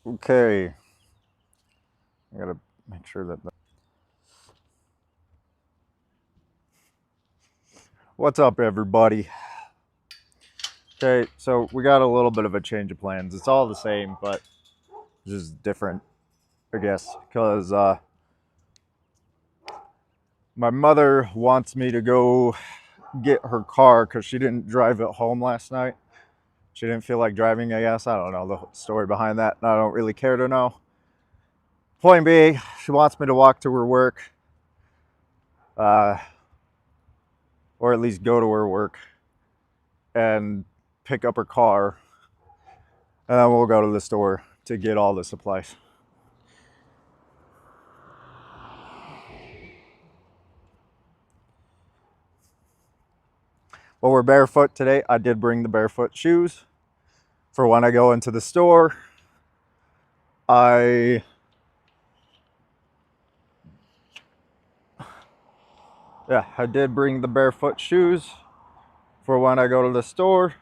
Okay, I gotta make sure that. What's up, everybody? Okay, so we got a little bit of a change of plans. It's all the same, but just different, I guess, because my mother wants me to go get her car because she didn't drive it home last night. She didn't feel like driving, I guess. I don't know the story behind that, and I don't really care to know. Point being, she wants me to walk to her work, uh, or at least go to her work and pick up her car, and then we'll go to the store to get all the supplies. Well, we're barefoot today. I did bring the barefoot shoes for when I go into the store. I did bring the barefoot shoes for when I go to the store.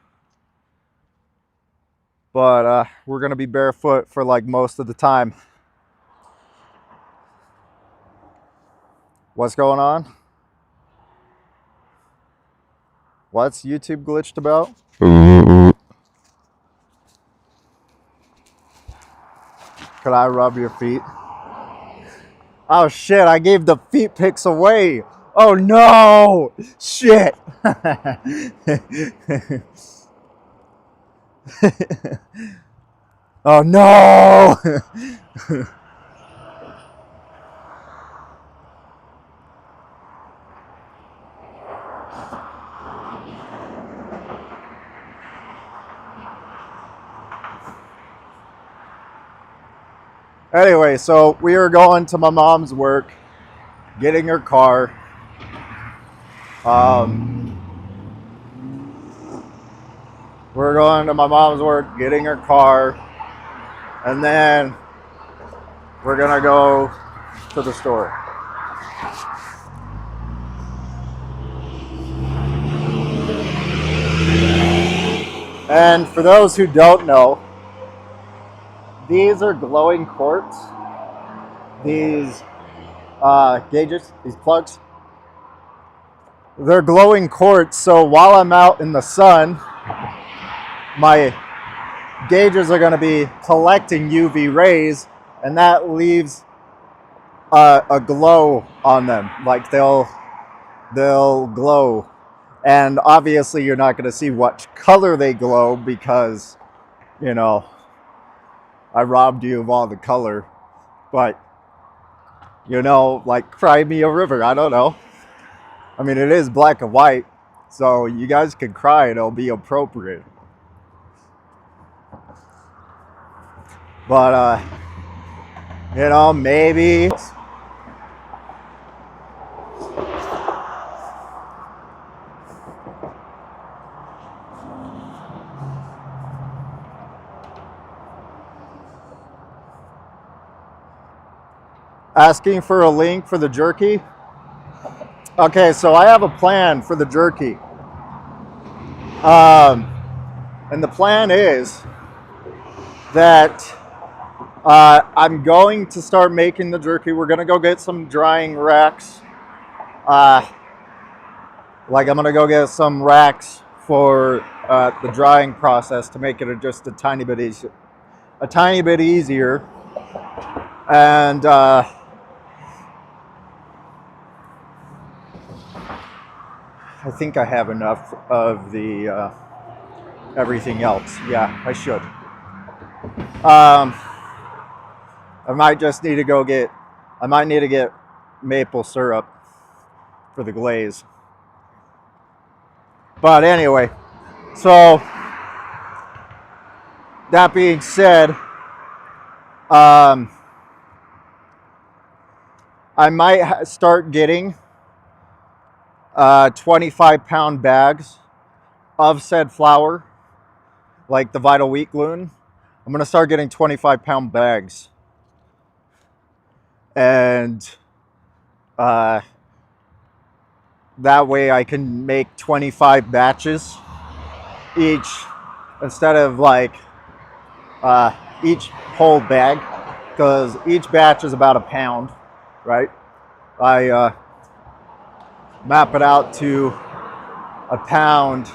But we're gonna be barefoot for like most of the time. What's going on? What's YouTube glitched about? Could I rub your feet? Oh shit, I gave the feet pics away. Oh no! Shit! Oh no! Anyway, so we are going to my mom's work, getting her car. We're going to my mom's work, getting her car, and then we're gonna go to the store. And for those who don't know, these are glowing quartz. These gauges, these plugs, they're glowing quartz. So while I'm out in the sun, my gauges are going to be collecting UV rays, and that leaves a glow on them. Like they'll glow, and obviously you're not going to see what color they glow because, you know, I robbed you of all the color. But, you know, like cry me a river. I don't know. I mean, it is black and white, so you guys can cry. It'll be appropriate. But, you know, maybe. Asking for a link for the jerky. Okay, so I have a plan for the jerky. And the plan is that I'm going to start making the jerky. We're going to go get some drying racks. Like I'm going to go get some racks for the drying process to make it just a tiny bit easier. And I think I have enough of the everything else. Yeah, I should. I might just need to go get. I might need to get maple syrup for the glaze. But anyway, so that being said, I might start getting 25-pound bags of said flour, like the Vital Wheat Gluten. I'm going to start getting 25-pound bags. And that way I can make 25 batches each instead of like each whole bag, because each batch is about a pound, right? I map it out to a pound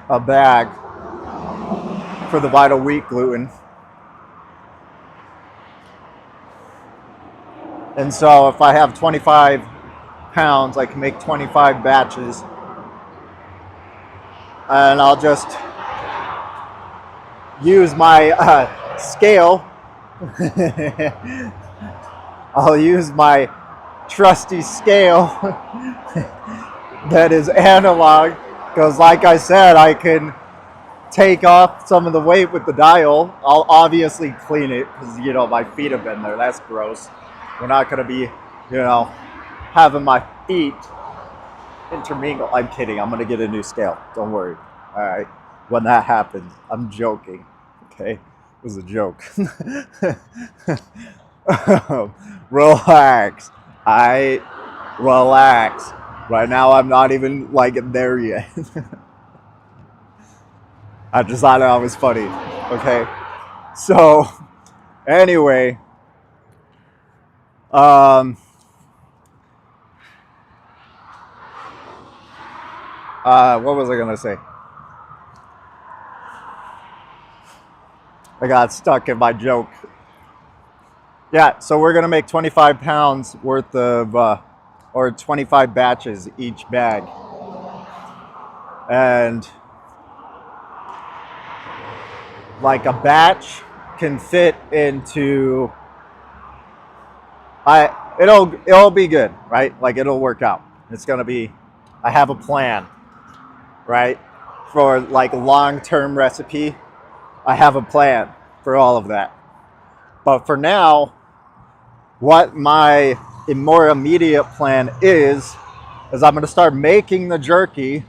a bag for the vital wheat gluten. And so if I have 25 pounds, I can make 25 batches. And I'll just use my scale. I'll use my trusty scale that is analog, because like I said, I can take off some of the weight with the dial. I'll obviously clean it because, you know, my feet have been there. That's gross. We're not going to be, you know, having my feet intermingle. I'm kidding. I'm going to get a new scale. Don't worry. All right. When that happens, I'm joking. Okay. It was a joke. Relax. Relax. Right now, I'm not even like there yet. I just thought that was funny. Okay. So, anyway, what was I gonna say? I got stuck in my joke. Yeah, so we're gonna make 25 pounds worth of, or 25 batches each bag, and like a batch can fit into. It'll be good, right? Like it'll work out. It's gonna be. I have a plan, right? For like a long-term recipe, I have a plan for all of that. But for now, what my more immediate plan is I'm going to start making the jerky,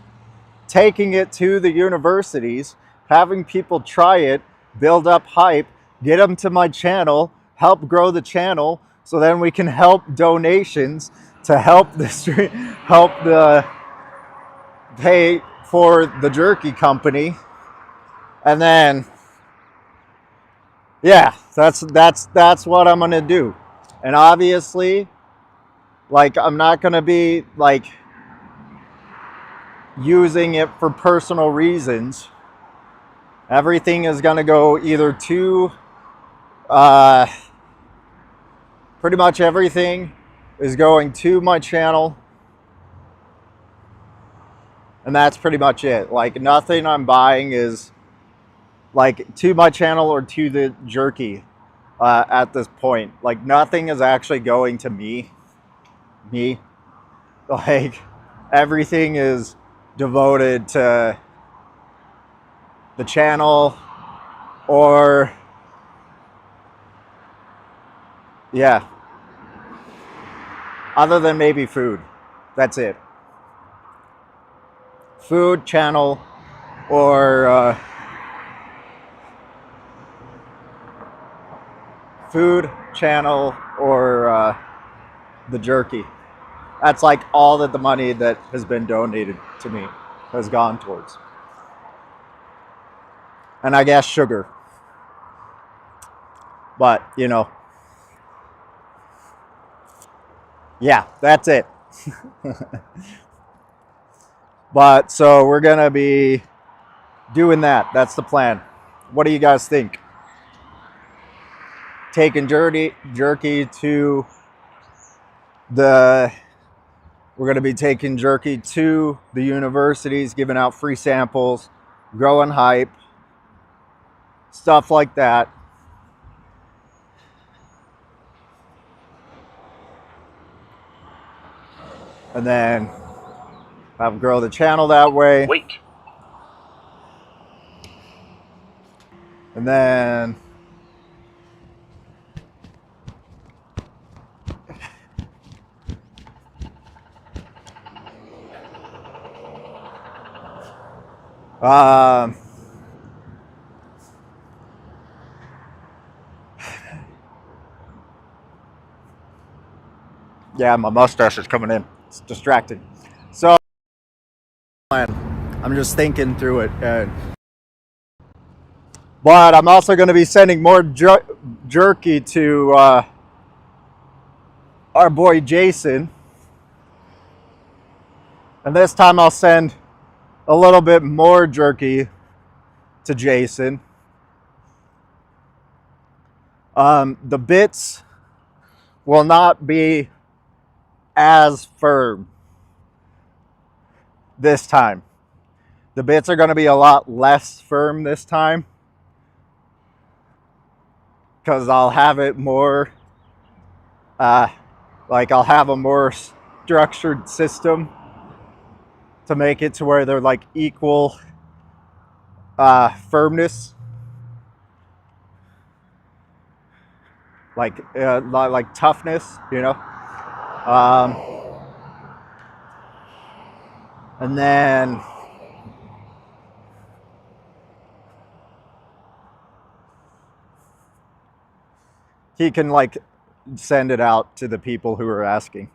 taking it to the universities, having people try it, build up hype, get them to my channel, help grow the channel, so then we can help donations to help the pay for the jerky company. And then yeah, that's what I'm gonna do. And obviously, like, I'm not gonna be like using it for personal reasons. Everything is gonna go either to pretty much everything is going to my channel, and that's pretty much it. Like, nothing I'm buying is like to my channel or to the jerky at this point. Like, nothing is actually going to me. Like, everything is devoted to the channel, or yeah, other than maybe food. That's it. Food, channel, or food, channel, or the jerky. That's like all that the money that has been donated to me has gone towards. And I guess sugar. But, you know, yeah, that's it. But so we're going to be doing that. That's the plan. What do you guys think? Taking jerky to the... We're going to be taking jerky to the universities, giving out free samples, growing hype, stuff like that. And then have them grow the channel that way. Wait. And then yeah, my mustache is coming in. It's distracting. So I'm just thinking through it. But I'm also going to be sending more jerky to our boy Jason. And this time I'll send a little bit more jerky to Jason. The bits will not be as firm this time. The bits are going to be a lot less firm this time because I'll have it more, like I'll have a more structured system to make it to where they're like equal firmness, like toughness, you know. And then he can like send it out to the people who are asking.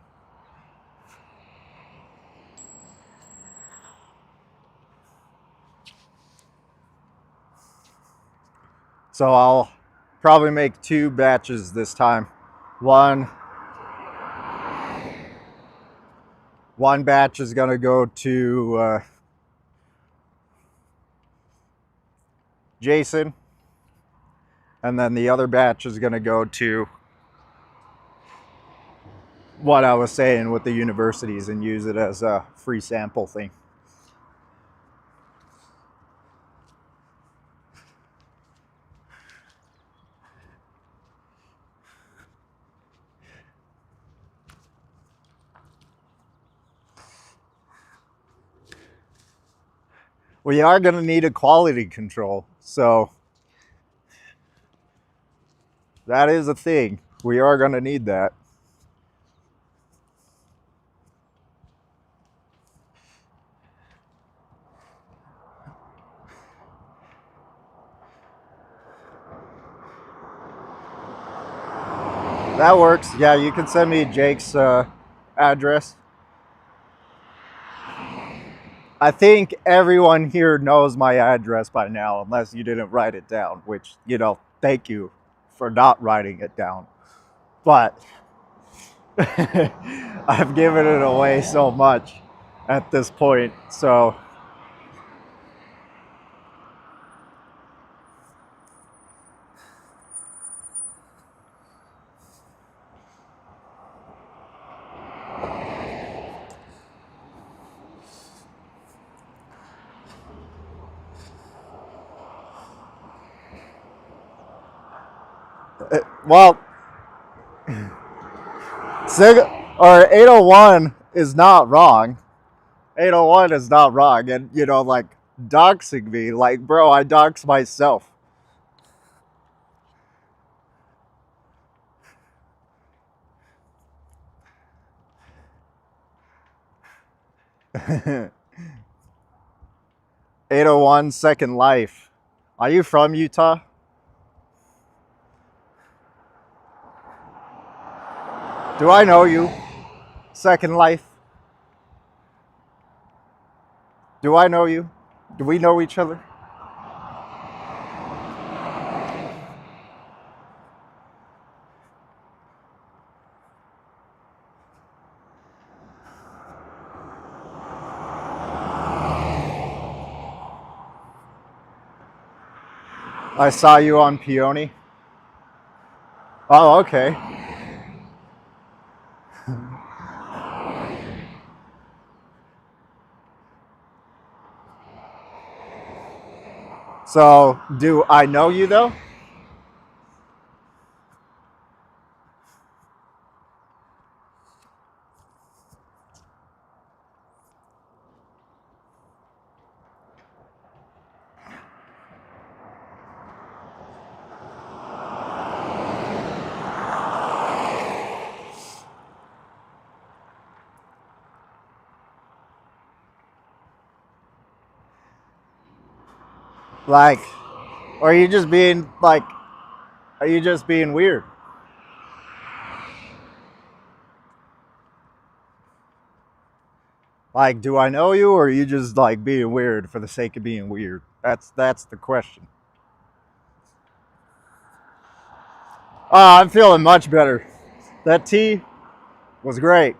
So I'll probably make 2 batches this time. One batch is gonna go to Jason, and then the other batch is gonna go to what I was saying with the universities and use it as a free sample thing. We are going to need a quality control, so that is a thing. We are going to need that. That works. Yeah, you can send me Jake's address. I think everyone here knows my address by now, unless you didn't write it down, which, you know, thank you for not writing it down. But I've given it away so much at this point, so well, 801 is not wrong. 801 is not wrong. And, you know, like, doxing me, like, bro, I dox myself. "801 Second Life." Are you from Utah? Do I know you? Second Life? Do I know you? Do we know each other? I saw you on Peony. Oh, okay. So, do I know you though? Like, or are you just being like, are you just being weird? Like, do I know you, or are you just like being weird for the sake of being weird? That's the question. I'm feeling much better. That tea was great.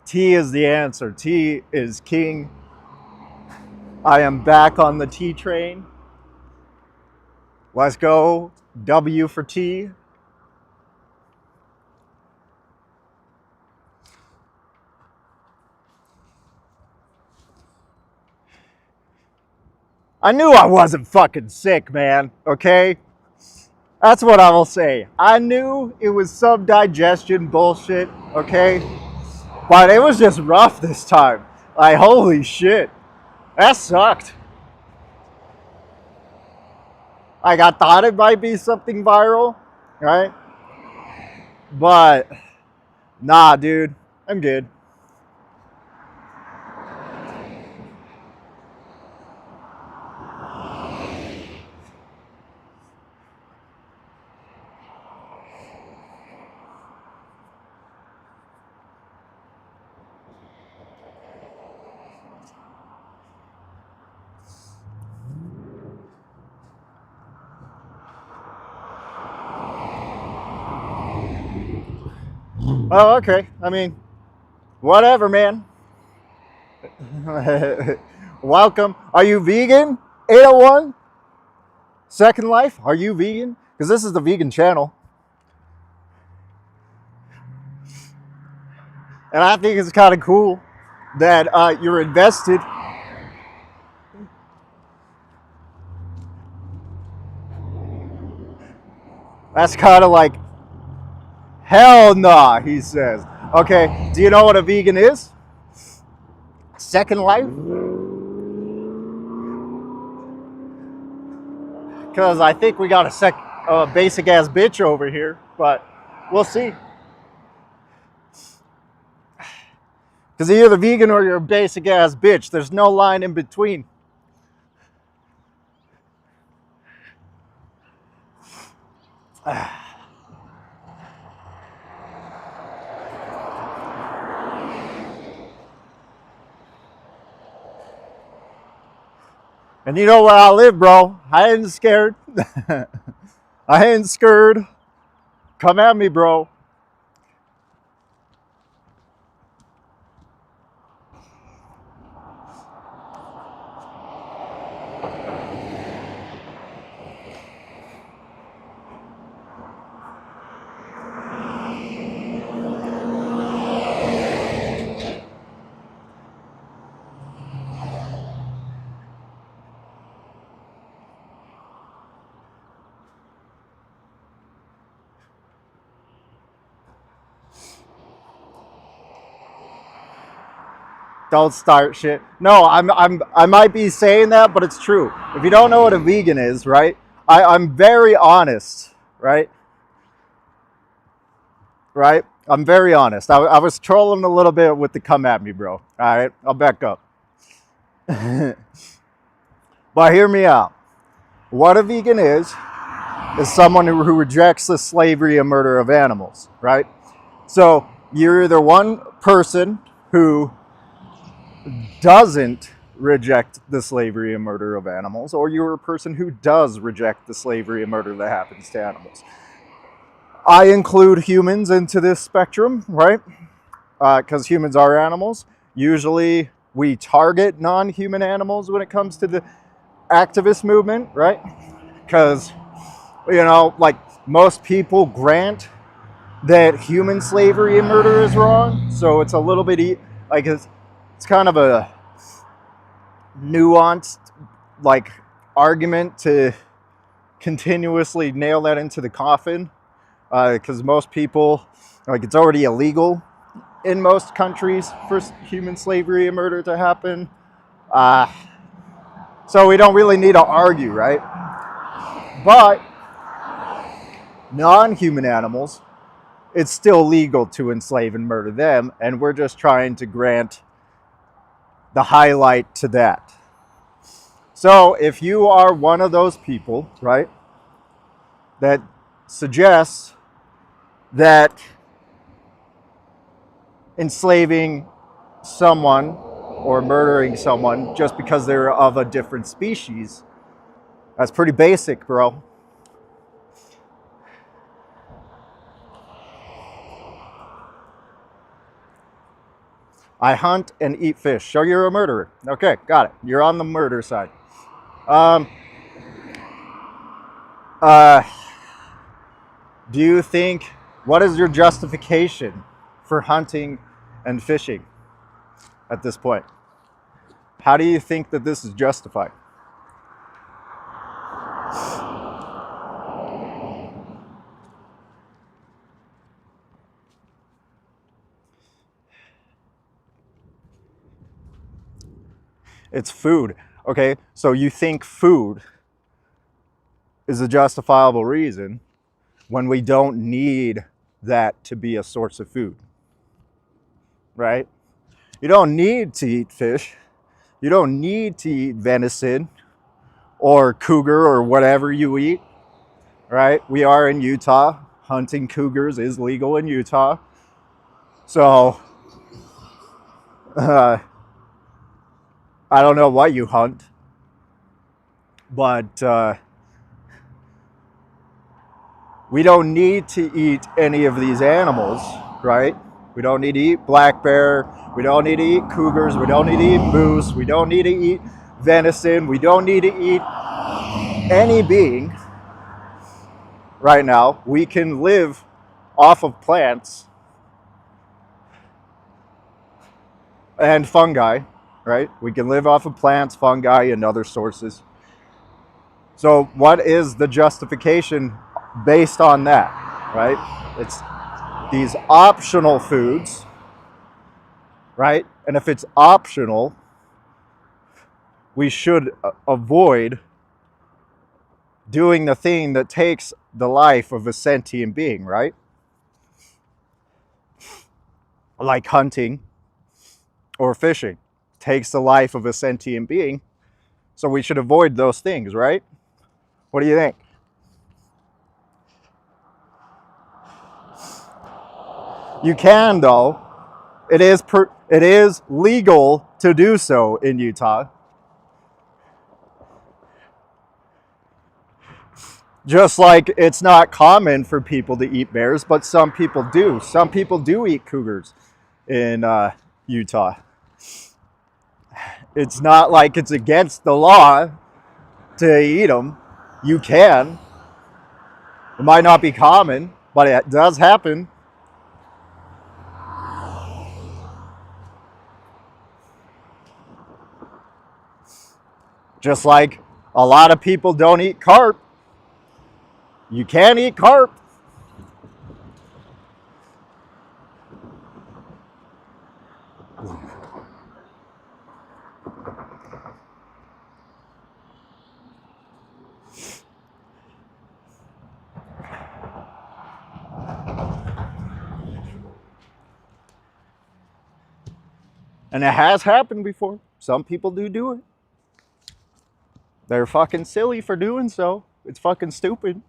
Tea is the answer. Tea is king. I am back on the tea train. Let's go. W for tea. I knew I wasn't fucking sick, man. Okay? That's what I will say. I knew it was some digestion bullshit, okay? But it was just rough this time. Like, holy shit. That sucked. Like, I thought it might be something viral, right? But, nah, dude. I'm good. Oh, okay. I mean, whatever, man. Welcome. Are you vegan? 801? Second Life? Are you vegan? Because this is the vegan channel. And I think it's kind of cool that you're invested. That's kind of like, hell nah, he says. Okay, do you know what a vegan is? Second Life? Because I think we got a basic ass bitch over here, but we'll see. Because you're the vegan or you're a basic ass bitch. There's no line in between. And you know where I live, bro. I ain't scared. I ain't scared. Come at me, bro. Don't start shit. No, I might be saying that, but it's true. If you don't know what a vegan is, right? I'm very honest, right? Right? I'm very honest. I was trolling a little bit with the come at me, bro. All right, I'll back up. But hear me out. What a vegan is someone who rejects the slavery and murder of animals, right? So you're either one person who doesn't reject the slavery and murder of animals, or you're a person who does reject the slavery and murder that happens to animals. I include humans into this spectrum, right? Because humans are animals. Usually we target non-human animals when it comes to the activist movement, right? Because, you know, like most people grant that human slavery and murder is wrong. So it's a little bit like it's kind of a nuanced like argument to continuously nail that into the coffin, because most people, like, it's already illegal in most countries for human slavery and murder to happen. So we don't really need to argue, right? But non-human animals, it's still legal to enslave and murder them, and we're just trying to grant the highlight to that. So if you are one of those people, right, that suggests that enslaving someone or murdering someone just because they're of a different species, that's pretty basic, bro. I hunt and eat fish. So you're a murderer. Okay, got it. You're on the murder side. Um, uh, do you think, what is your justification for hunting and fishing at this point? How do you think that this is justified? It's food. Okay, so you think food is a justifiable reason when we don't need that to be a source of food, right? You don't need to eat fish. You don't need to eat venison or cougar or whatever you eat, right? We are in Utah. Hunting cougars is legal in Utah. So, I don't know what you hunt, but we don't need to eat any of these animals, right? We don't need to eat black bear. We don't need to eat cougars. We don't need to eat moose. We don't need to eat venison. We don't need to eat any being right now. We can live off of plants and fungi, right? We can live off of plants, fungi, and other sources. So what is the justification based on that, right? It's these optional foods, right? And if it's optional, we should avoid doing the thing that takes the life of a sentient being, right? Like hunting or fishing takes the life of a sentient being. So we should avoid those things, right? What do you think? You can, though. It is legal to do so in Utah. Just like it's not common for people to eat bears, but some people do. Some people do eat cougars in Utah. It's not like it's against the law to eat them. You can. It might not be common, but it does happen. Just like a lot of people don't eat carp. You can eat carp. And it has happened before. Some people do it. They're fucking silly for doing so. It's fucking stupid.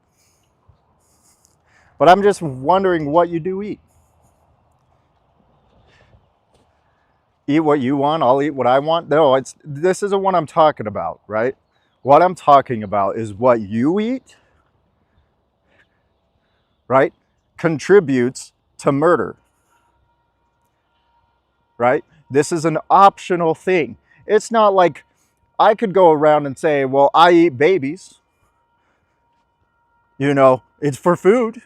But I'm just wondering what you do eat. Eat what you want, I'll eat what I want. No, this isn't what I'm talking about, right? What I'm talking about is what you eat, right, contributes to murder, right? This is an optional thing. It's not like I could go around and say, well, I eat babies. You know, it's for food.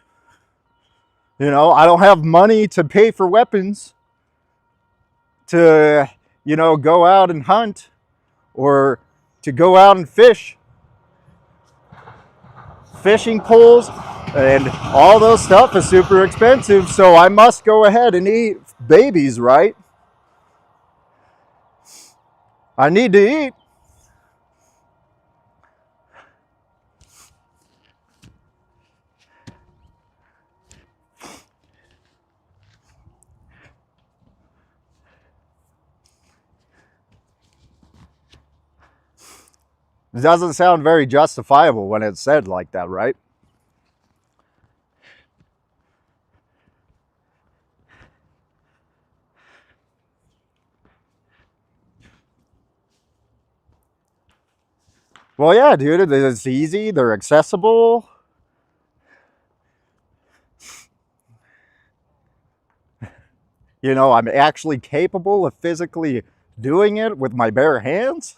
You know, I don't have money to pay for weapons to, you know, go out and hunt or to go out and fish. Fishing poles and all those stuff is super expensive, so I must go ahead and eat babies, right? I need to eat. It doesn't sound very justifiable when it's said like that, right? Well, yeah, dude, it's easy. They're accessible. You know, I'm actually capable of physically doing it with my bare hands.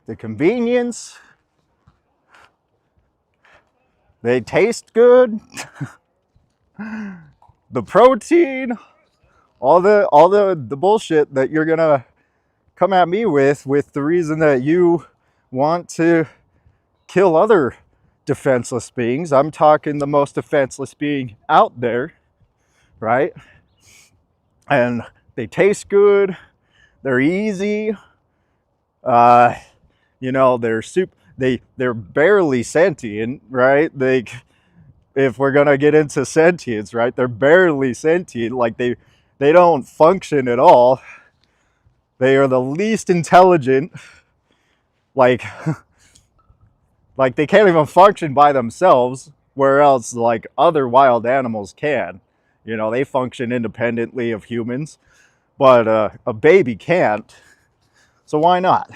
The convenience, they taste good, the protein, all the bullshit that you're gonna come at me with the reason that you want to kill other defenseless beings. I'm talking the most defenseless being out there, right? And they taste good, they're easy, uh, you know, they're barely sentient, right? If we're gonna get into sentience, right? They're barely sentient, like they don't function at all. They are the least intelligent, like like they can't even function by themselves, where else like other wild animals can. You know, they function independently of humans, but a baby can't. So why not?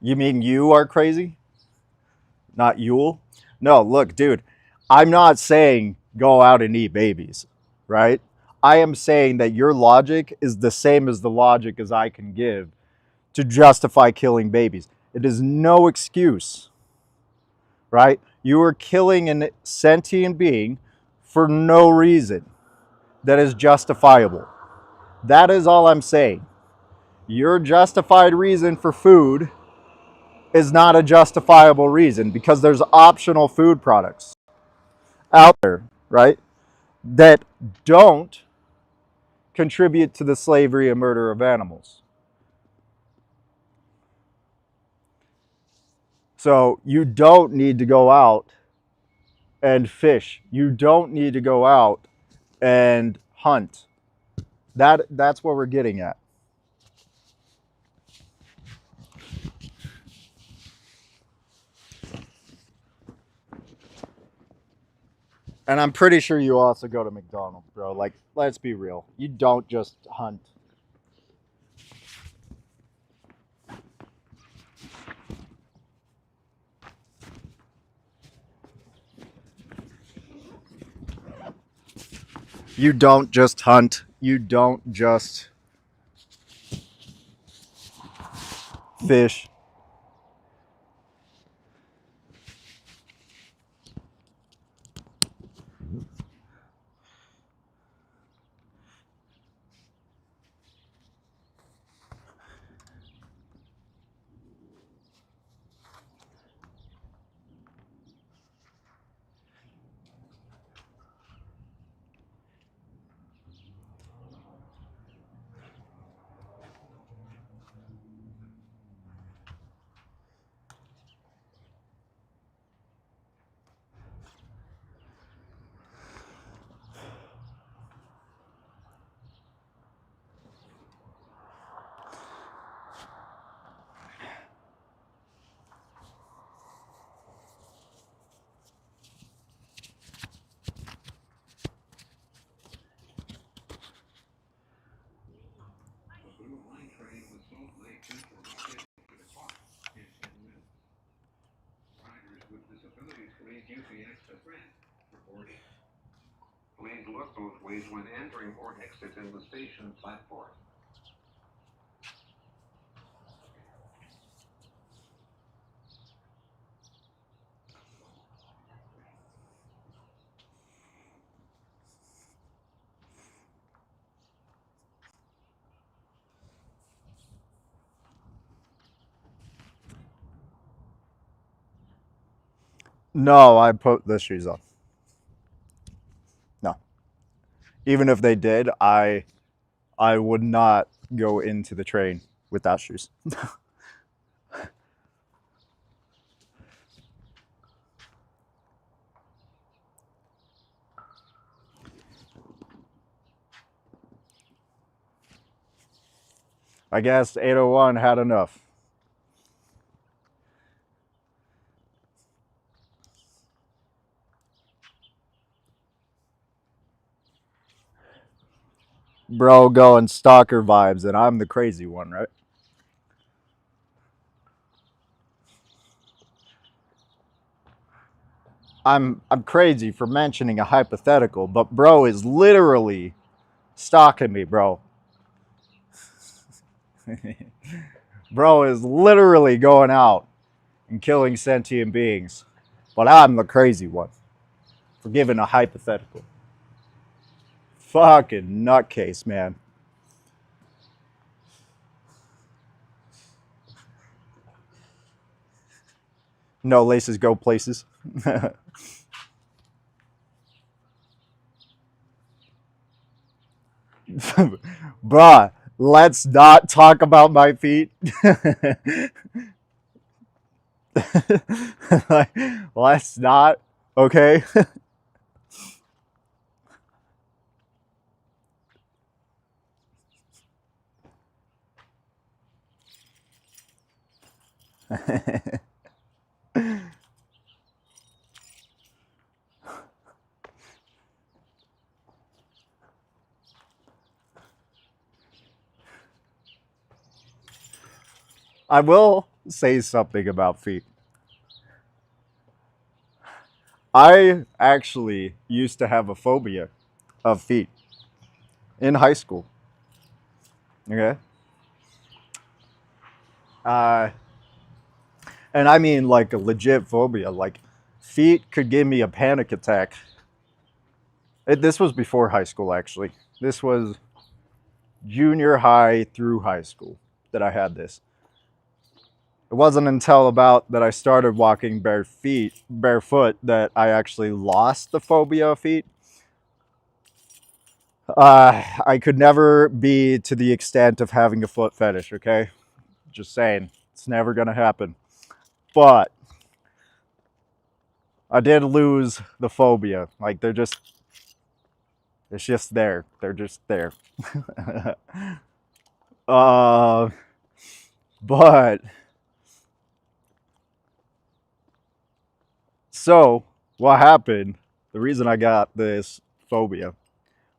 You mean you are crazy? Not Yule? No, look, dude, I'm not saying go out and eat babies, right? I am saying that your logic is the same as the logic as I can give to justify killing babies. It is no excuse, right? You are killing a sentient being for no reason that is justifiable. That is all I'm saying. Your justified reason for food is not a justifiable reason because there's optional food products out there, right? That don't contribute to the slavery and murder of animals. So you don't need to go out and fish. You don't need to go out and hunt. That's what we're getting at. And I'm pretty sure you also go to McDonald's, bro. Like, let's be real. You don't just hunt. You don't just hunt. You don't just fish. Please look both ways when entering or exiting the station platform. No, I put the shoes on. No. Even if they did, I would not go into the train without shoes. I guess 801 had enough. bro going stalker vibes, and I'm the crazy one, right? I'm crazy for mentioning a hypothetical, but bro is literally stalking me, bro. Bro is literally going out and killing sentient beings, but I'm the crazy one for giving a hypothetical. Fucking nutcase, man. No laces go places. Bruh, let's not talk about my feet. Let's not, okay? I will say something about feet. I actually used to have a phobia of feet in high school. Okay. Uh, and I mean like a legit phobia. Like feet could give me a panic attack. This was before high school, actually. This was junior high through high school that I had this. It wasn't until about that I started walking barefoot, that I actually lost the phobia of feet. I could never be to the extent of having a foot fetish, okay? Just saying. It's never going to happen. But I did lose the phobia. Like, it's just there. They're just there. uh, but, so, what happened, the reason I got this phobia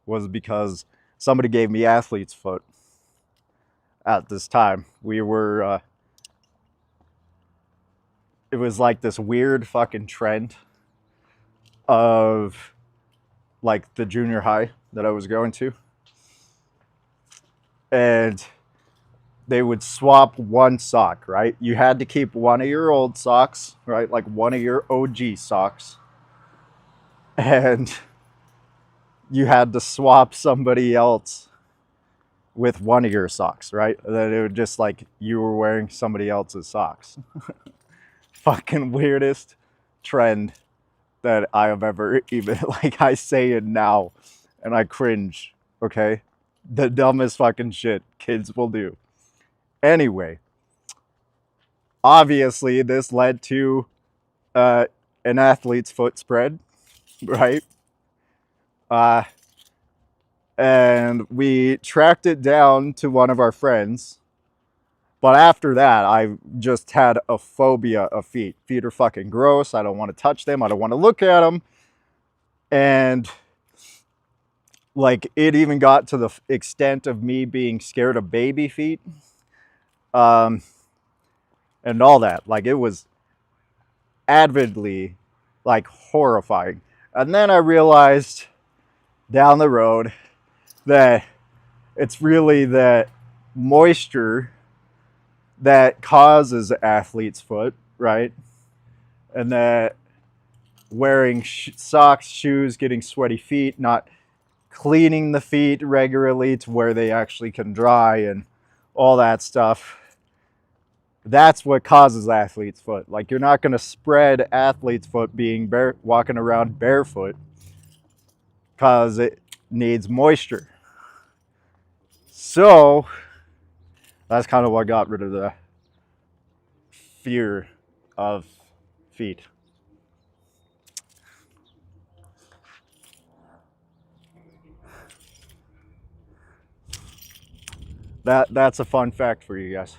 was because somebody gave me athlete's foot at this time. It was like this weird fucking trend of like the junior high that I was going to. And they would swap one sock, right? You had to keep one of your old socks, right? Like one of your OG socks. And you had to swap somebody else with one of your socks, right? That it would just like you were wearing somebody else's socks. Fucking weirdest trend that I have ever even, like, I say it now and I cringe, okay? The dumbest fucking shit kids will do. Anyway, obviously this led to uh, an athlete's foot spread, right? Uh, and we tracked it down to one of our friends. But after that, I just had a phobia of feet. Feet are fucking gross. I don't want to touch them. I don't want to look at them. And like it even got to the extent of me being scared of baby feet, um, and all that. Like it was avidly like horrifying. And then I realized down the road that it's really the moisture that causes athlete's foot, right? And that wearing socks, shoes, getting sweaty feet, not cleaning the feet regularly to where they actually can dry and all that stuff. That's what causes athlete's foot. Like you're not going to spread athlete's foot being walking around barefoot because it needs moisture. So that's kind of what got rid of the fear of feet. That's a fun fact for you guys.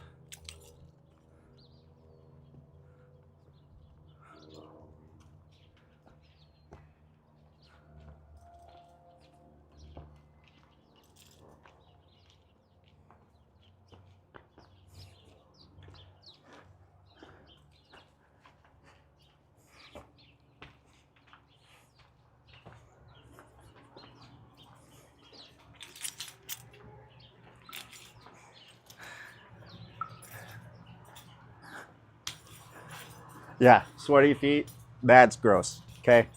Yeah, sweaty feet, that's gross. Okay,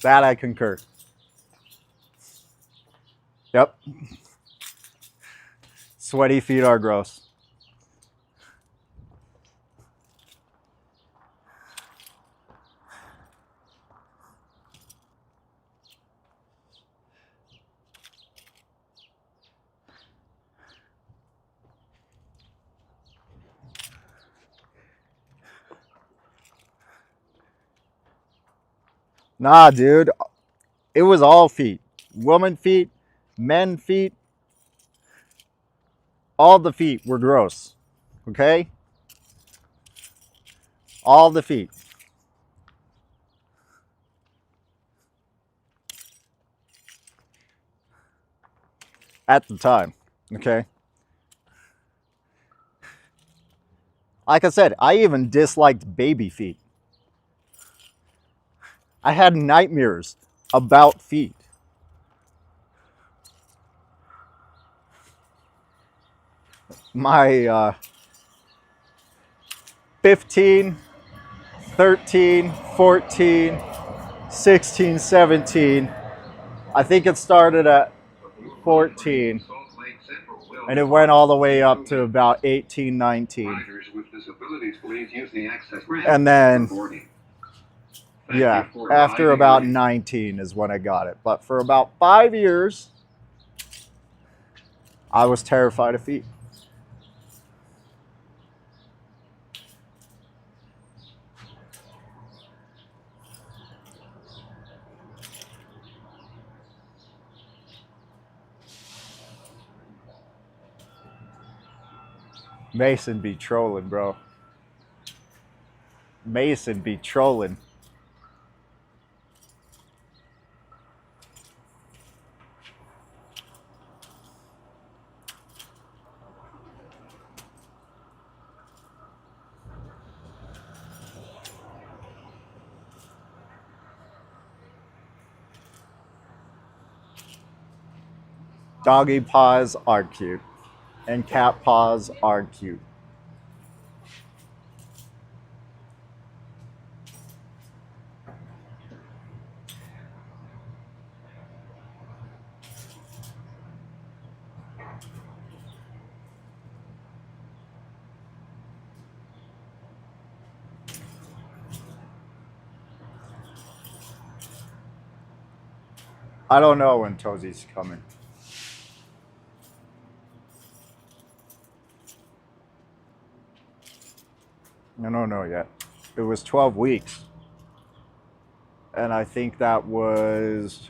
that I concur. Yep, sweaty feet are gross. Nah, dude, it was all feet. Woman feet, men feet, all the feet were gross. Okay? All the feet. At the time. Okay? Like I said, I even disliked baby feet. I had nightmares about feet. My 15, 13, 14, 16, 17. I think it started at 14 and it went all the way up to about 18, 19. And then, yeah, after about 19 is when I got it. But for about 5 years, I was terrified of feet. Mason be trolling, bro. Mason be trolling. Doggy paws are cute, and cat paws are cute. I don't know when Tozzy's coming. I don't know yet. It was 12 weeks. And I think that was.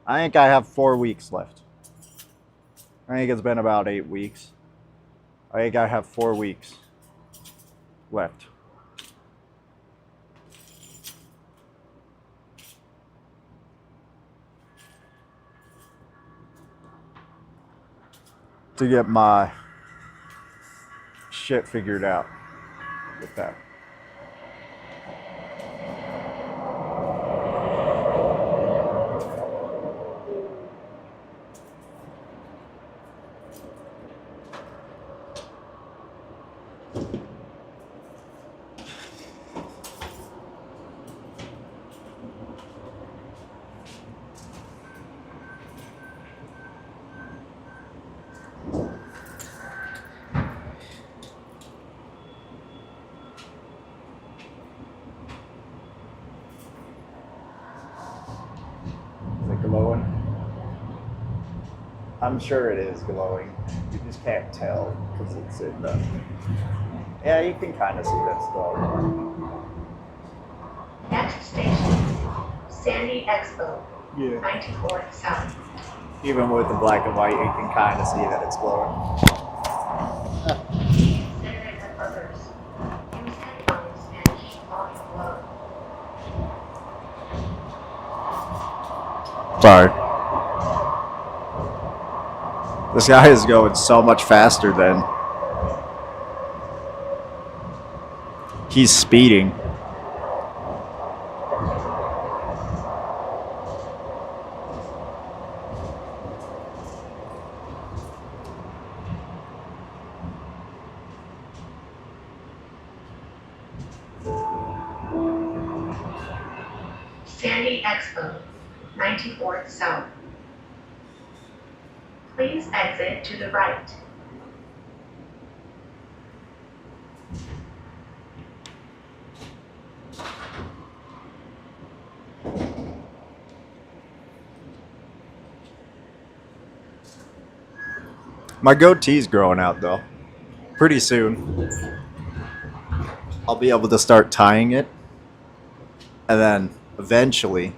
I think I have 4 weeks left. I think it's been about 8 weeks. I think I have 4 weeks left. To get my shit figured out with that. Is it glowing? I'm sure it is glowing. You just can't tell because it's in the. Yeah, you can kind of see that stuff. Next station, Sandy Expo, Yeah. 94th South. Even with the black and white, you can kind of see that it's glowing. Internet and others. Use headphones and keep on the low. Sorry. This guy is going so much faster than he's speeding. City Expo, 94th South. Please exit to the right. My goatee's growing out though. Pretty soon, I'll be able to start tying it, and then eventually,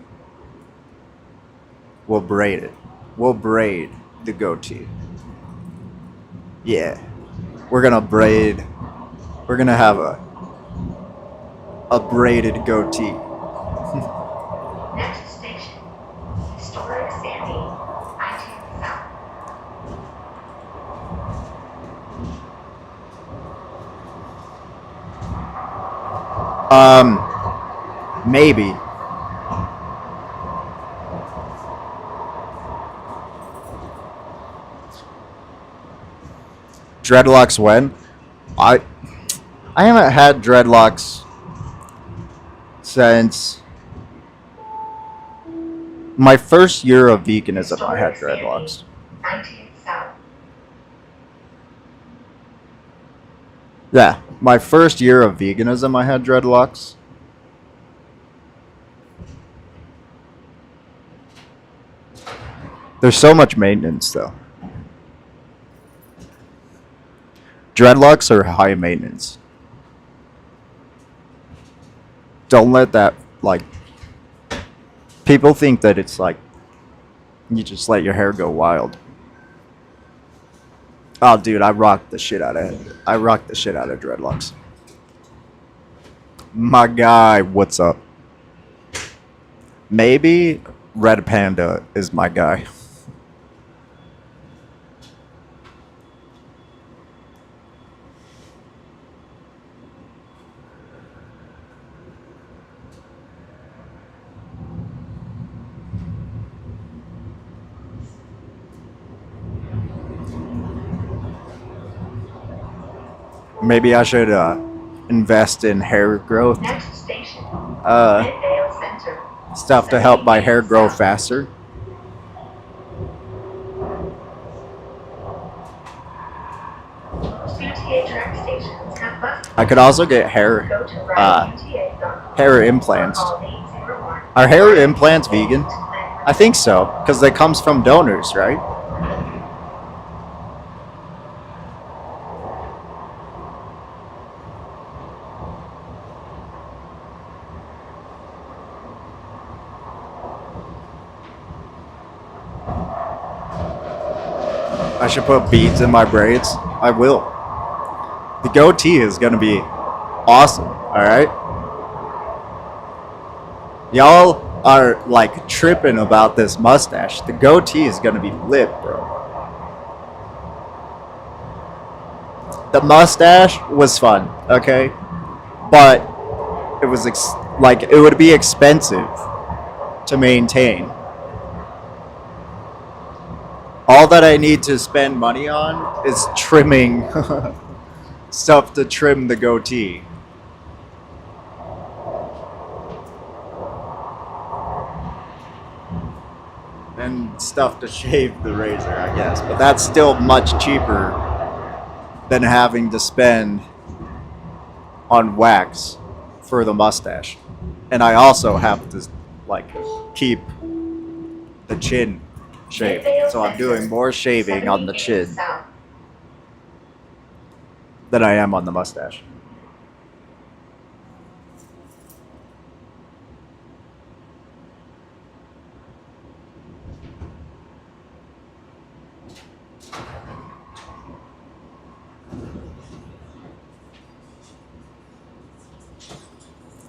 we'll braid it. We'll braid the goatee. Yeah, we're gonna braid. We're gonna have a braided goatee. Next station, Historic Sandy, 19th South. Maybe. Dreadlocks when? I I haven't had dreadlocks since my first year of veganism. I had dreadlocks. 19th South. Yeah, my first year of veganism, I had dreadlocks. There's so much maintenance though. Dreadlocks are high maintenance. Don't let that, like, people think that it's like you just let your hair go wild. Oh, dude, I rock the shit out of it. I rock the shit out of dreadlocks. My guy, what's up? Maybe Red Panda is my guy. Maybe I should invest in hair growth Next station, Midvale Center. stuff to help my hair grow faster. UTA track stations have bus. I could also get hair Go to rideuta.com. hair implants. Call 801. Are hair implants vegan? I think so, because they comes from donors, right? I should put beads in my braids. I will. The goatee is gonna be awesome. All right. Y'all are like tripping about this mustache. The goatee is gonna be lit, bro. The mustache was fun, okay, but it was like it would be expensive to maintain. All that I need to spend money on is trimming stuff to trim the goatee. And stuff to shave the razor, I guess. But that's still much cheaper than having to spend on wax for the mustache. And I also have to like keep the chin shaved. So I'm doing more shaving on the chin South. than I am on the mustache.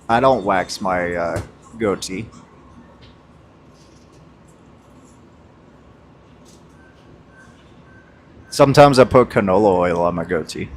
I don't wax my goatee. Sometimes I put canola oil on my goatee.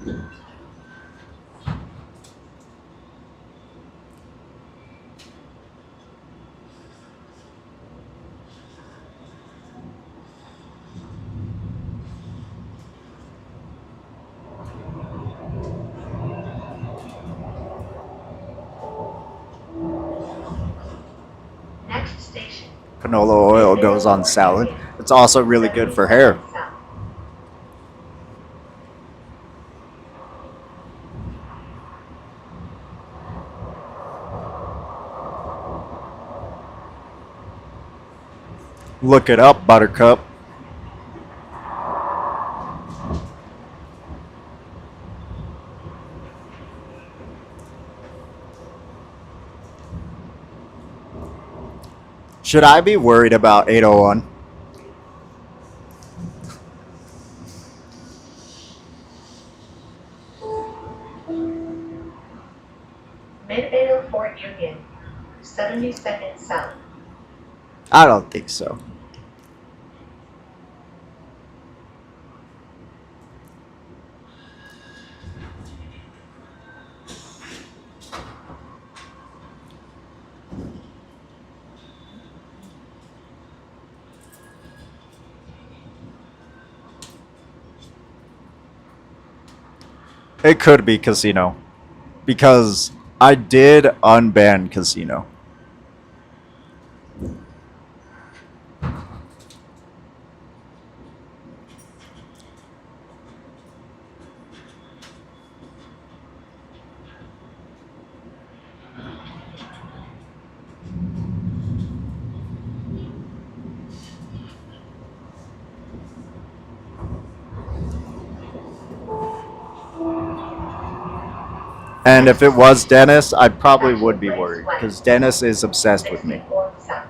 Next canola oil goes on salad. It's also really good for hair. Look it up, Buttercup. Should I be worried about 801? Mid-804 Union, 72nd South. I don't think so. It could be casino. Because I did unban casino. And if it was Dennis, I probably would be worried because Dennis is obsessed with me. 64 South.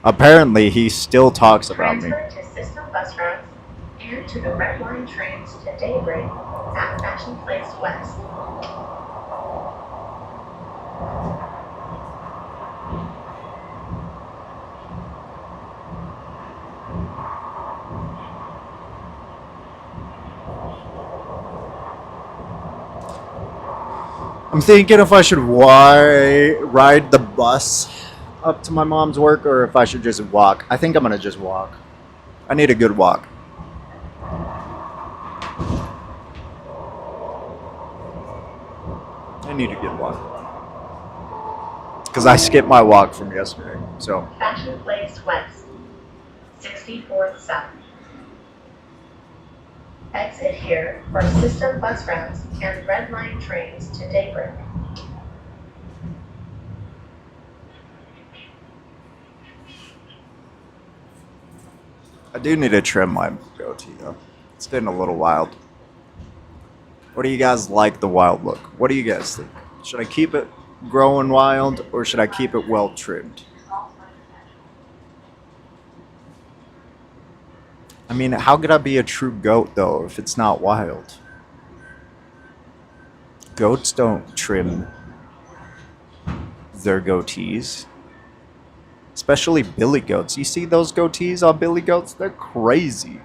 Apparently, he still talks about me. Transfer to system bus routes and to the Red Line trains to Daybreak at Fashion Place West. I'm thinking if I should ride the bus up to my mom's work or if I should just walk. I think I'm gonna just walk. I need a good walk. I need a good walk. Because I skipped my walk from yesterday. So, Fashion Place West, 64th South. Exit here for system bus routes and Red Line trains to Daybreak. I do need to trim my goatee though. It's been a little wild. What do you guys like the wild look? What do you guys think? Should I keep it growing wild or should I keep it well trimmed? I mean, how could I be a true goat though if it's not wild? Goats don't trim their goatees. Especially billy goats. You see those goatees on billy goats? They're crazy.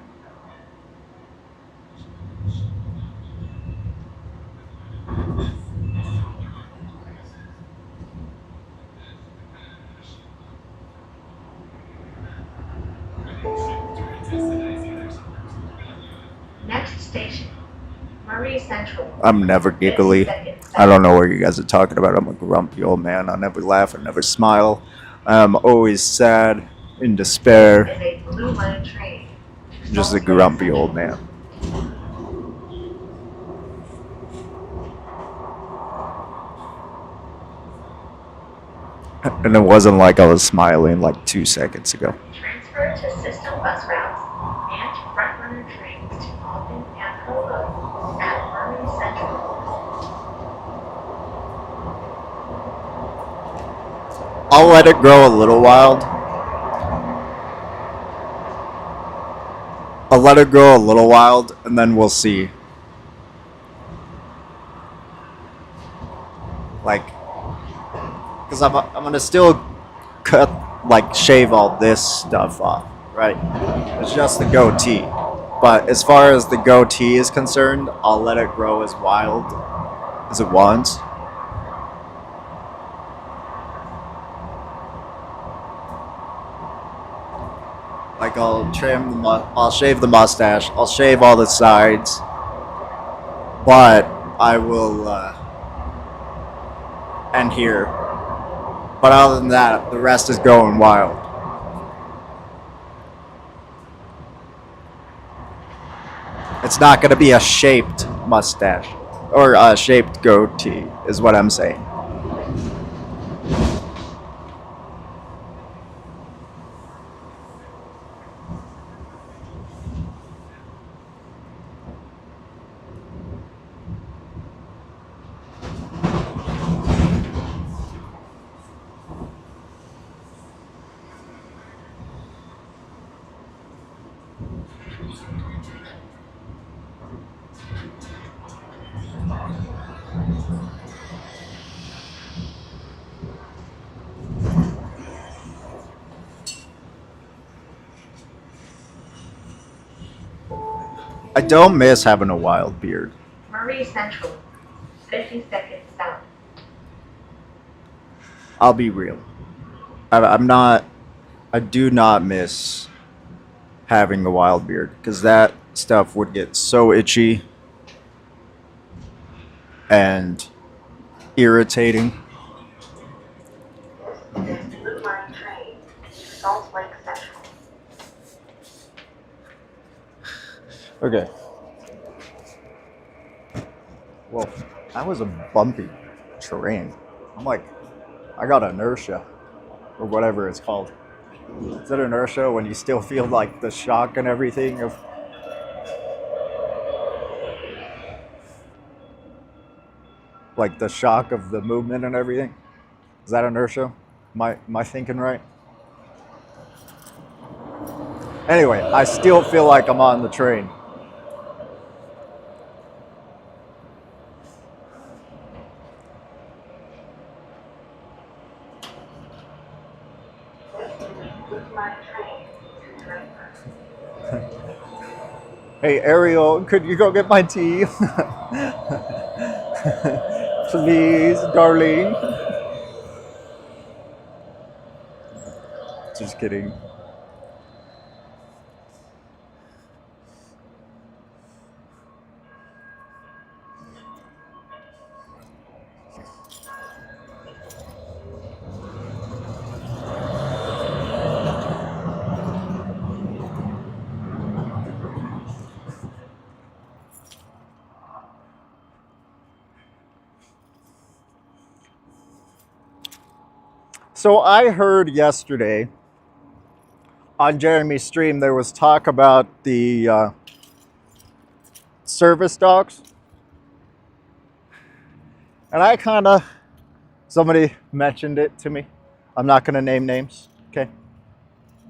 Next station, Murray Central. I'm never giggly. I don't know what you guys are talking about. I'm a grumpy old man. I never laugh. I never smile. I'm always sad, in despair. Is a blue line train. Just a grumpy old man. And it wasn't like I was smiling like 2 seconds ago. Transfer to system bus routes and frontrunner trains to Alton and Cova at Murray Central. I'll let it grow a little wild. I'll let it grow a little wild and then we'll see. Like, because I'm gonna still cut, like, shave all this stuff off, right? It's just the goatee. But as far as the goatee is concerned, I'll let it grow as wild as it wants. Like I'll I'll shave the mustache, I'll shave all the sides, but I will and here. But other than that, the rest is going wild. It's not going to be a shaped mustache or a shaped goatee, is what I'm saying. I don't miss having a wild beard. Murray Central, 50 seconds south. I'll be real. I'm not. I do not miss having a wild beard because that stuff would get so itchy and irritating. This is Blue Line train to Salt Lake Central. Okay. Well, that was a bumpy terrain. I'm like, I got inertia, or whatever it's called. Is it inertia when you still feel like the shock and everything of like the shock of the movement and everything? Is that inertia? Am I thinking right? Anyway, I still feel like I'm on the train. Blue Line train to Draper. Hey Ariel, could you go get my tea? Please, darling. Just kidding. So I heard yesterday on Jeremy's stream there was talk about the service dogs. And I kind of, somebody mentioned it to me. I'm not going to name names, okay?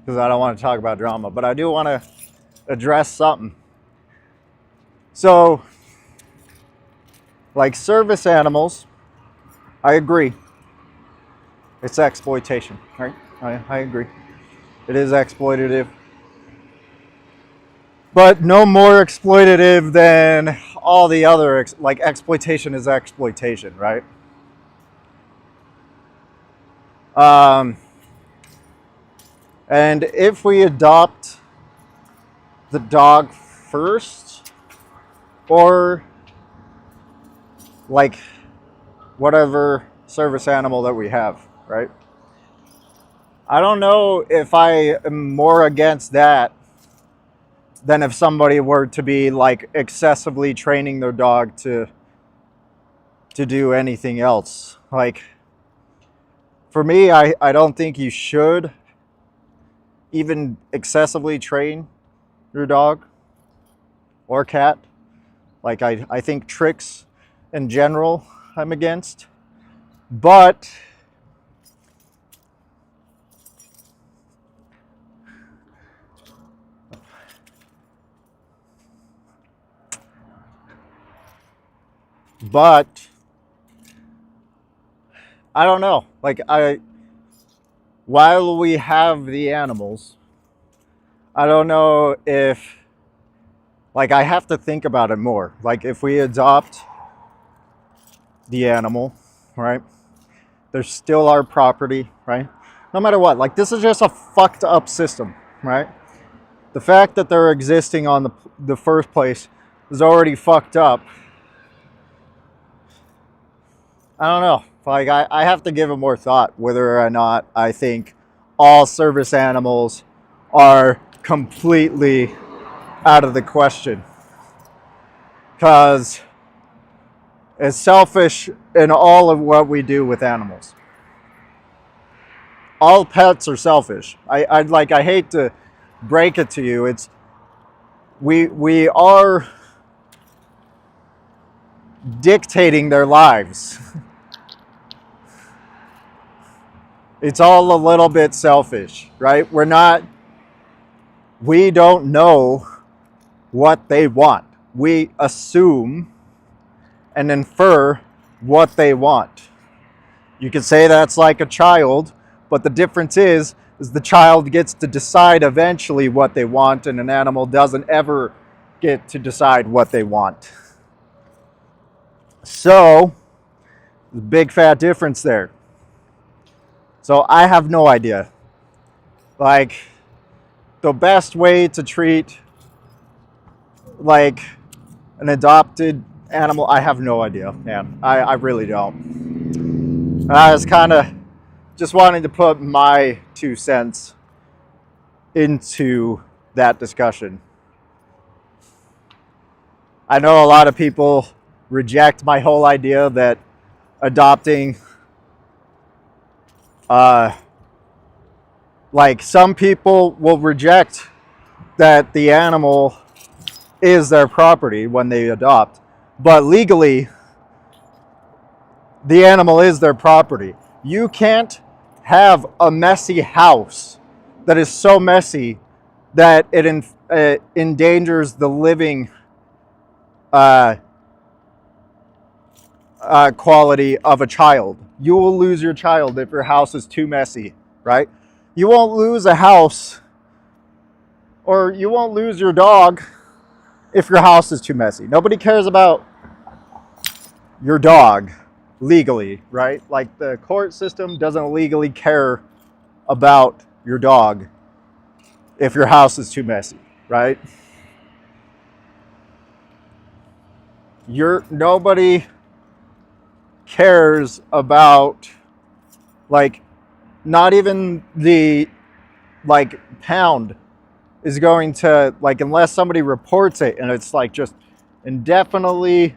Because I don't want to talk about drama, but I do want to address something. So, like service animals, I agree. It's exploitation, right? I agree. It is exploitative. But no more exploitative than all the other, like exploitation is exploitation, right? And if we adopt the dog first, or like whatever service animal that we have, right? I don't know if I am more against that than if somebody were to be like excessively training their dog to do anything else. Like for me, I don't think you should even excessively train your dog or cat. Like I think tricks in general I'm against. But I don't know. Like while we have the animals, I don't know if like I have to think about it more. Like if we adopt the animal, right? They're still our property, right? No matter what. Like this is just a fucked up system, right? The fact that they're existing on the first place is already fucked up. I don't know. Like, I have to give it more thought whether or not I think all service animals are completely out of the question. Because it's selfish in all of what we do with animals. All pets are selfish. I hate to break it to you. It's we are dictating their lives. It's all a little bit selfish, right? We don't know what they want. We assume and infer what they want. You could say that's like a child, but the difference is the child gets to decide eventually what they want, and an animal doesn't ever get to decide what they want. So, there's a big fat difference there. So I have no idea. Like, the best way to treat like an adopted animal, I have no idea, man. I really don't. I was kind of just wanting to put my 2 cents into that discussion. I know a lot of people reject my whole idea that adopting, like, some people will reject that the animal is their property when they adopt, but legally the animal is their property. You can't have a messy house that is so messy that it endangers the living quality of a child. You will lose your child if your house is too messy, right? You won't lose a house, or you won't lose your dog if your house is too messy. Nobody cares about your dog legally, right? Like, the court system doesn't legally care about your dog if your house is too messy, right? Nobody cares about, like, not even the, like, pound is going to, like, unless somebody reports it and it's like just indefinitely,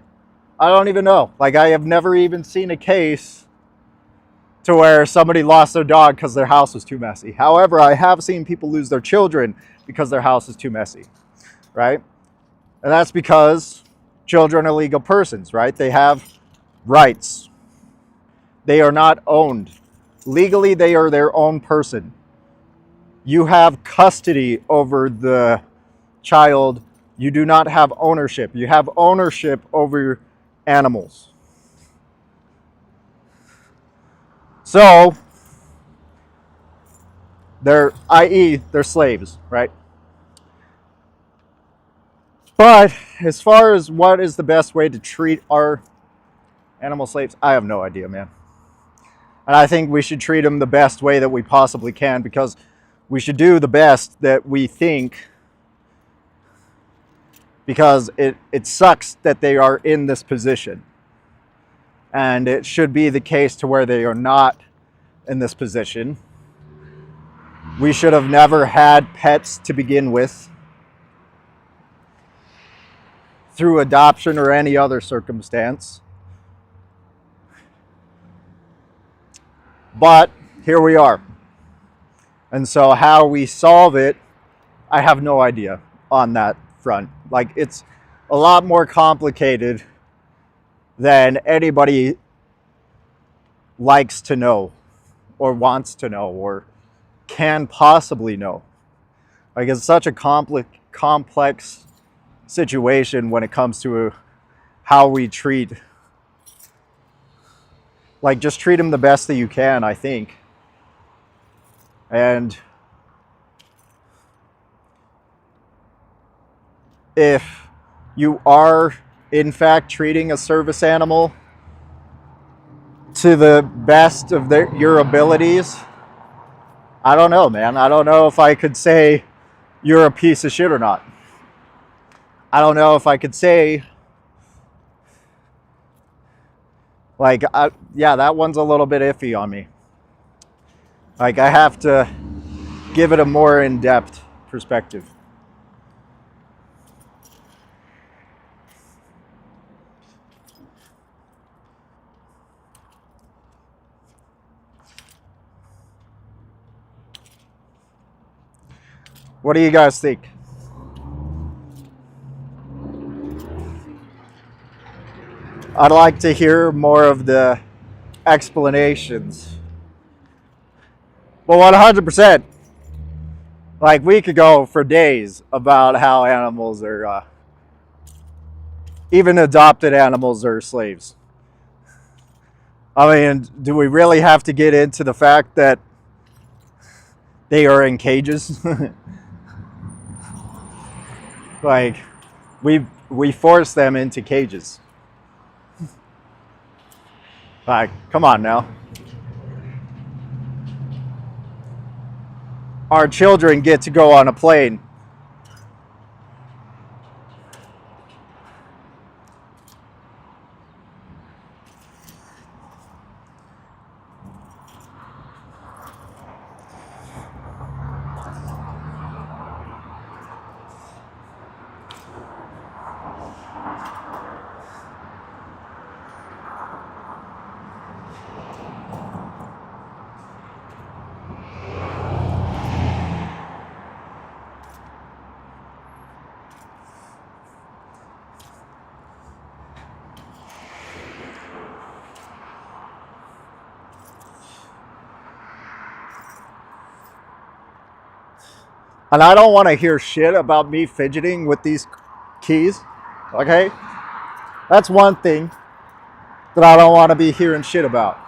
I don't even know. Like, I have never even seen a case to where somebody lost their dog because their house was too messy. However, I have seen people lose their children because their house is too messy, right? And that's because children are legal persons, right? They have rights. They are not owned. Legally, they are their own person. You have custody over the child. You do not have ownership. You have ownership over animals. So, i.e., they're slaves, right? But as far as what is the best way to treat our animal slaves, I have no idea, man. And I think we should treat them the best way that we possibly can, because we should do the best that we think, because it sucks that they are in this position. And it should be the case to where they are not in this position. We should have never had pets to begin with, through adoption or any other circumstance. But here we are. And so how we solve it, I have no idea on that front. Like, it's a lot more complicated than anybody likes to know, or wants to know, or can possibly know. Like, it's such a complex situation when it comes to how we treat, like, just treat them the best that you can, I think. And if you are in fact treating a service animal to the best of your abilities, I don't know, man. I don't know if I could say you're a piece of shit or not. I don't know if I could say, Like, yeah, that one's a little bit iffy on me. Like, I have to give it a more in-depth perspective. What do you guys think? I'd like to hear more of the explanations. Well, 100%. Like, we could go for days about how animals are, even adopted animals are slaves. I mean, do we really have to get into the fact that they are in cages? Like, we force them into cages. Like, come on now. Our children get to go on a plane. And I don't want to hear shit about me fidgeting with these keys, okay? That's one thing that I don't want to be hearing shit about.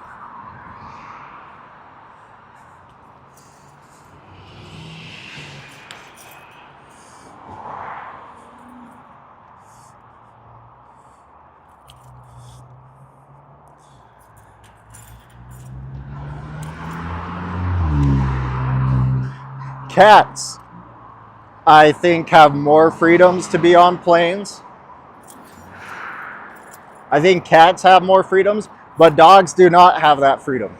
Cats, I think, have more freedoms to be on planes. I think cats have more freedoms, but dogs do not have that freedom.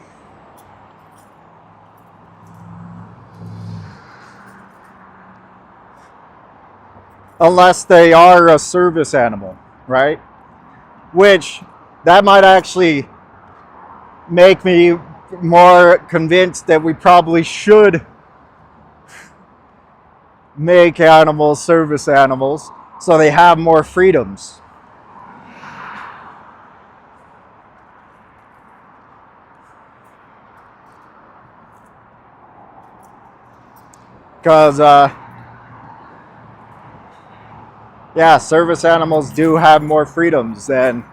Unless they are a service animal, right? Which, that might actually make me more convinced that we probably should make animals service animals so they have more freedoms. Because, yeah, service animals do have more freedoms than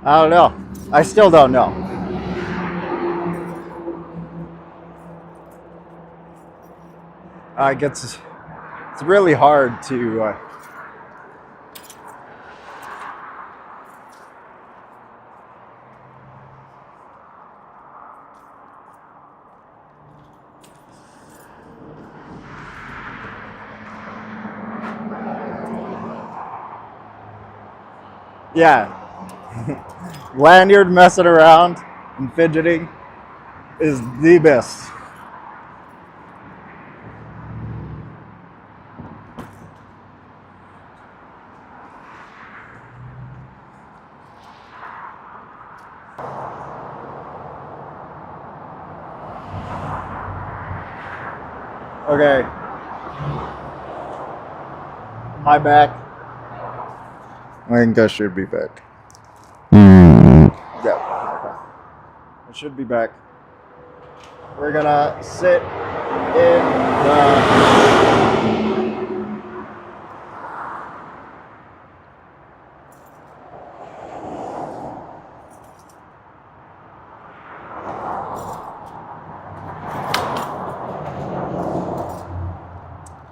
I don't know. I still don't know. It's really hard to. Yeah. Lanyard messing around and fidgeting is the best. Okay. Am I back? I think I should be back. Yeah. I should be back. We're gonna sit in the.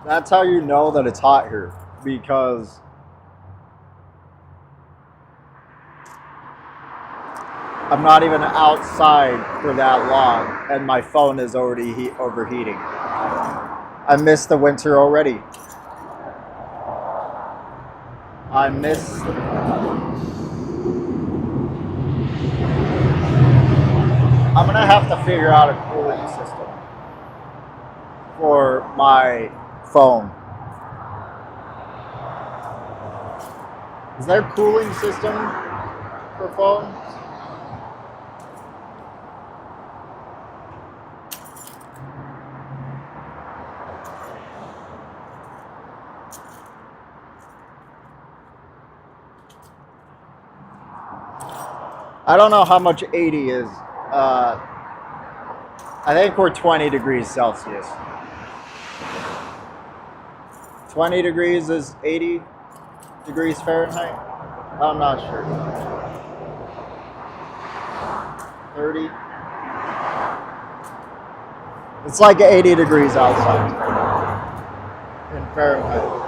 That's how you know that it's hot here, because I'm not even outside for that long, and my phone is already overheating. I miss the winter already. I miss. I'm gonna have to figure out a cooling system for my phone. Is there a cooling system for phone? I don't know how much 80 is. I think we're 20 degrees Celsius. 20 degrees is 80 degrees Fahrenheit? I'm not sure. 30? It's like 80 degrees outside in Fahrenheit.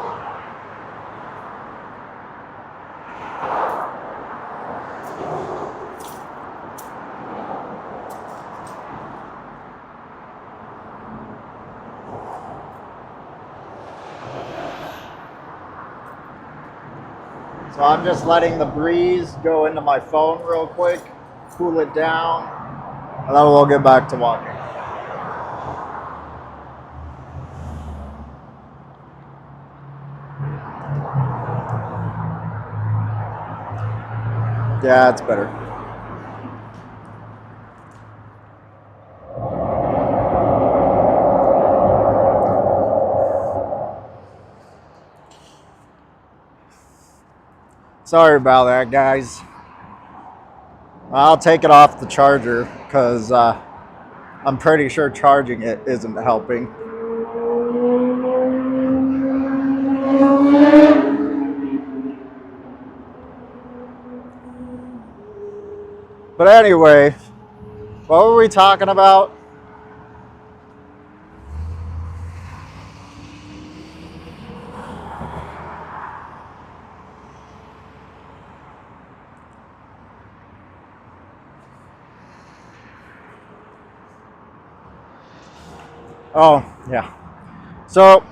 So I'm just letting the breeze go into my phone real quick, cool it down, and then we'll get back to walking. Yeah, it's better. Sorry about that, guys. I'll take it off the charger because I'm pretty sure charging it isn't helping. But anyway, what were we talking about? Oh, yeah. So,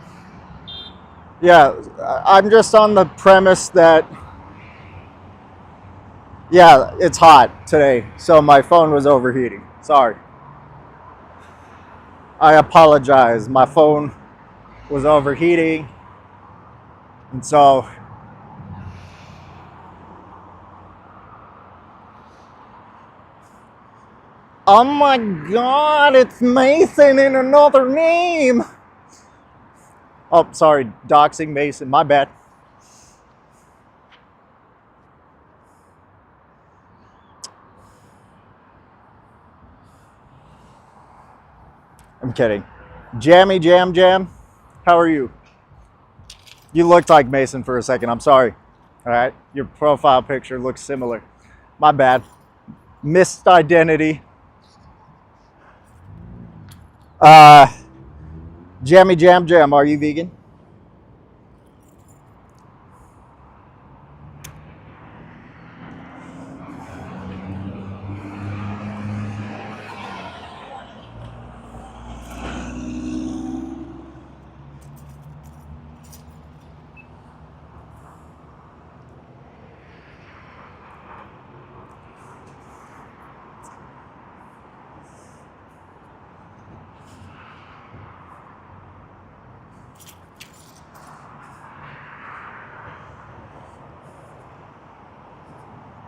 yeah, I'm just on the premise that, yeah, it's hot today, so my phone was overheating. Sorry. I apologize. My phone was overheating, and so oh my god, it's Mason in another name. Oh, sorry, doxing Mason, my bad. I'm kidding. Jammy Jam Jam, how are you? You looked like Mason for a second, I'm sorry. All right, your profile picture looks similar. My bad. Missed identity. Jammy Jam Jam, are you vegan?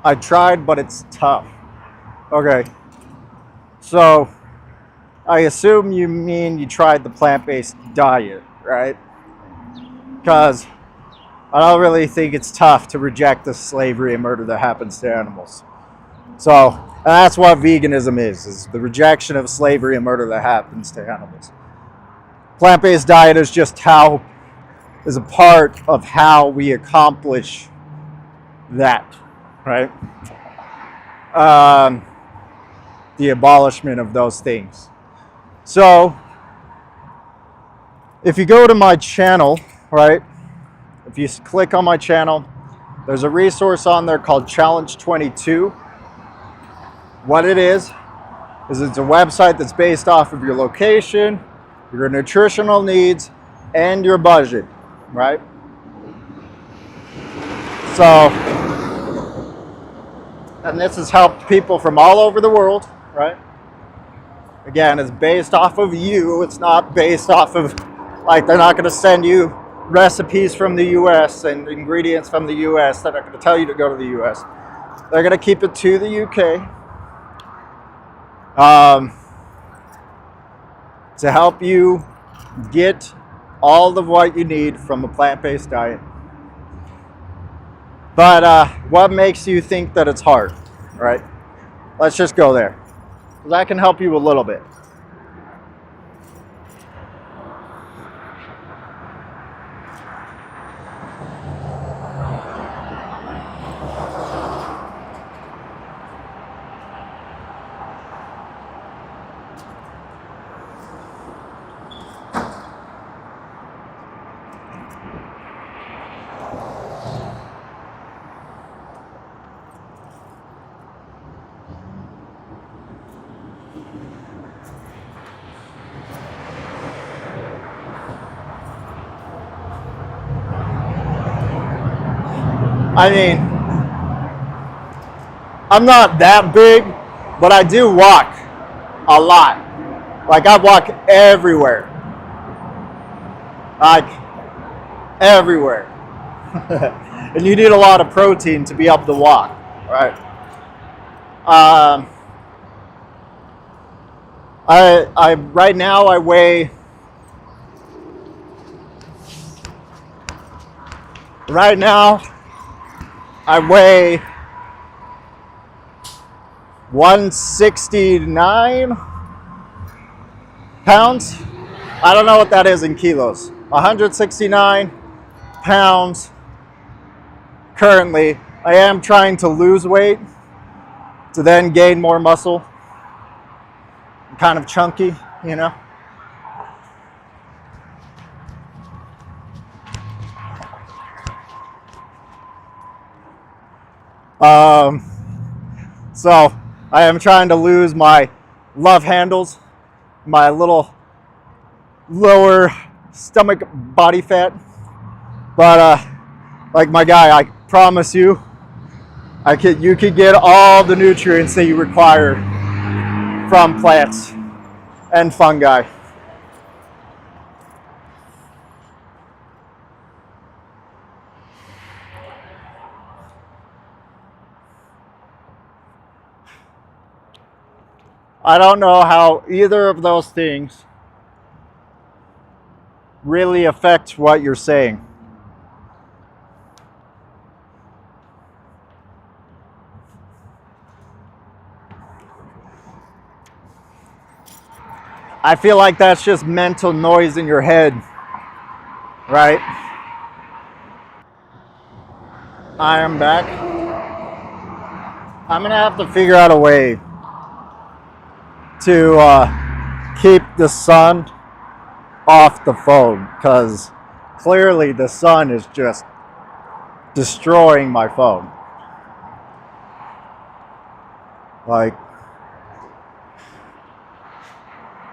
I tried, but it's tough. Okay. So, I assume you mean you tried the plant-based diet, right? Because I don't really think it's tough to reject the slavery and murder that happens to animals. So that's what veganism is the rejection of slavery and murder that happens to animals. Plant-based diet is just is a part of how we accomplish that, right? The abolishment of those things. So if you go to my channel, right, if you click on my channel, there's a resource on there called Challenge 22. What it is it's a website that's based off of your location, your nutritional needs, and your budget, right? So, and this has helped people from all over the world, right? Again, it's based off of you. It's not based off of, like, they're not going to send you recipes from the US and ingredients from the US. They're not going to tell you to go to the US. They're going to keep it to the UK. To help you get all of what you need from a plant-based diet. But what makes you think that it's hard, right? Let's just go there. That can help you a little bit. I mean, I'm not that big, but I do walk a lot. Like, I walk everywhere. Like, everywhere. And you need a lot of protein to be able to walk, right? I right now I weigh right now I weigh 169 pounds. I don't know what that is in kilos. 169 pounds currently. I am trying to lose weight to then gain more muscle. I'm kind of chunky, you know. So I am trying to lose my love handles, my little lower stomach body fat. But like my guy, I promise you, you could get all the nutrients that you require from plants and fungi. I don't know how either of those things really affect what you're saying. I feel like that's just mental noise in your head, right? I am back. I'm gonna have to figure out a way to keep the sun off the phone, because clearly the sun is just destroying my phone. Like,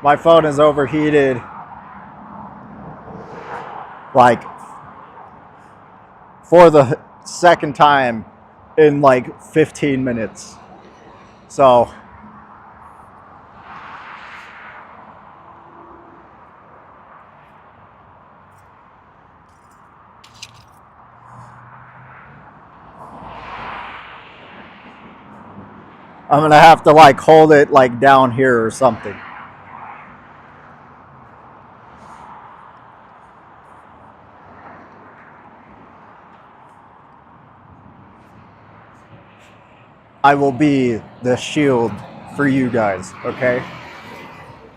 my phone is overheated like for the second time in like 15 minutes. So I'm gonna have to like hold it like down here or something. I will be the shield for you guys, okay?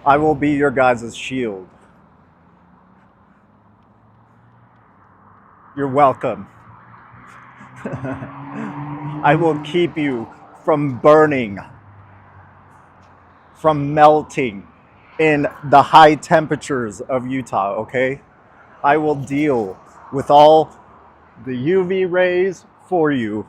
I will be your guys' shield. You're welcome. I will keep you from burning, from melting in the high temperatures of Utah, okay? I will deal with all the UV rays for you.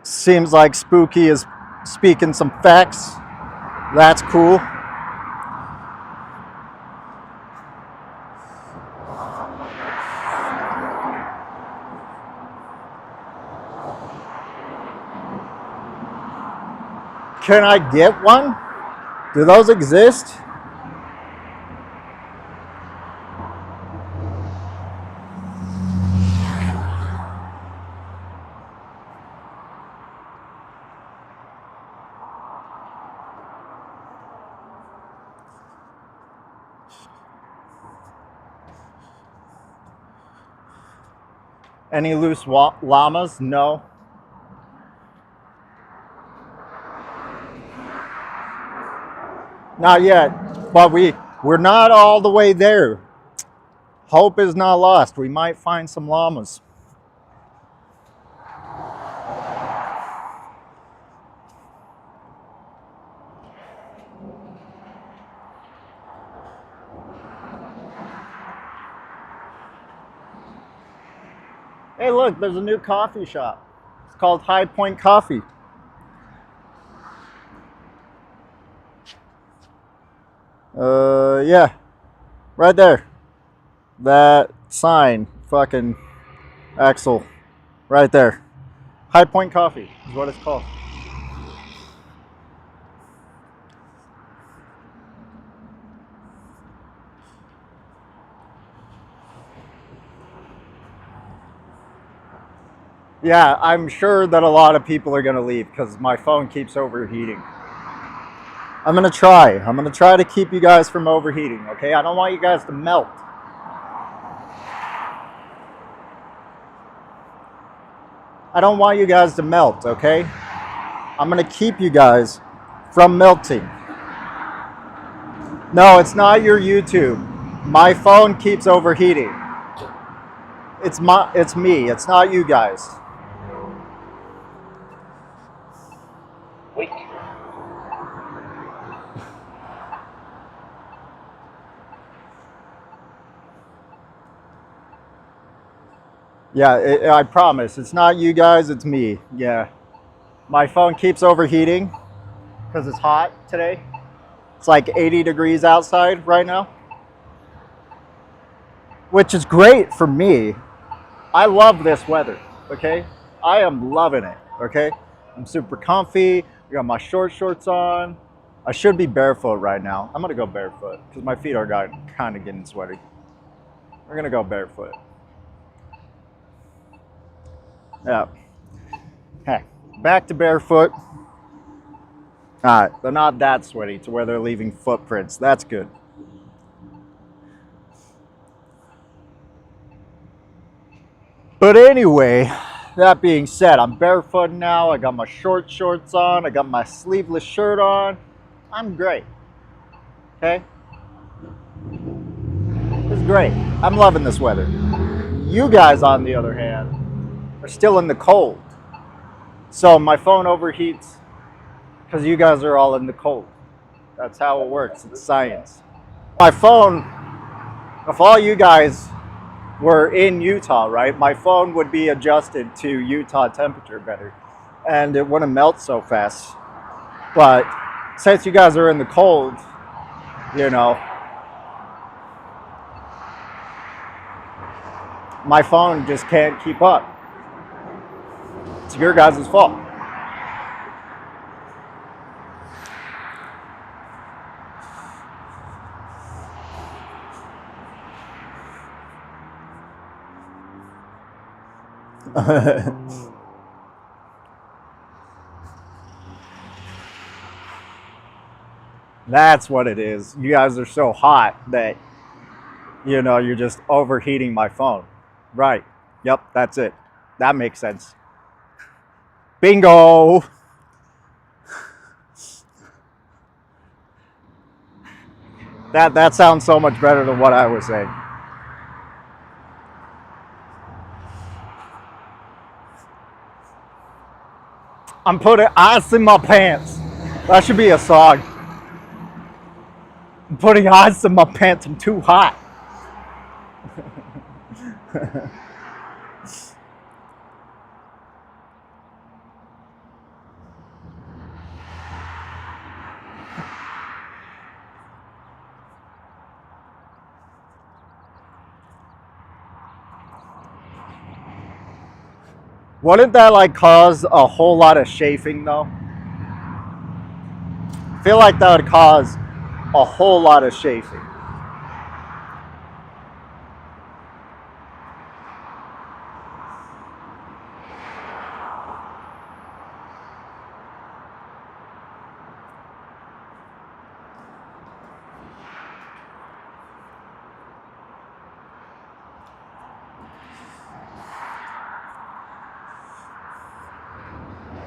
Seems like Spooky is speaking some facts. That's cool. Can I get one? Do those exist? Any loose llamas? No. Not yet, but we're not all the way there. Hope is not lost. We might find some llamas. Hey, look, there's a new coffee shop. It's called High Point Coffee. Yeah, right there. That sign, fucking Axel, right there. High Point Coffee is what it's called. Yeah, I'm sure that a lot of people are gonna leave because my phone keeps overheating. I'm gonna try. I'm gonna try to keep you guys from overheating, okay? I don't want you guys to melt. I don't want you guys to melt, okay? I'm gonna keep you guys from melting. No, it's not your YouTube. My phone keeps overheating. It's me. It's not you guys. Wait. Yeah, I promise. It's not you guys, it's me. Yeah. My phone keeps overheating because it's hot today. It's like 80 degrees outside right now, which is great for me. I love this weather, okay? I am loving it, okay? I'm super comfy. I got my shorts on. I should be barefoot right now. I'm gonna go barefoot because my feet are kind of getting sweaty. We're gonna go barefoot. Yeah. Hey, back to barefoot. All right, they're not that sweaty to where they're leaving footprints. That's good. But anyway, that being said, I'm barefoot now. I got my shorts on. I got my sleeveless shirt on. I'm great. Okay? It's great. I'm loving this weather. You guys, on the other hand, are still in the cold. So my phone overheats because you guys are all in the cold. That's how it works. It's science. My phone, if all you guys were in Utah, right, my phone would be adjusted to Utah temperature better and it wouldn't melt so fast. But since you guys are in the cold, you know, my phone just can't keep up. It's your guys' fault. That's what it is. You guys are so hot that, you're just overheating my phone. Right. Yep, that's it. That makes sense. Bingo! That sounds so much better than what I was saying. I'm putting ice in my pants. That should be a song. I'm putting ice in my pants. I'm too hot. Wouldn't that like cause a whole lot of chafing though? I feel like that would cause a whole lot of chafing.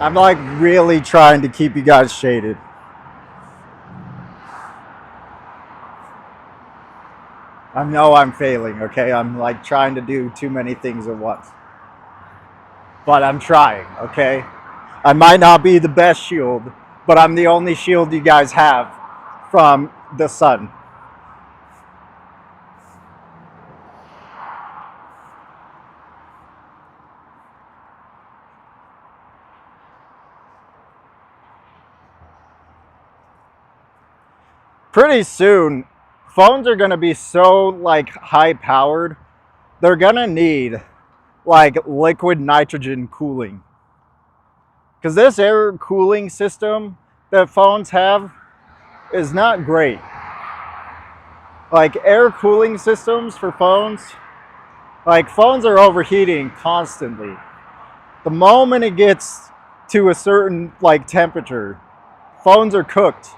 I'm like really trying to keep you guys shaded. I know I'm failing, okay? I'm like trying to do too many things at once. But I'm trying, okay? I might not be the best shield, but I'm the only shield you guys have from the sun. Pretty soon, phones are going to be so like high powered, they're going to need like liquid nitrogen cooling. Because this air cooling system that phones have is not great. Like air cooling systems for phones, like phones are overheating constantly. The moment it gets to a certain like temperature, phones are cooked.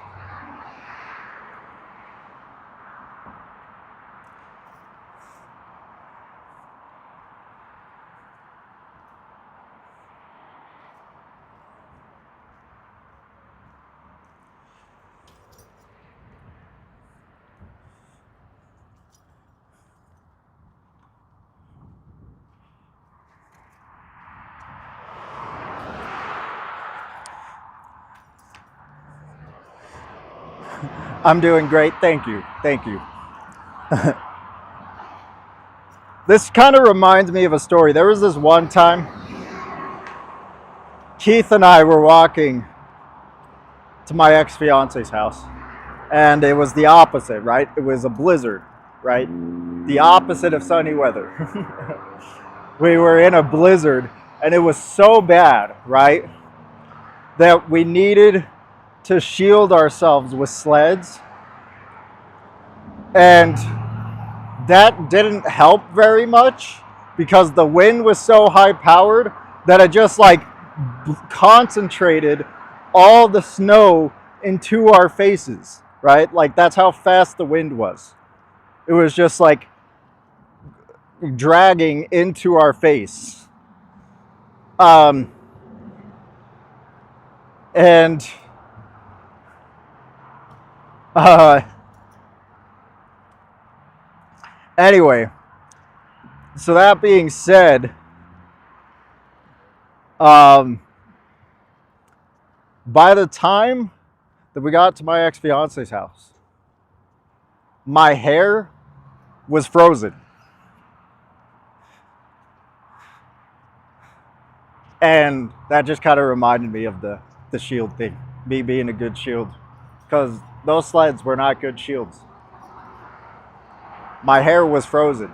I'm doing great. Thank you. Thank you. This kind of reminds me of a story. There was this one time Keith and I were walking to my ex-fiance's house, and it was the opposite, right? It was a blizzard, right? The opposite of sunny weather. We were in a blizzard, and it was so bad, right, that we needed to shield ourselves with sleds, and that didn't help very much because the wind was so high powered that it just like concentrated all the snow into our faces, right? Like that's how fast the wind was. It was just like dragging into our face. And anyway, so that being said, by the time that we got to my ex-fiance's house, my hair was frozen. And that just kind of reminded me of the shield thing, me being a good shield, because those sleds were not good shields. My hair was frozen.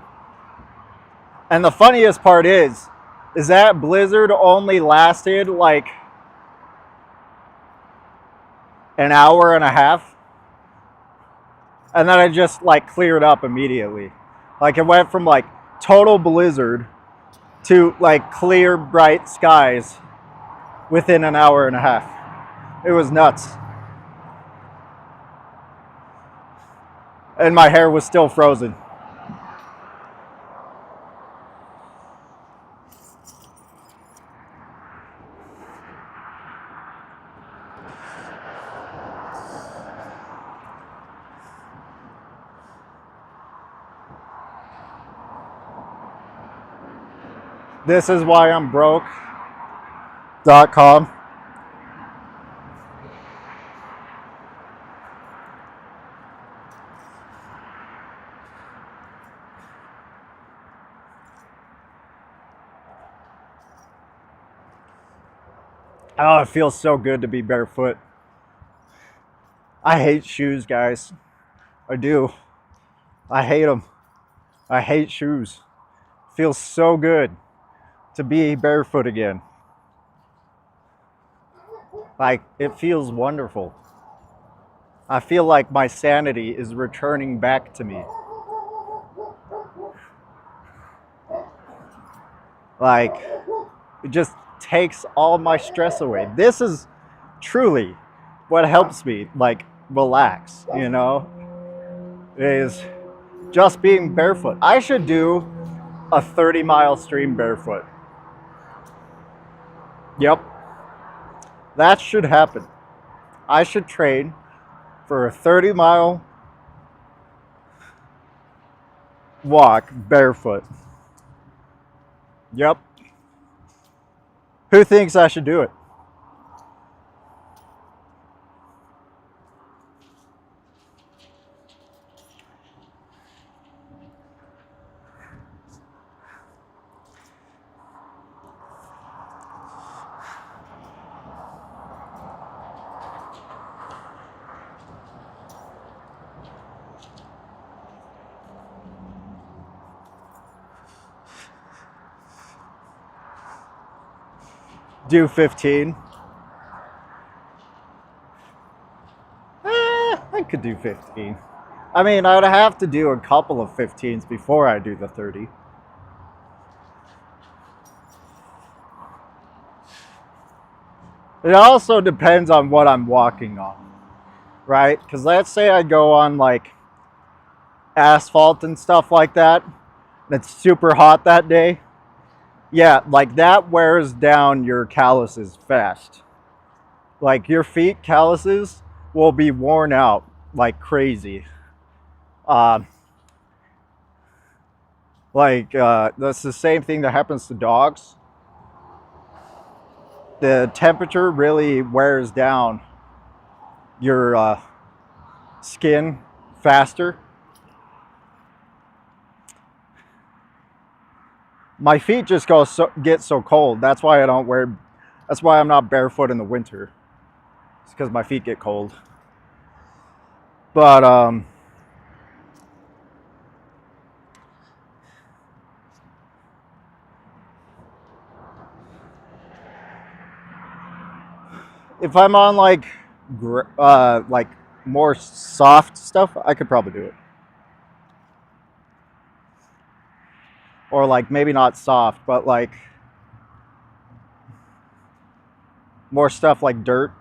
And the funniest part is that blizzard only lasted like an hour and a half. And then it just like cleared up immediately. Like it went from like total blizzard to like clear, bright skies within an hour and a half. It was nuts. and my hair was still frozen. This is why I'm broke.com. Oh, it feels so good to be barefoot. I hate shoes, guys. I do. I hate them. I hate shoes. Feels so good to be barefoot again. Like, it feels wonderful. I feel like my sanity is returning back to me. Like, it just takes all my stress away. This is truly what helps me, like, relax, you know, is just being barefoot. I should do a 30-mile stream barefoot. Yep, that should happen. I should train for a 30-mile walk barefoot. Yep. Who thinks I should do it? Do 15. I could do 15. I mean, I would have to do a couple of 15s before I do the 30. It also depends on what I'm walking on, right? Because let's say I go on like asphalt and stuff like that, and it's super hot that day. Yeah, like that wears down your calluses fast. Like your feet calluses will be worn out like crazy. Uh, that's the same thing that happens to dogs. The temperature really wears down your skin faster. My feet just get so cold. That's why I don't wear. That's why I'm not barefoot in the winter. It's because my feet get cold. But if I'm on like more soft stuff, I could probably do it. Or like maybe not soft, but like more stuff like dirt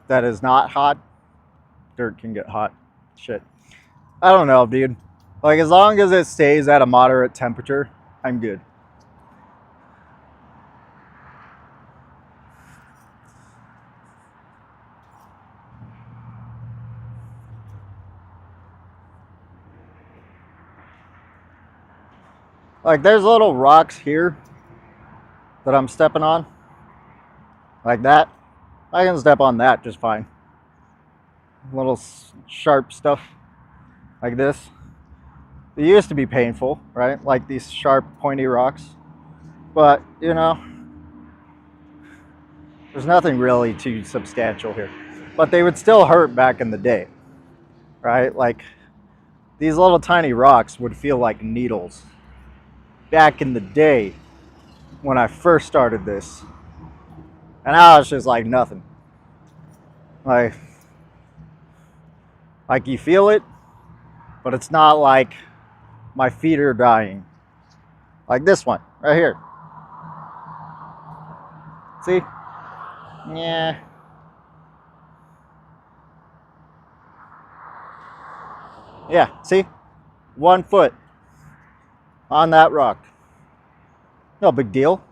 that is not hot. Dirt can get hot. Shit. I don't know, dude. Like as long as it stays at a moderate temperature, I'm good. Like there's little rocks here that I'm stepping on. Like that. I can step on that just fine. Little sharp stuff like this. It used to be painful, right? Like these sharp, pointy rocks. But, you know, there's nothing really too substantial here. But they would still hurt back in the day, right? Like these little tiny rocks would feel like needles back in the day when I first started this. And now it's just like nothing. Like you feel it, but it's not like my feet are dying. Like this one right here. See? Yeah. Yeah, see? 1 foot on that rock. No big deal.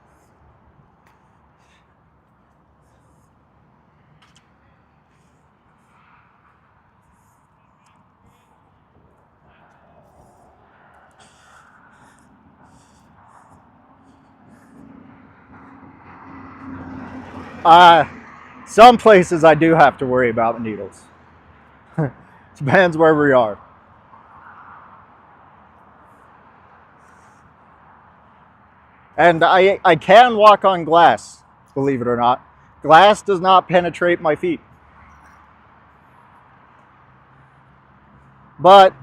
Some places I do have to worry about needles. Depends where we are. And I can walk on glass, believe it or not. Glass does not penetrate my feet. But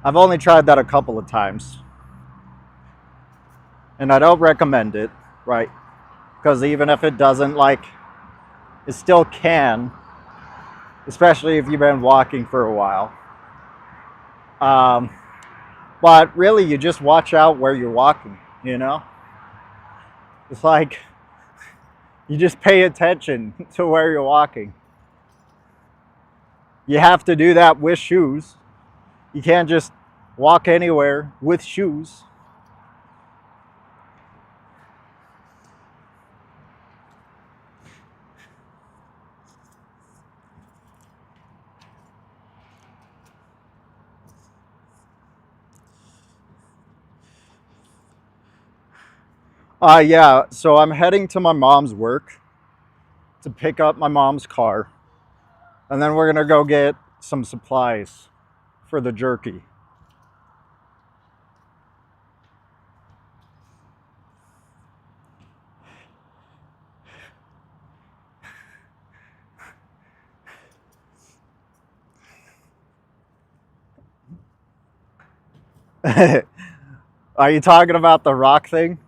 I've only tried that a couple of times. And I don't recommend it, right? Because even if it doesn't, like, it still can, especially if you've been walking for a while. But really, you just watch out where you're walking, you know? It's like you just pay attention to where you're walking. You have to do that with shoes. You can't just walk anywhere with shoes. Yeah, so I'm heading to my mom's work to pick up my mom's car. And then we're gonna go get some supplies for the jerky. Are you talking about the rock thing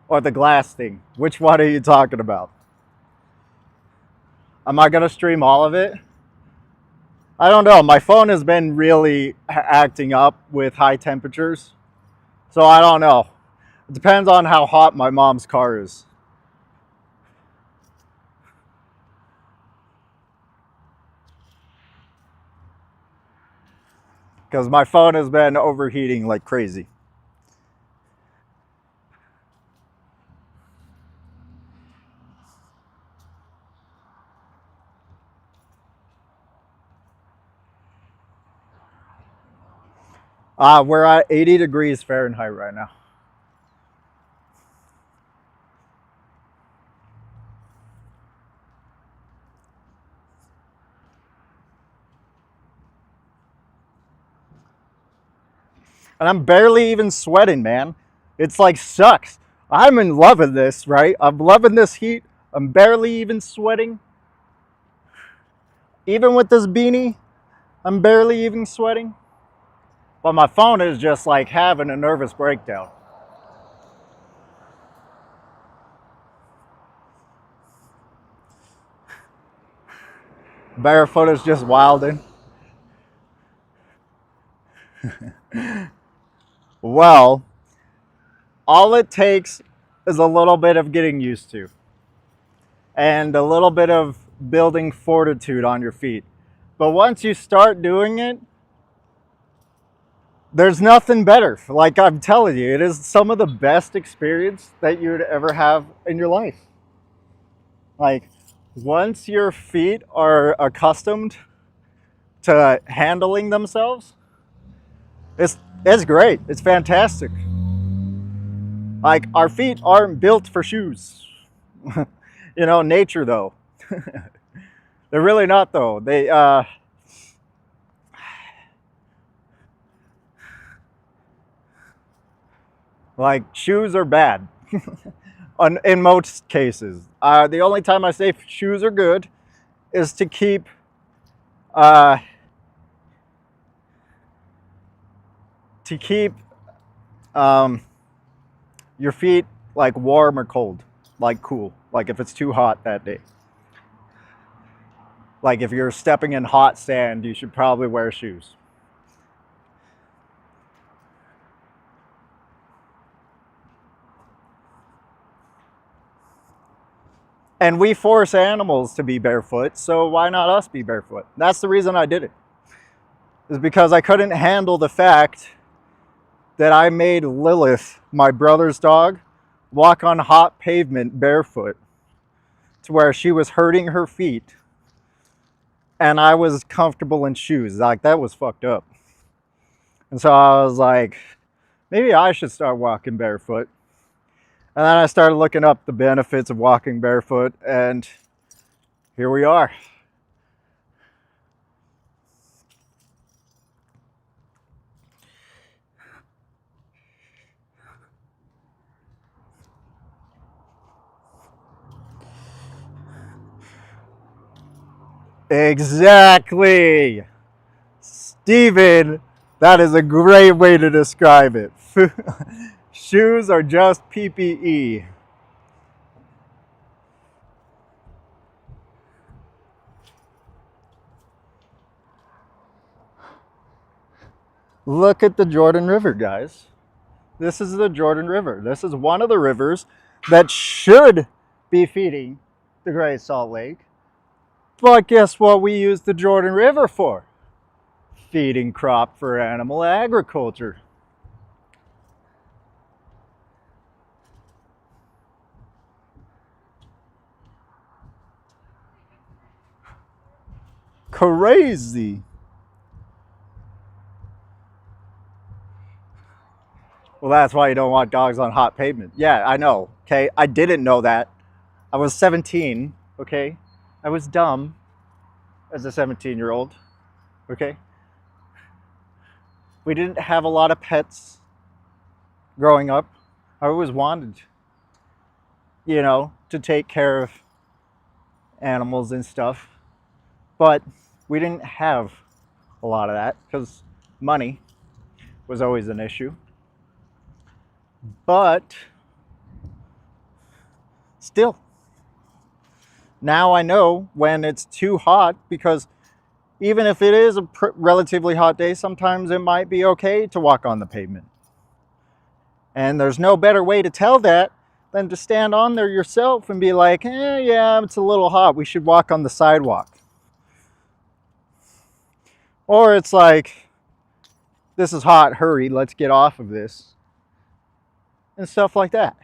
or the glass thing? Which one are you talking about? Am I gonna stream all of it? I don't know. My phone has been really acting up with high temperatures. So I don't know. It depends on how hot my mom's car is. Because my phone has been overheating like crazy. We're at 80 degrees Fahrenheit right now. And I'm barely even sweating, man. It's like sucks. I'm in love with this, right? I'm loving this heat. I'm barely even sweating. Even with this beanie, I'm barely even sweating. But my phone is just like having a nervous breakdown. Barefoot is just wilding. Well, all it takes is a little bit of getting used to and a little bit of building fortitude on your feet. But once you start doing it, there's nothing better. Like I'm telling you, it is some of the best experience that you would ever have in your life. Like once your feet are accustomed to handling themselves, it's great. It's fantastic. Like our feet aren't built for shoes. You know, nature though. They're really not though. They like shoes are bad. In most cases. The only time I say shoes are good is to keep uh, to keep your feet like warm or cold, like cool, like if it's too hot that day. Like if you're stepping in hot sand, you should probably wear shoes. And we force animals to be barefoot, so why not us be barefoot? That's the reason I did it. is because I couldn't handle the fact that I made Lilith, my brother's dog, walk on hot pavement barefoot to where she was hurting her feet and I was comfortable in shoes. Like, that was fucked up. And so I was like, maybe I should start walking barefoot. And then I started looking up the benefits of walking barefoot, and here we are. Exactly. Steven, that is a great way to describe it. Shoes are just PPE. Look at the Jordan River, guys. This is the Jordan River. This is one of the rivers that should be feeding the Great Salt Lake. But guess what we use the Jordan River for? Feeding crop for animal agriculture. Crazy. Well, that's why you don't want dogs on hot pavement. Yeah, I know. Okay, I didn't know that. I was 17. Okay, I was dumb as a 17-year-old. Okay, we didn't have a lot of pets growing up. I always wanted, to take care of animals and stuff, but we didn't have a lot of that because money was always an issue. But still, now I know when it's too hot, because even if it is a relatively hot day, sometimes it might be okay to walk on the pavement. And there's no better way to tell that than to stand on there yourself and be like, yeah, it's a little hot. We should walk on the sidewalk. Or it's like, this is hot, hurry, let's get off of this. And stuff like that.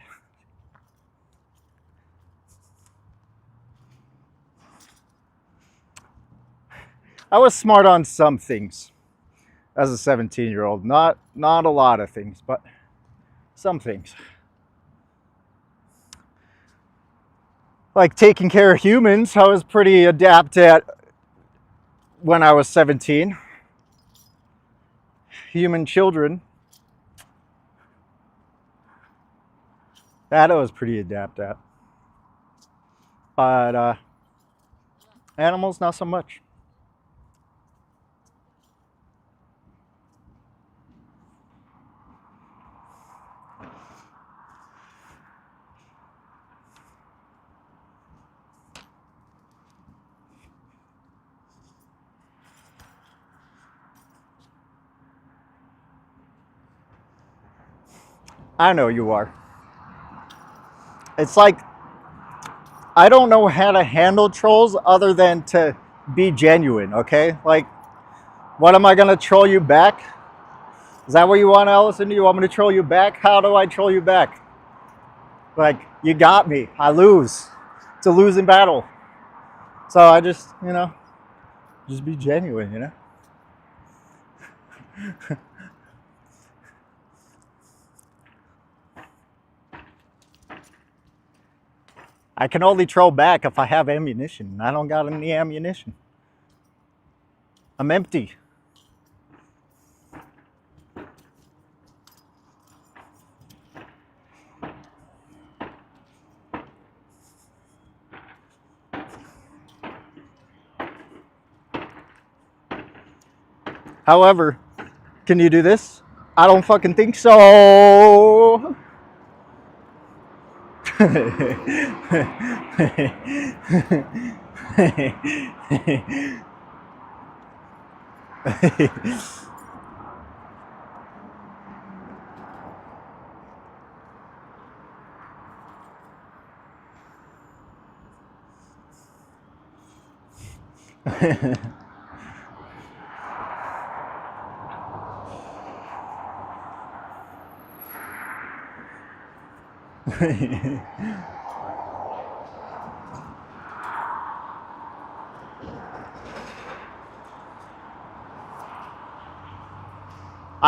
I was smart on some things as a 17-year-old. Not a lot of things, but some things. Like taking care of humans, I was pretty adept at when I was 17. Human children, that I was pretty adept at. But animals, not so much. I know you are. It's like, I don't know how to handle trolls other than to be genuine, okay? Like, what am I gonna troll you back? Is that what you want, Allison? Do you want me to troll you back? How do I troll you back? Like, you got me. I lose. It's a losing battle. So I just, just be genuine, I can only troll back if I have ammunition. I don't got any ammunition. I'm empty. However, can you do this? I don't fucking think so. I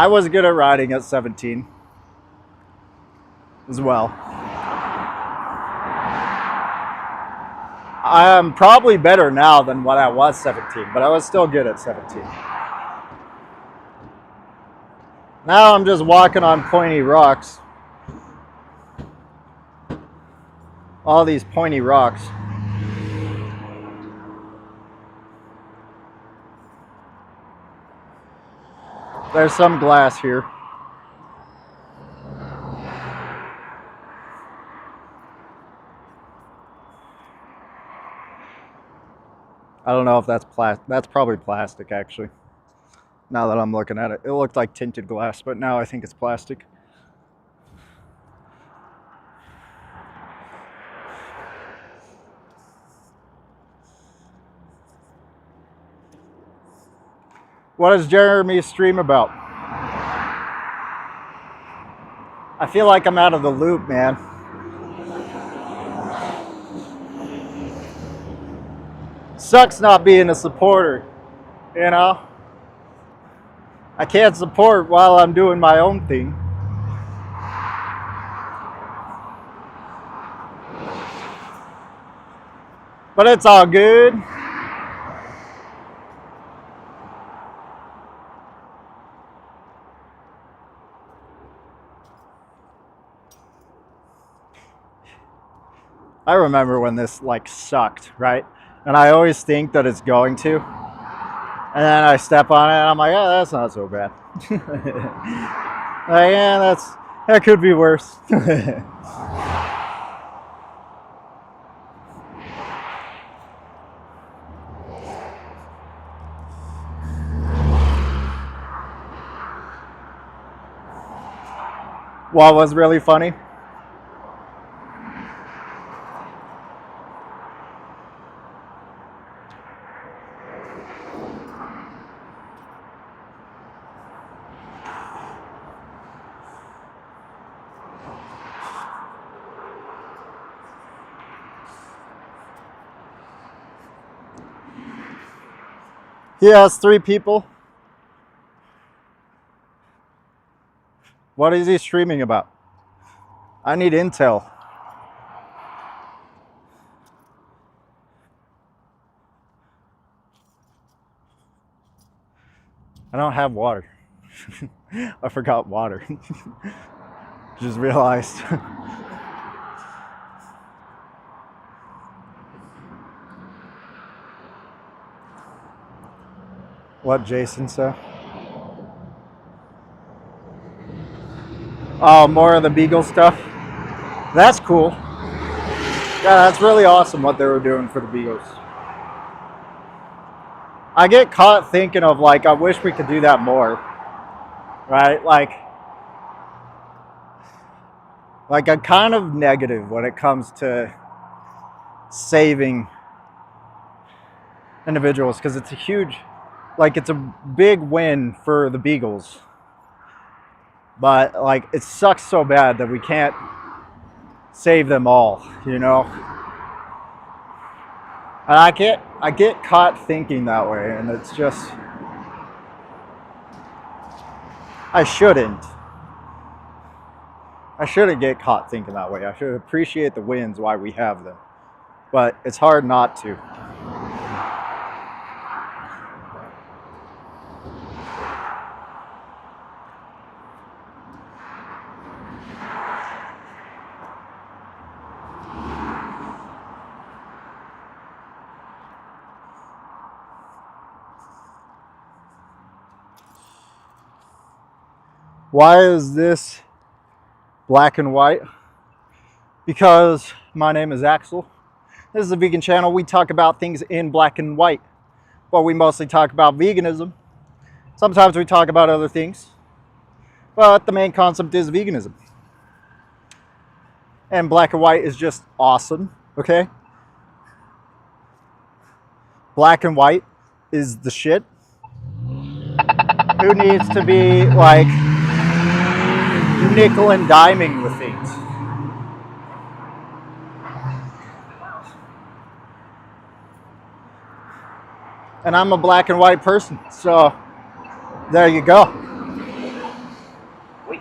was good at riding at 17 as well. I am probably better now than when I was 17, but I was still good at 17. Now I'm just walking on pointy rocks. All these pointy rocks. There's some glass here. I don't know if that's plastic. That's probably plastic, actually. Now that I'm looking at it, it looked like tinted glass, but now I think it's plastic. What is Jeremy's stream about? I feel like I'm out of the loop, man. Sucks not being a supporter, you know? I can't support while I'm doing my own thing. But it's all good. I remember when this like sucked, right? And I always think that it's going to. And then I step on it and I'm like, oh, that's not so bad. Like, yeah, that could be worse. What was really funny? He has 3 people. What is he streaming about? I need intel. I don't have water. I forgot water. Just realized. What Jason said. Oh, more of the Beagle stuff. That's cool. Yeah, that's really awesome what they were doing for the Beagles. I get caught thinking of like, I wish we could do that more. Right? Like I'm kind of negative when it comes to saving individuals because it's a huge, like it's a big win for the Beagles. But like it sucks so bad that we can't save them all, you know? And I get caught thinking that way, and it's just I shouldn't get caught thinking that way. I should appreciate the wins while we have them. But it's hard not to. Why is this black and white? Because my name is Axel. This is a vegan channel. We talk about things in black and white. Well, we mostly talk about veganism. Sometimes we talk about other things. But the main concept is veganism. And black and white is just awesome, okay? Black and white is the shit. Who needs to be like nickel and diming with things? And I'm a black and white person, so there you go. Wait.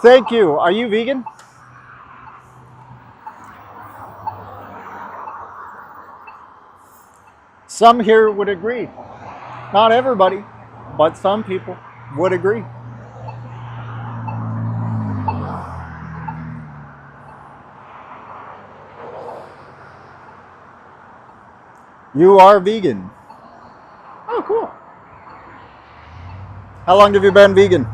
Thank you. Are you vegan? Some here would agree. Not everybody, but some people would agree. You are vegan. Oh, cool. How long have you been vegan?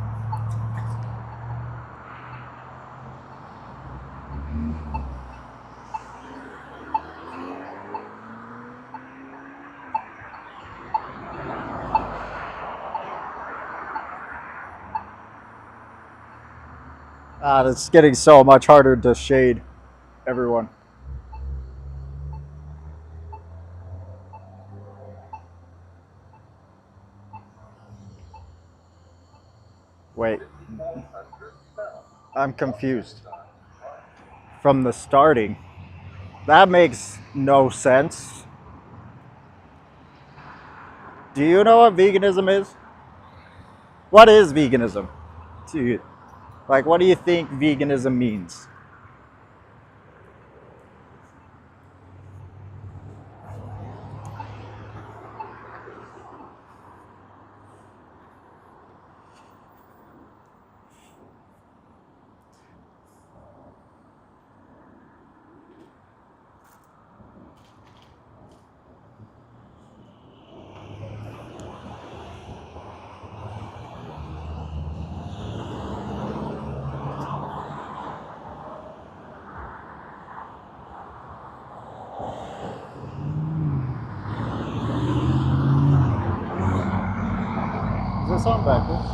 It's getting so much harder to shade everyone. Wait, I'm confused. From the starting, that makes no sense. Do you know what veganism is? What is veganism? Dude, like, what do you think veganism means? Is this on backwards?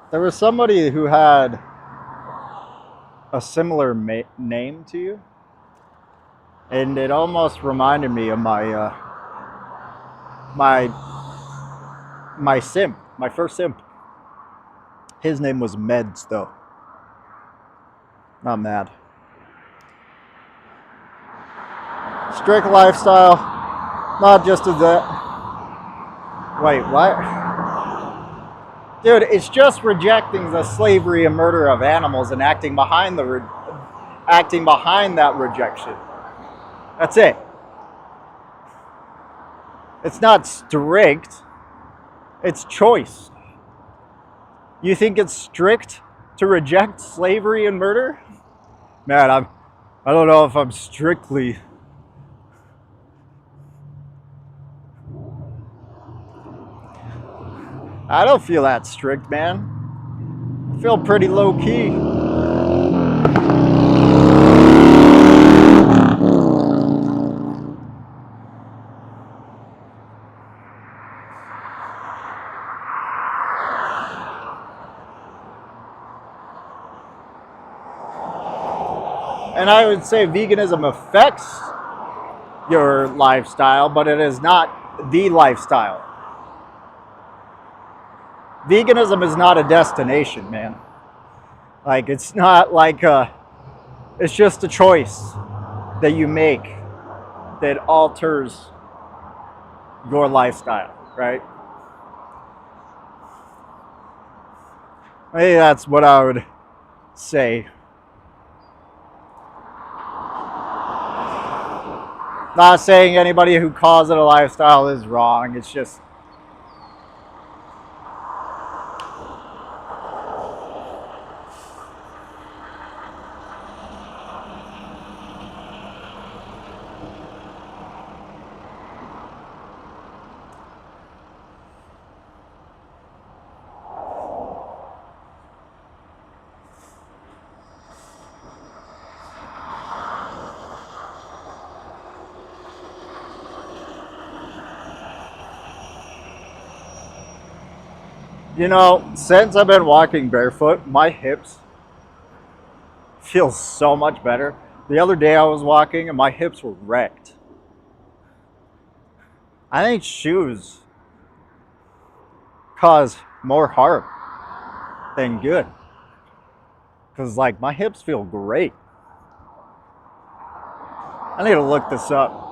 There was somebody who had a similar name to you, and it almost reminded me of my my simp, my first simp. His name was Meds, though. Not mad. Strict lifestyle, not just as that. Wait, what? Dude, it's just rejecting the slavery and murder of animals and acting behind that rejection. That's it. It's not strict. It's choice. You think it's strict to reject slavery and murder? Man, I don't know if I'm strictly. I don't feel that strict, man. I feel pretty low key. And I would say veganism affects your lifestyle, but it is not the lifestyle. Veganism is not a destination, man. Like, it's not like it's just a choice that you make that alters your lifestyle, right? Maybe that's what I would say. Not saying anybody who calls it a lifestyle is wrong. It's just You know, since I've been walking barefoot, my hips feel so much better. The other day I was walking and my hips were wrecked. I think shoes cause more harm than good. Cause like my hips feel great. I need to look this up.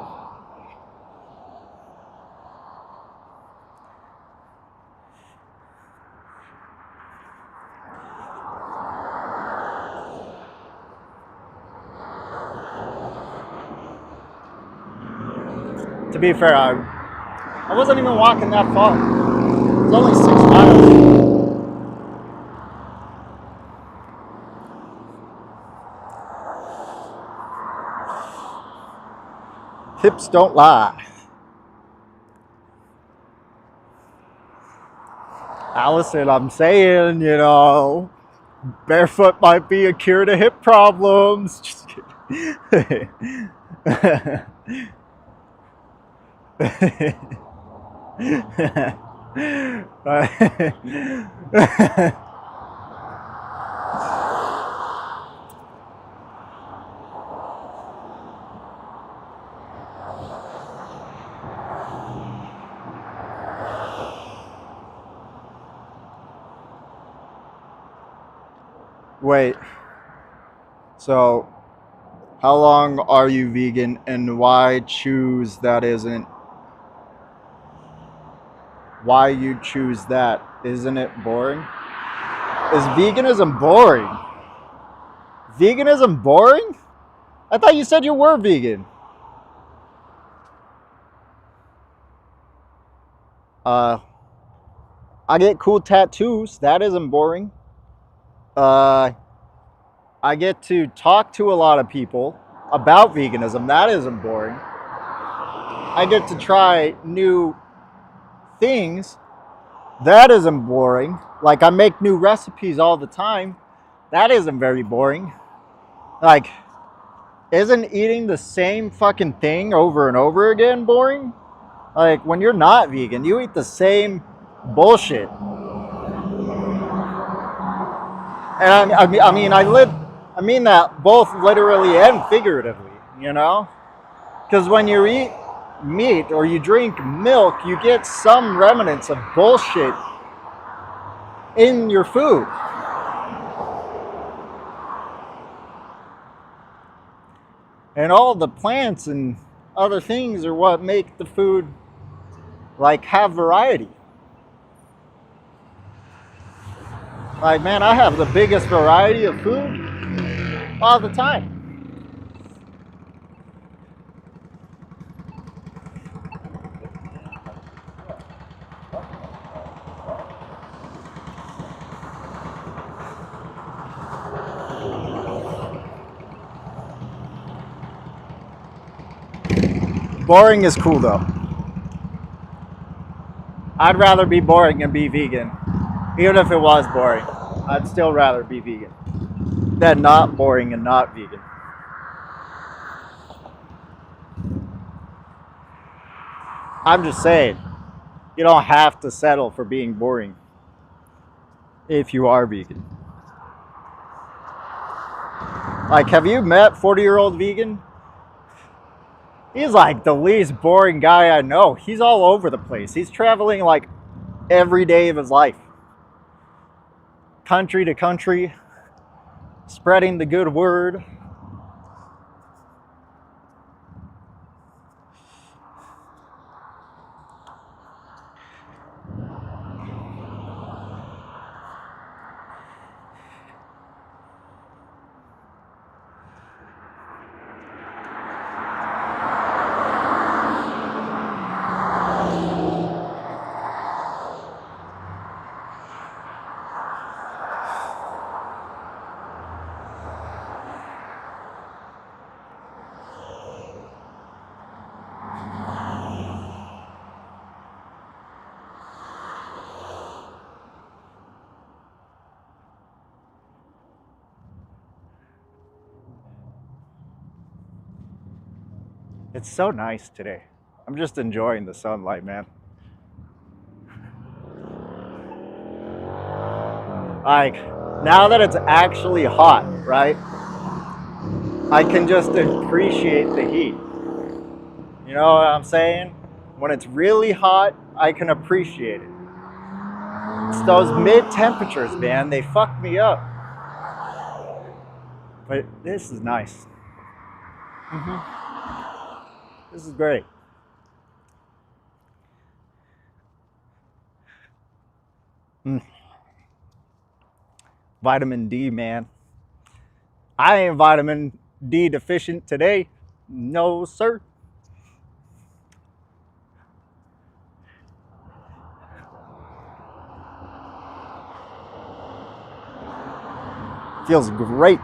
To be fair, I wasn't even walking that far. It was only 6 miles. Hips don't lie. Allison, I'm saying, you know, barefoot might be a cure to hip problems. Just kidding. Wait, so how long are you vegan and why choose that isn't why you choose that? Isn't it boring? Is veganism boring? Veganism boring? I thought you said you were vegan. Uh, I get cool tattoos. That isn't boring. Uh, I get to talk to a lot of people about veganism. That isn't boring. I get to try new things. That isn't boring. Like I make new recipes all the time. That isn't very boring. Like, isn't eating the same fucking thing over and over again boring? Like when you're not vegan, you eat the same bullshit. And I mean that both literally and figuratively, you know? Because when you eat meat or you drink milk, you get some remnants of bullshit in your food. And all the plants and other things are what make the food like have variety. Like, man, I have the biggest variety of food all the time. Boring is cool though. I'd rather be boring and be vegan. Even if it was boring, I'd still rather be vegan than not boring and not vegan. I'm just saying, you don't have to settle for being boring if you are vegan. Like, have you met 40-year-old vegan? He's like the least boring guy I know. He's all over the place. He's traveling like every day of his life, country to country, spreading the good word. It's so nice today. I'm just enjoying the sunlight, man. Like, now that it's actually hot, right? I can just appreciate the heat. You know what I'm saying? When it's really hot, I can appreciate it. It's those mid temperatures, man. They fuck me up. But this is nice. This is great. Mm. Vitamin D, man. I ain't vitamin D deficient today. No, sir. Feels great.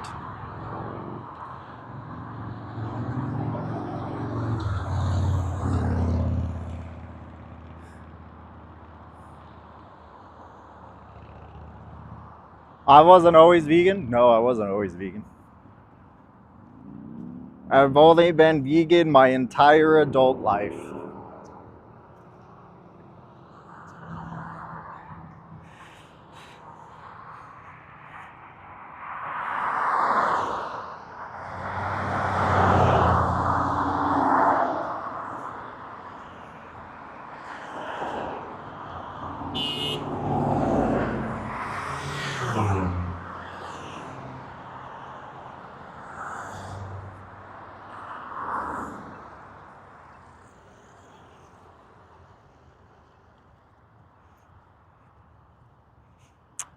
I wasn't always vegan. No, I wasn't always vegan. I've only been vegan my entire adult life.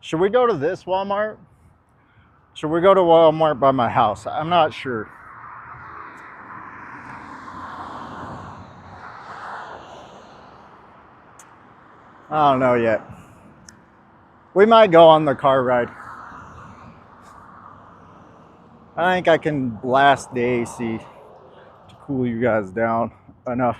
Should we go to this Walmart? Should we go to Walmart by my house? I'm not sure. I don't know yet. We might go on the car ride. I think I can blast the AC to cool you guys down enough.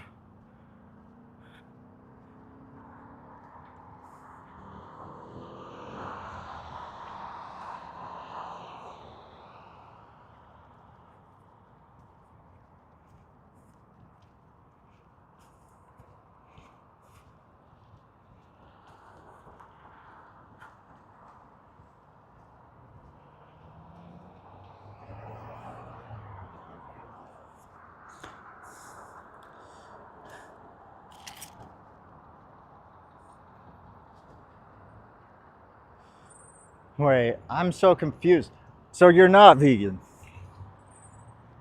Wait, I'm so confused. So you're not vegan?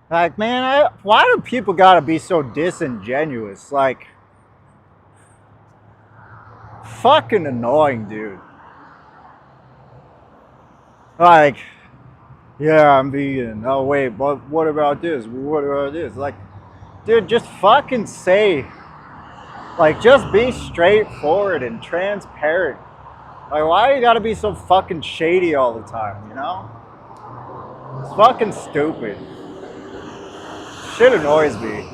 Like, man, why do people gotta be so disingenuous? Like, fucking annoying, dude. Like, yeah, I'm vegan. Oh, wait, but what about this? What about this? Like, dude, just fucking say. Like, just be straightforward and transparent. Like, why you gotta be so fucking shady all the time, you know? It's fucking stupid. Shit annoys me.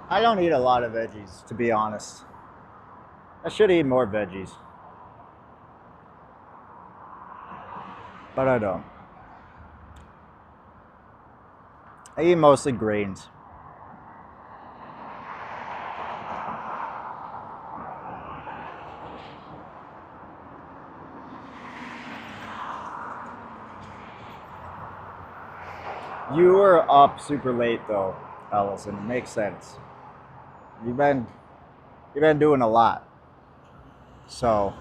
I don't eat a lot of veggies, to be honest. I should eat more veggies. But I don't. I eat mostly grains. You were up super late though, Allison. It makes sense. You've been You've been doing a lot. So,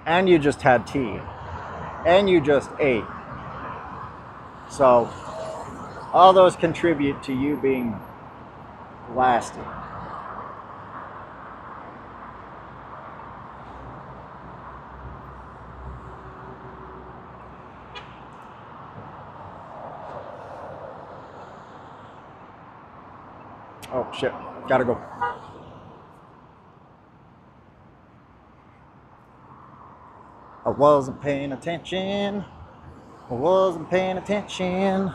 and you just had tea. And you just ate. So, all those contribute to you being blasted. Oh shit, gotta go. I wasn't paying attention. I wasn't paying attention.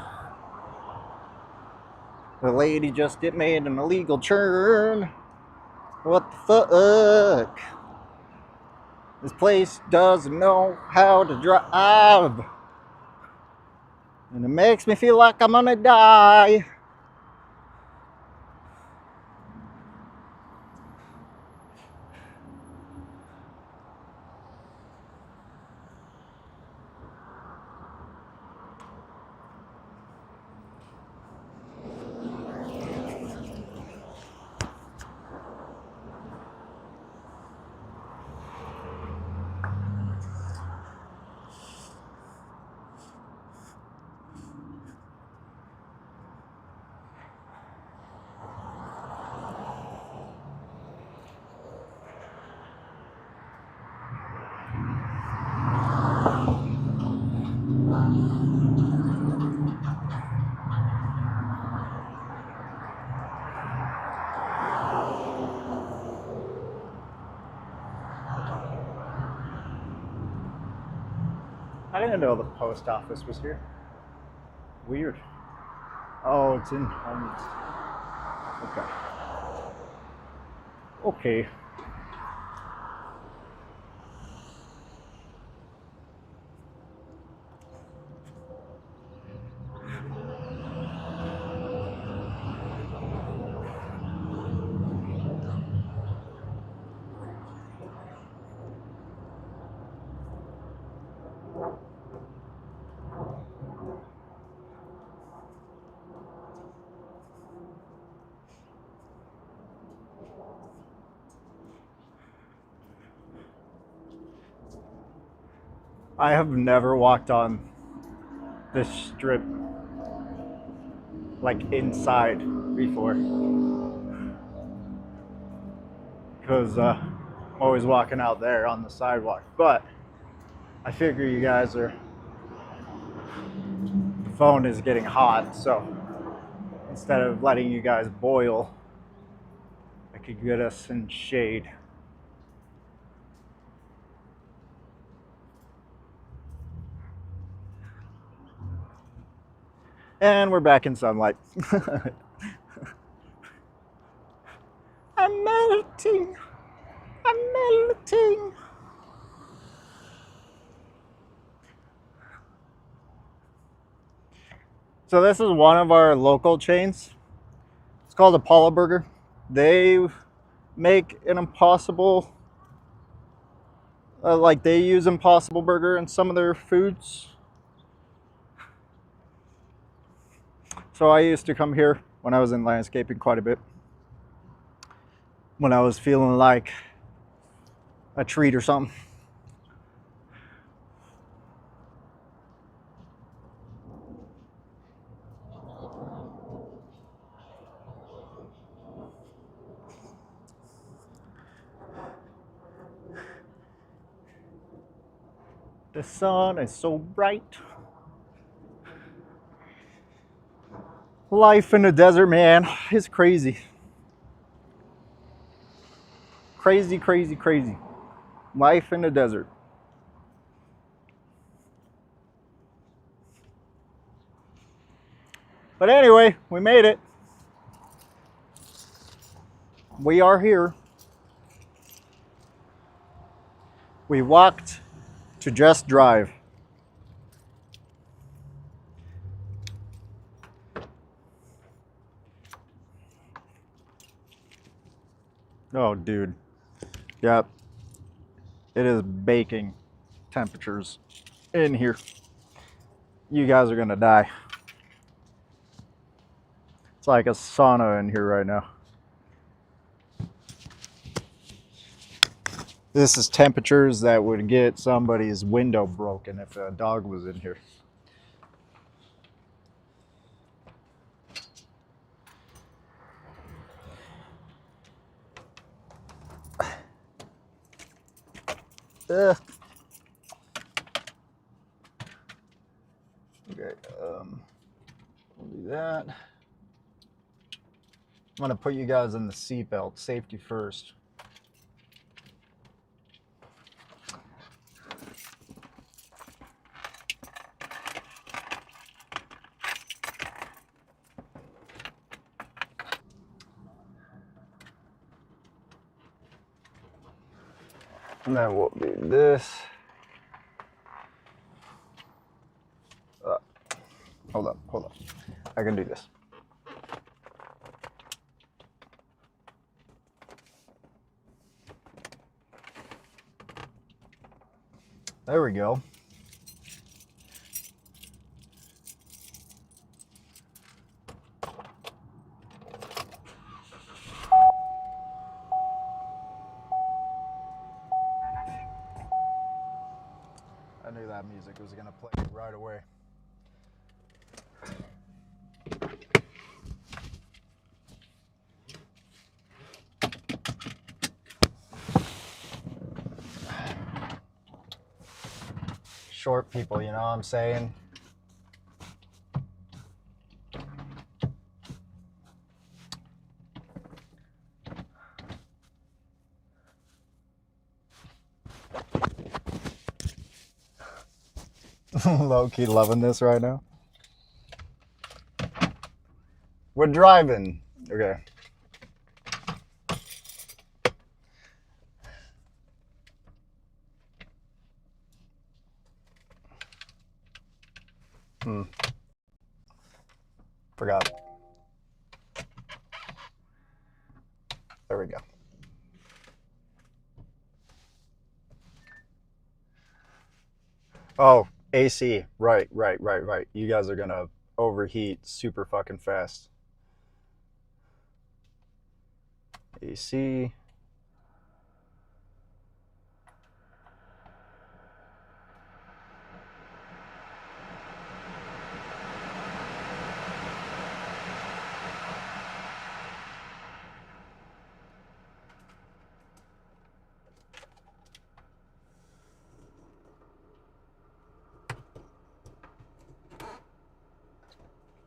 The lady just made an illegal turn. What the fuck? This place doesn't know how to drive. And it makes me feel like I'm gonna die. I didn't know the post office was here. Weird. Oh, it's in Holmes. Okay. Okay. I have never walked on this strip like inside before because I'm always walking out there on the sidewalk, but I figure you guys are, the phone is getting hot, so instead of letting you guys boil, I could get us some shade. And we're back in sunlight. I'm melting. I'm melting. So this is one of our local chains. It's called Apollo Burger. They make an Impossible, like they use Impossible Burger in some of their foods. So I used to come here when I was in landscaping quite a bit. When I was feeling like a treat or something. The sun is so bright. Life in the desert, man, is crazy. Crazy, crazy, crazy. Life in the desert. But anyway, we made it. We are here. We walked to just drive. Oh, dude. Yep. It is baking temperatures in here. You guys are gonna die. It's like a sauna in here right now. This is temperatures that would get somebody's window broken if a dog was in here. Ugh. Okay, we'll do that. I'm gonna put you guys in the seatbelt. Safety first. And then we'll do this. Hold up. I can do this. There we go. I knew that music was gonna play right away. Short people, you know what I'm saying? Low-key loving this right now. We're driving. Okay. Forgot. There we go. Oh, AC. Right. You guys are gonna overheat super fucking fast. AC.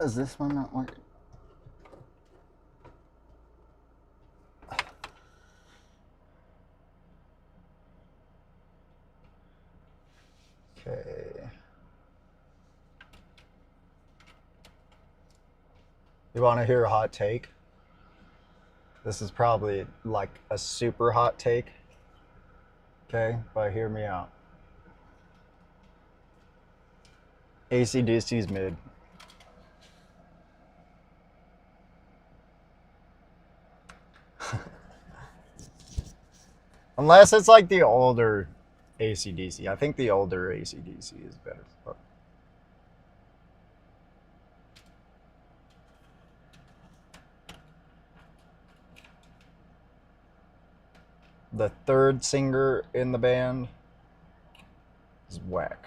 Is this one not working? Okay. You want to hear a hot take? This is probably like a super hot take. Okay, but hear me out. AC/DC's mid. Unless it's like the older AC/DC. I think the older AC/DC is better. But the third singer in the band is whack.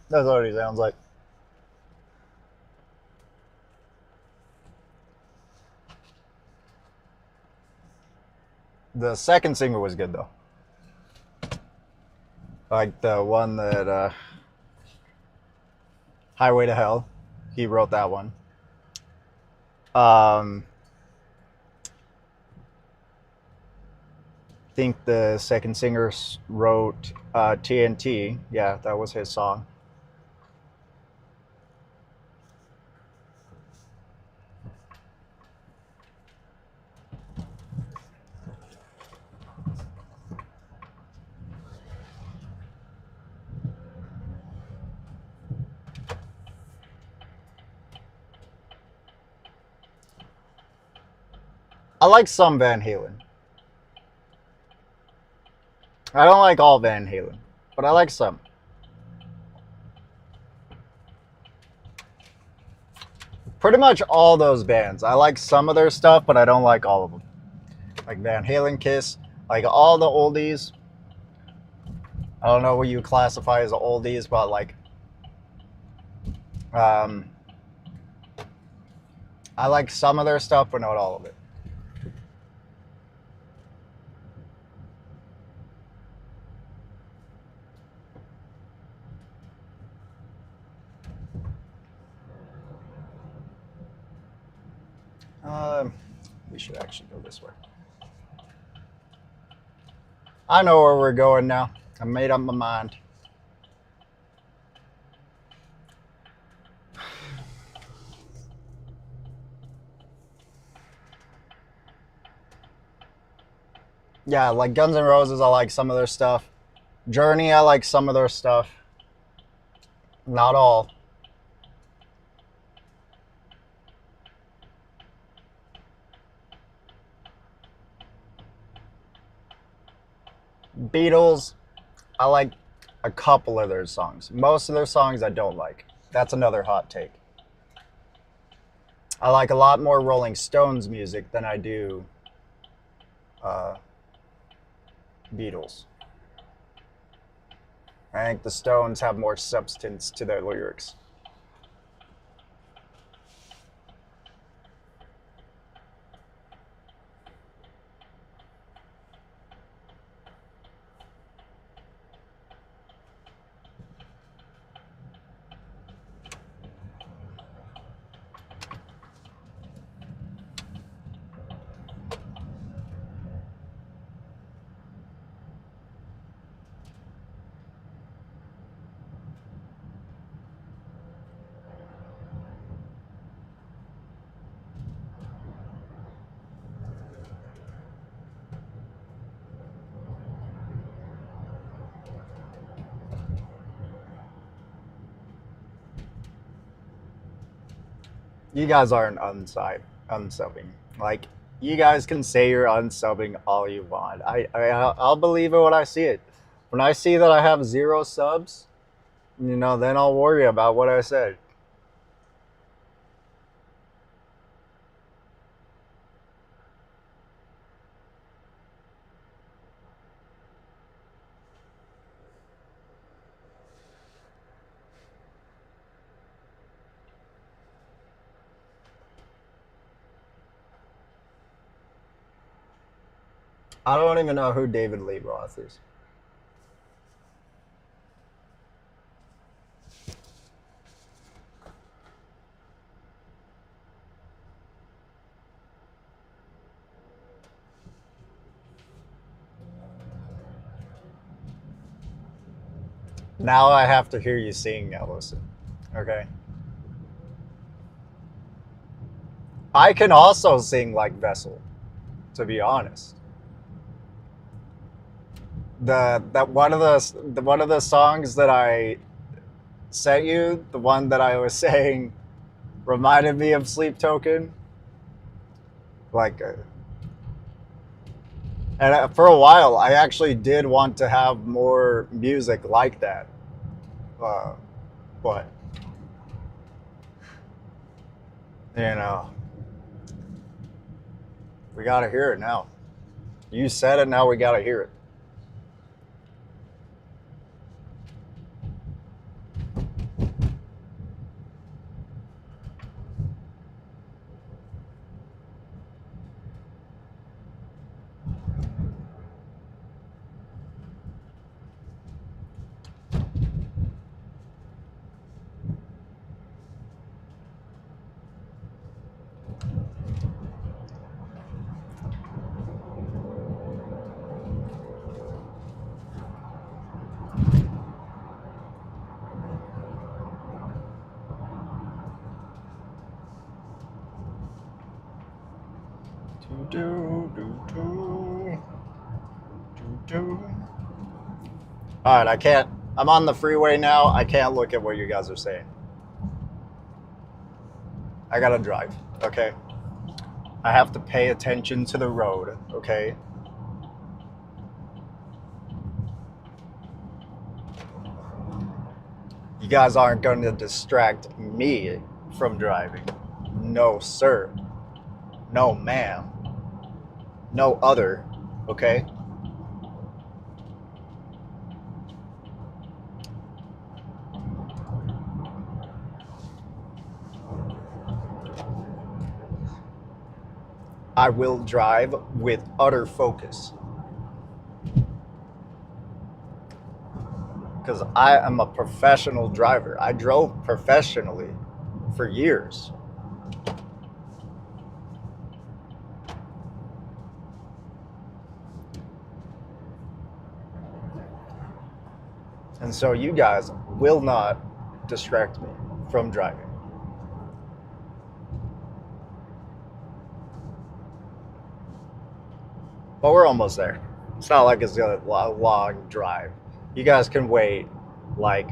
That's what he sounds like. The second singer was good though. Like the one that Highway to Hell. He wrote that one. I think the second singer wrote TNT. Yeah, that was his song. like some Van Halen. I don't like all Van Halen, but I like some. Pretty much all those bands. I like some of their stuff, but I don't like all of them. Like Van Halen, Kiss, like all the oldies. I don't know what you classify as oldies, but like, um, I like some of their stuff, but not all of it. We should actually go this way. I know where we're going now. I made up my mind. Yeah, like Guns N' Roses, I like some of their stuff. Journey, I like some of their stuff. Not all. Beatles, I like a couple of their songs. Most of their songs I don't like. That's another hot take. I like a lot more Rolling Stones music than I do Beatles. I think the Stones have more substance to their lyrics. You guys aren't unsubbing. Like, you guys can say you're unsubbing all you want. I'll believe it when I see it. When I see that I have 0 subs, then I'll worry about what I said. I don't even know who David Lee Roth is. Now I have to hear you sing, Ellison. Okay. I can also sing like Vessel, to be honest. That one of the songs that I sent you, the one that I was saying reminded me of Sleep Token. Like, and for a while, I actually did want to have more music like that. But we gotta hear it now. You said it, now we gotta hear it. All right, I can't. I'm on the freeway now. I can't look at what you guys are saying. I gotta drive. Okay. I have to pay attention to the road, okay? You guys aren't going to distract me from driving. No, sir. No, ma'am. No other, okay? I will drive with utter focus. Because I am a professional driver. I drove professionally for years. And so you guys will not distract me from driving. But we're almost there. It's not like it's a long drive. You guys can wait like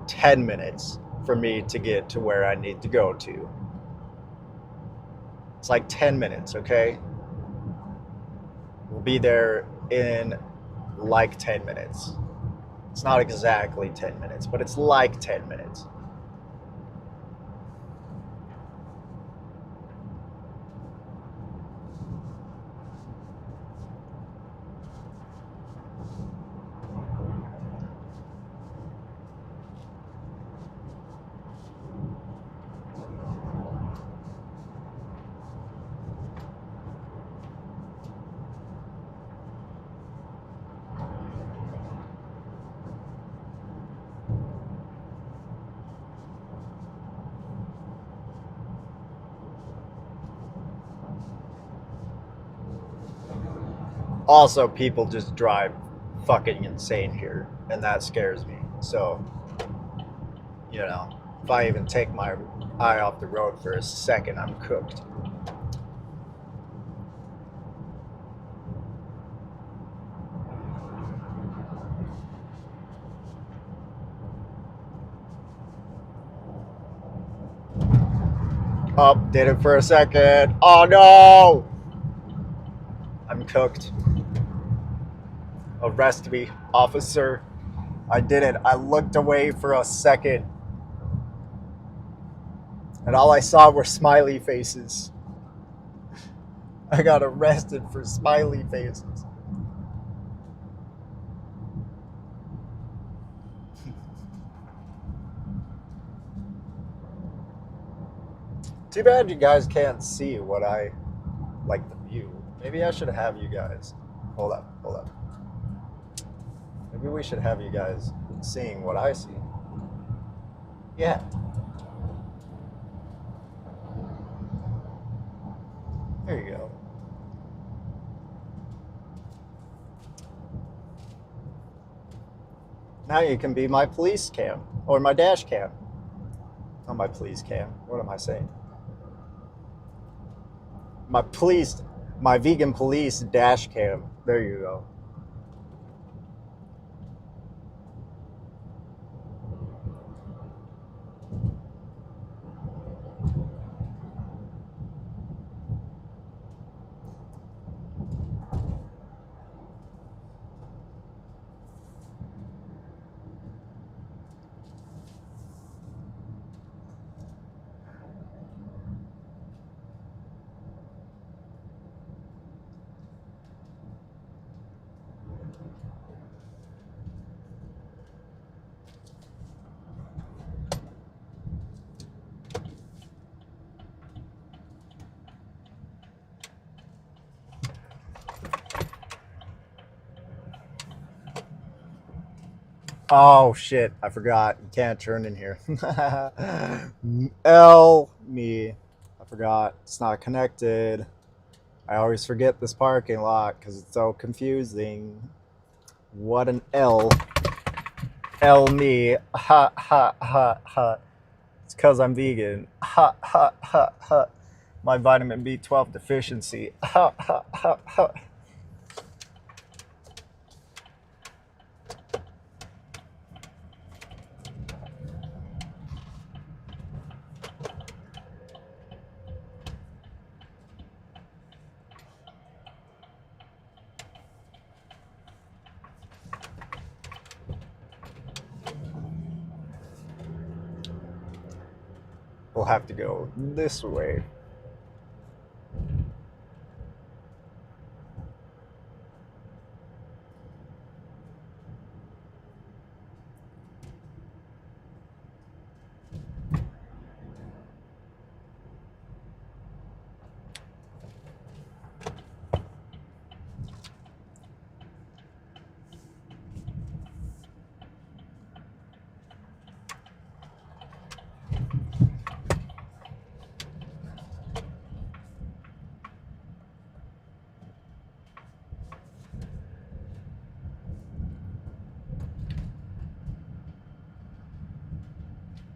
10 minutes for me to get to where I need to go to. It's like 10 minutes, okay? We'll be there in like 10 minutes. It's not exactly 10 minutes, but it's like 10 minutes. Also, people just drive fucking insane here, and that scares me. So, you know, if I even take my eye off the road for a second, I'm cooked. Oh, did it for a second. Oh no! I'm cooked. Arrest me, officer. I did it. I looked away for a second, and all I saw were smiley faces. I got arrested for smiley faces. Too bad you guys can't see what I like the view. Maybe I should have you guys. Hold up. Maybe we should have you guys seeing what I see. Yeah. There you go. Now you can be my police cam or my dash cam. Not my police cam. What am I saying? My vegan police dash cam. There you go. Oh shit, I forgot. You can't turn in here. Me. I forgot. It's not connected. I always forget this parking lot because it's so confusing. What an L. L me. Ha ha ha ha. It's because I'm vegan. Ha ha ha ha. My vitamin B12 deficiency. Ha ha ha ha. We'll have to go this way.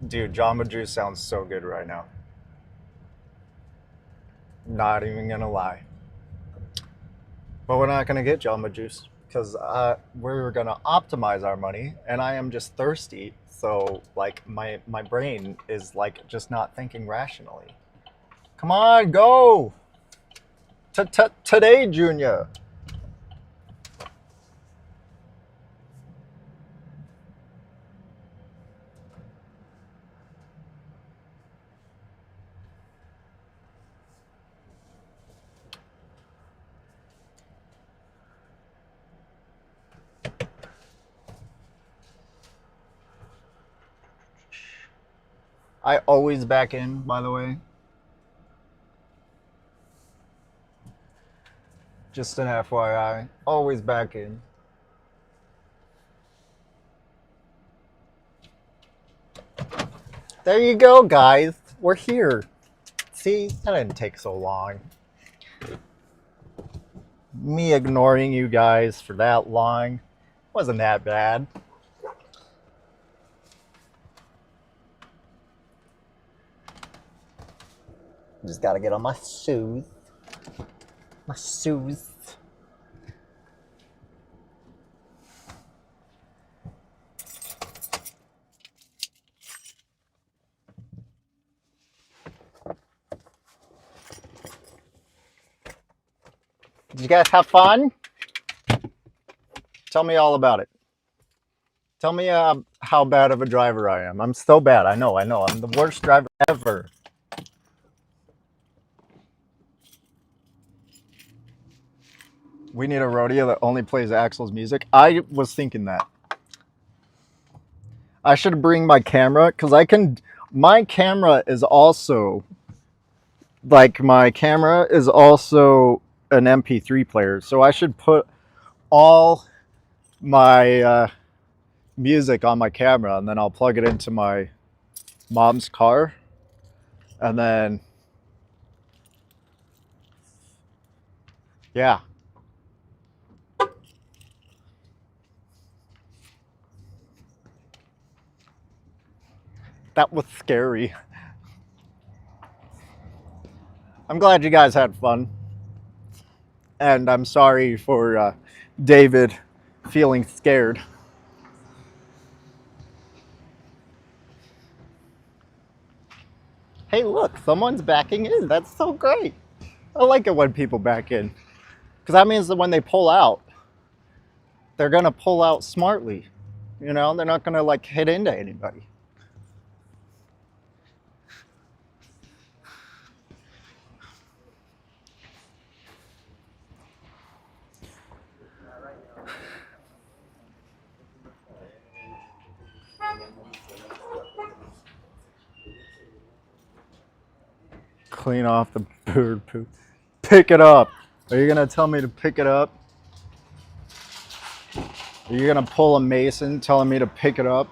Dude, Jamba Juice sounds so good right now. Not even gonna lie. But we're not gonna get Jamba Juice because we're gonna optimize our money, and I am just thirsty. So like my brain is like just not thinking rationally. Come on, go! Today, Junior. I always back in, by the way. Just an FYI. Always back in. There you go, guys. We're here. See, that didn't take so long. Me ignoring you guys for that long wasn't that bad. Just gotta get on my shoes. My shoes. Did you guys have fun? Tell me all about it. Tell me how bad of a driver I am. I'm so bad. I know. I'm the worst driver ever. We need a rodeo that only plays Axel's music. I was thinking that. I should bring my camera because I can. My camera is also my camera is also an MP3 player, so I should put all my music on my camera, and then I'll plug it into my mom's car, and then yeah. That was scary. I'm glad you guys had fun. And I'm sorry for David feeling scared. Hey, look, someone's backing in. That's so great. I like it when people back in. Because that means that when they pull out, they're going to pull out smartly. You know, they're not going to hit into anybody. Clean off the bird poop. Pick it up. Are you going to tell me to pick it up? Are you going to pull a Mason telling me to pick it up?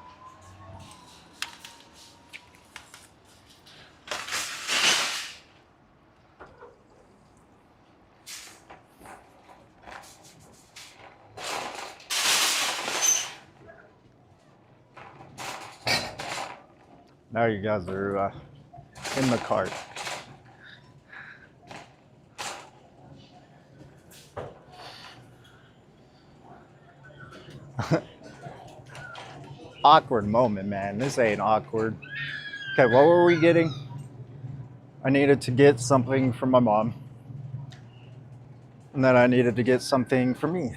Now you guys are in the cart. Awkward moment, man. This ain't awkward. Okay, what were we getting? I needed to get something from my mom. And then I needed to get something for me.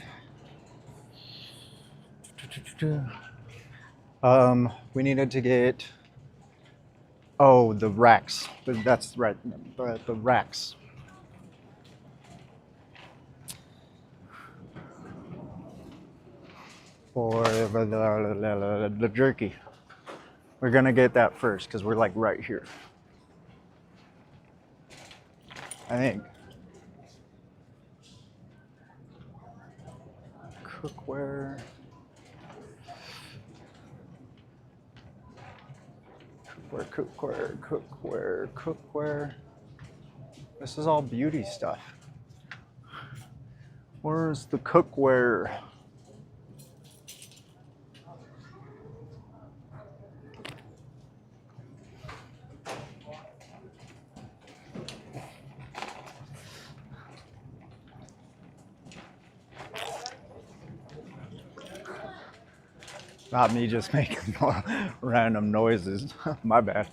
We needed to get Oh, the racks. That's right. The racks. For the jerky. We're gonna get that first because we're like right here. I think. Cookware. Cookware. This is all beauty stuff. Where's the cookware? Not me just making random noises. My bad.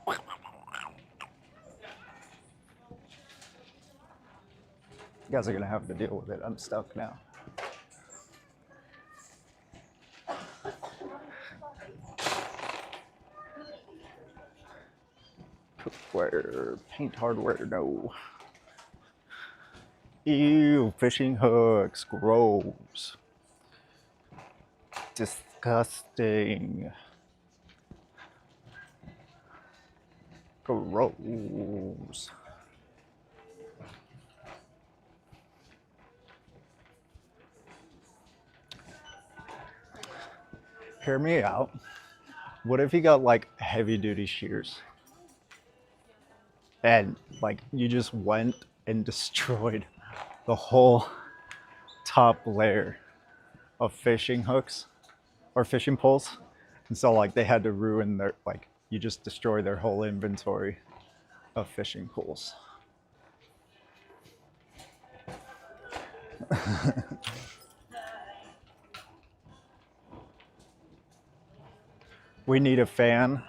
You guys are gonna have to deal with it. I'm stuck now. Cookware, paint hardware, no. Ew, fishing hooks, gross. Disgusting. Gross. Hear me out. What if you got like heavy duty shears? And like you just went and destroyed the whole top layer of fishing hooks or fishing poles. And so like they had to ruin their like you just destroy their whole inventory of fishing poles. We need a fan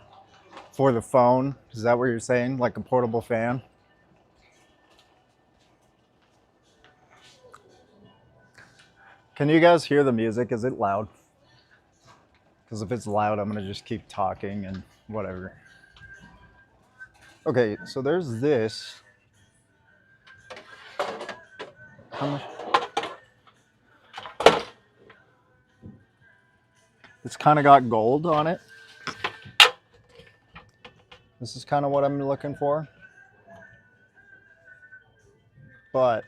for the phone. Is that what you're saying? Like a portable fan? Can you guys hear the music? Is it loud? Because if it's loud, I'm going to just keep talking and whatever. Okay, so there's this. How much? It's kind of got gold on it. This is kind of what I'm looking for. But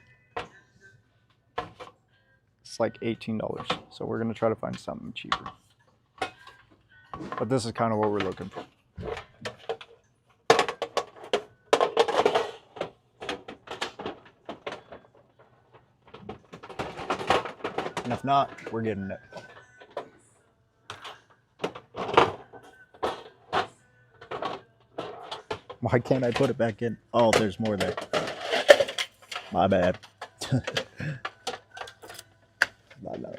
it's like $18. So we're going to try to find something cheaper. But this is kind of what we're looking for. And if not, we're getting it. Why can't I put it back in? Oh, there's more there. My bad. No.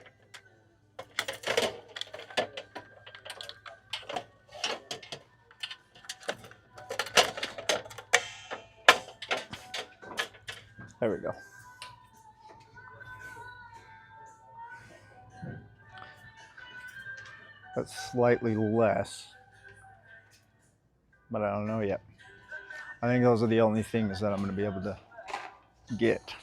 There we go. That's slightly less, but I don't know yet. I think those are the only things that I'm going to be able to get.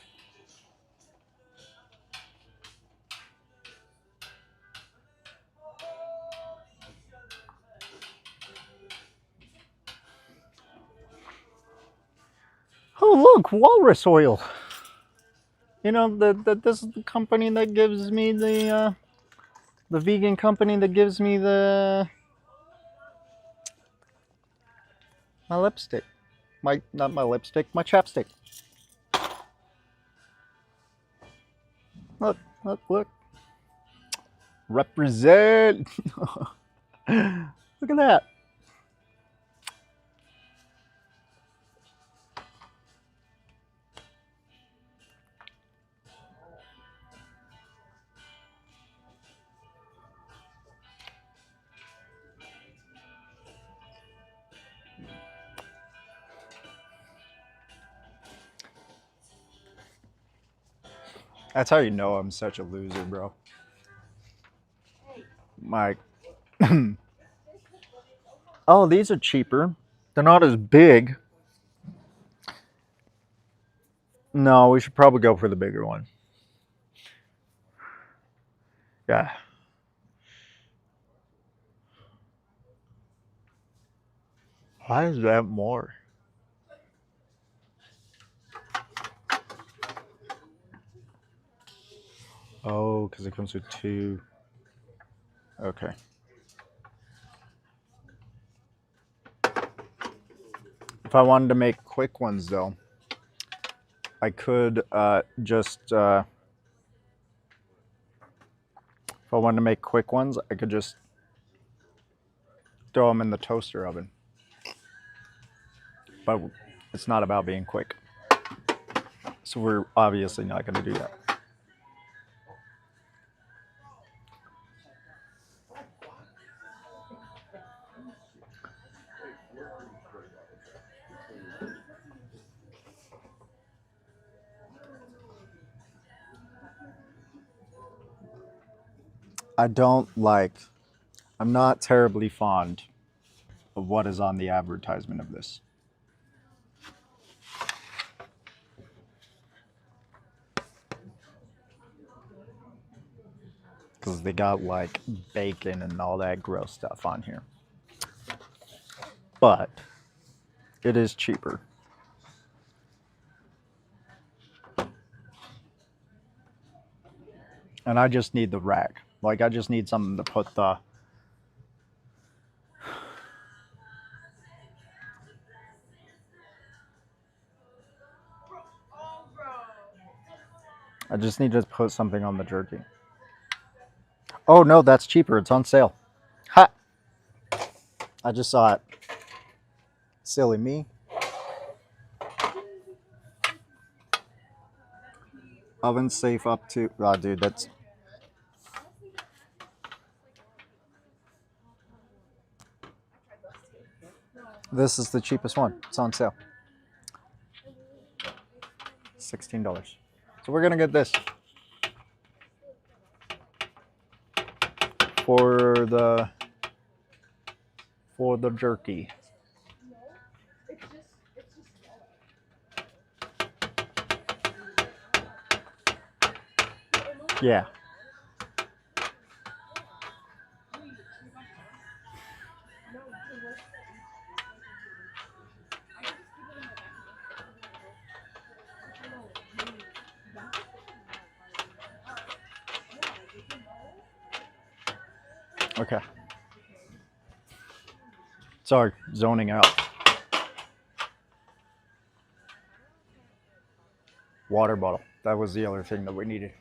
Oh, look, walrus oil. You know, this is the company that gives me the vegan company that gives me my lipstick. Not my lipstick, my chapstick. Look. Represent. Look at that. That's how you know I'm such a loser, bro. my oh, these are cheaper. They're not as big. No, we should probably go for the bigger one. Yeah. Why is that more? Oh, because it comes with two. Okay. If I wanted to make quick ones, though, I could just. If I wanted to make quick ones, I could just throw them in the toaster oven. But it's not about being quick. So we're obviously not going to do that. I'm not terribly fond of what is on the advertisement of this. Because they got like bacon and all that gross stuff on here. But it is cheaper. And I just need the rack. Like, I just need something to put the. I just need to put something on the jerky. Oh no, that's cheaper. It's on sale. Ha! I just saw it. Silly me. Oven safe up to. Oh, dude, that's. This is the cheapest one. It's on sale. $16. So we're gonna get this for the jerky. Yeah. Okay. Sorry, zoning out. Water bottle. That was the other thing that we needed.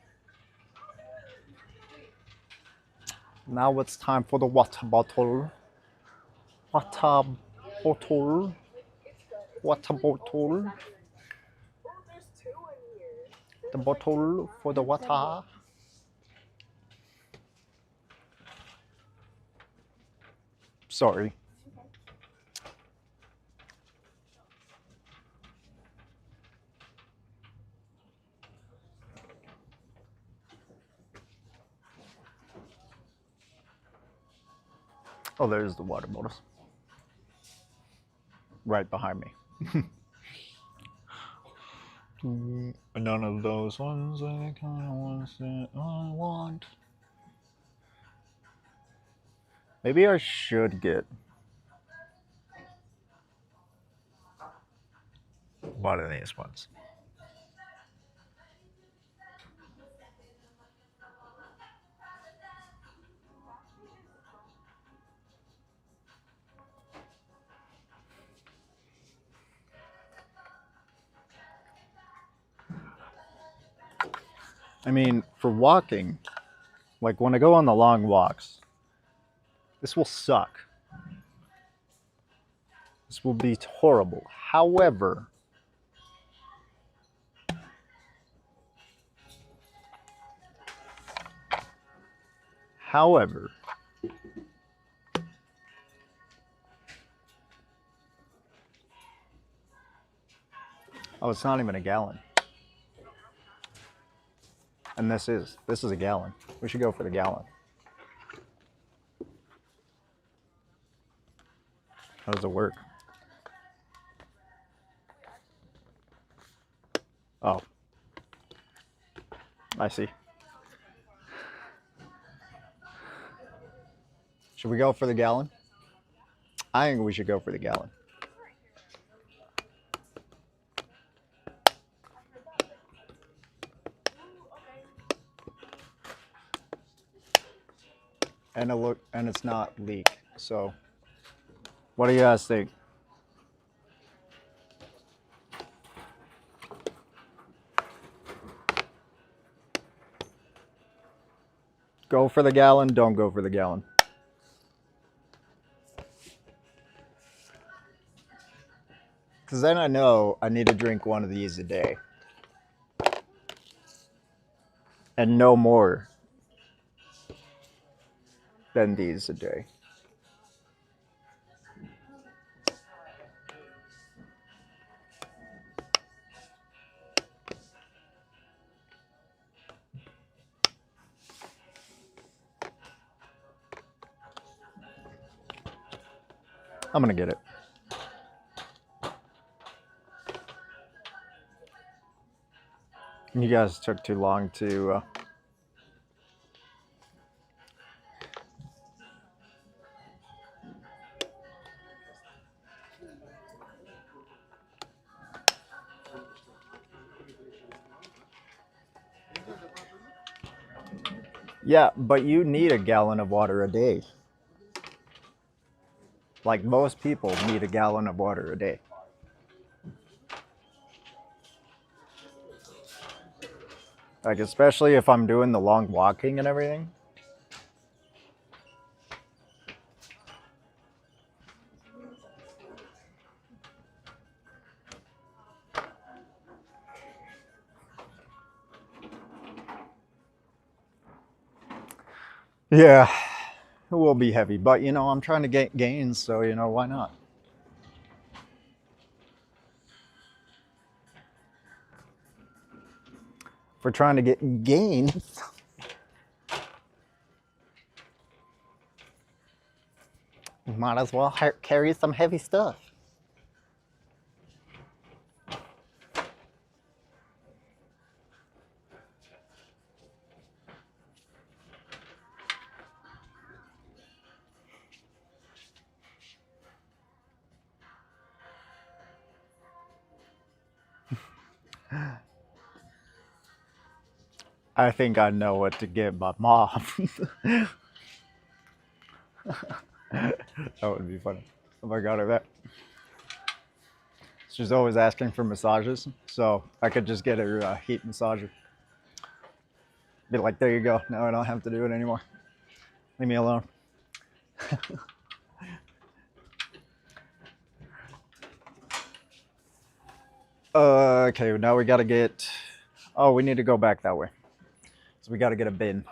Now it's time for the water bottle. Water bottle. Water bottle. The bottle for the water. Sorry. Oh, there's the water bottles. Right behind me. None of those ones are the kind of ones that I want. Maybe I should get one of these ones. I mean, for walking, like when I go on the long walks, this will suck. This will be horrible. However, oh, it's not even a gallon. And this is a gallon. We should go for the gallon. How does it work? Oh. I see. Should we go for the gallon? I think we should go for the gallon. And it's not leak. So, what do you guys think? Go for the gallon, don't go for the gallon. Because then I know I need to drink one of these a day. And no more than these a day. I'm gonna get it. You guys took too long to. Yeah, but you need a gallon of water a day. Like most people need a gallon of water a day. Like, especially if I'm doing the long walking and everything. Yeah, it will be heavy, but you know, I'm trying to get gains, so you know, why not? If we're trying to get gains, might as well carry some heavy stuff. I think I know what to get my mom. That would be funny if I got her that. She's always asking for massages, so I could just get her a heat massager. Be like, there you go. Now I don't have to do it anymore. Leave me alone. Okay, now we gotta get. Oh, we need to go back that way. So we gotta get a bin.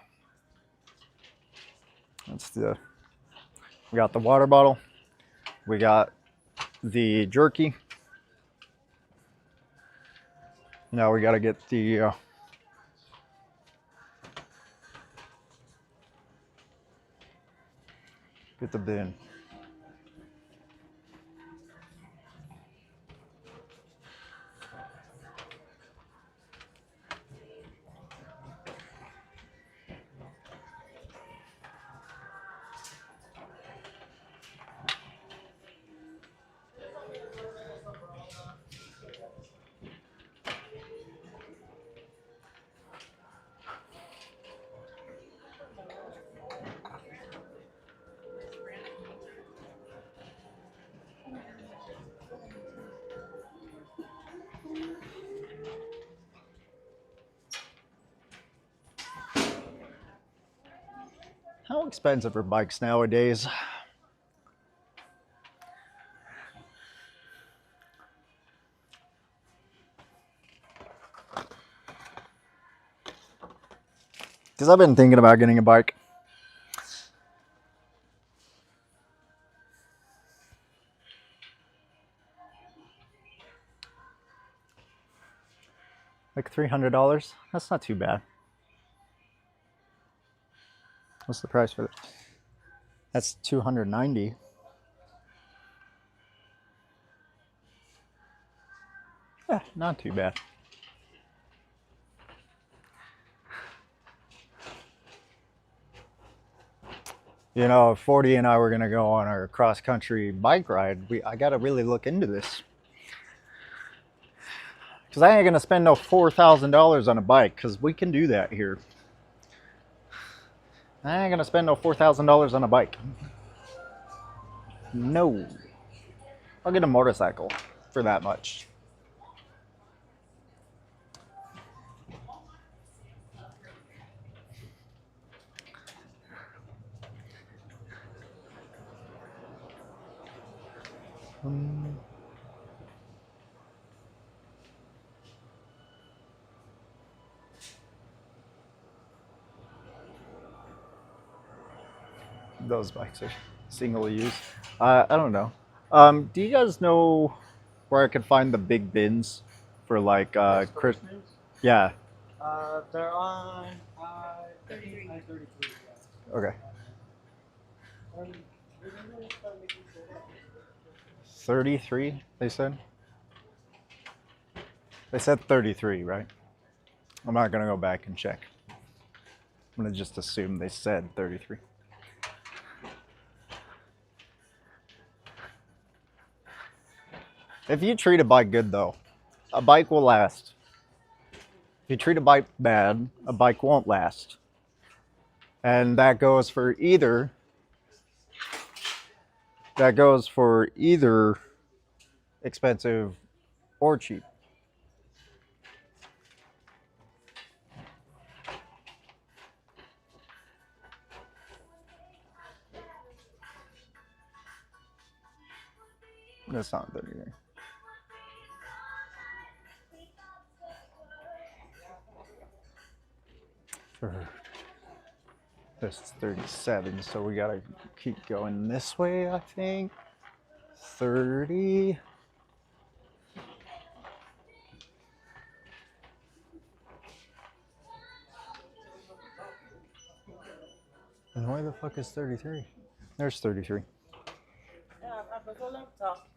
That's the. We got the water bottle. We got the jerky. Now we gotta get the. Get the bin. How expensive are bikes nowadays? Because I've been thinking about getting a bike. Like $300. That's not too bad. What's the price for it? That's $290. Not too bad. You know, if 40 and I were gonna go on our cross-country bike ride, I gotta really look into this. Because I ain't gonna spend no $4,000 on a bike, because we can do that here. I ain't gonna spend no $4,000 on a bike. No. I'll get a motorcycle for that much. Those bikes are single use. I don't know. Do you guys know where I could find the big bins for like Chris? Yeah. They're on 33. 33, yeah. Okay. 33. They said. They said 33, right? I'm not gonna go back and check. I'm gonna just assume they said 33. If you treat a bike good, though, a bike will last. If you treat a bike bad, a bike won't last. And that goes for either expensive or cheap. That's not 33. This is 37, so we gotta keep going this way, I think. 30. And where the fuck is 33? There's 33. Yeah, I've got a laptop.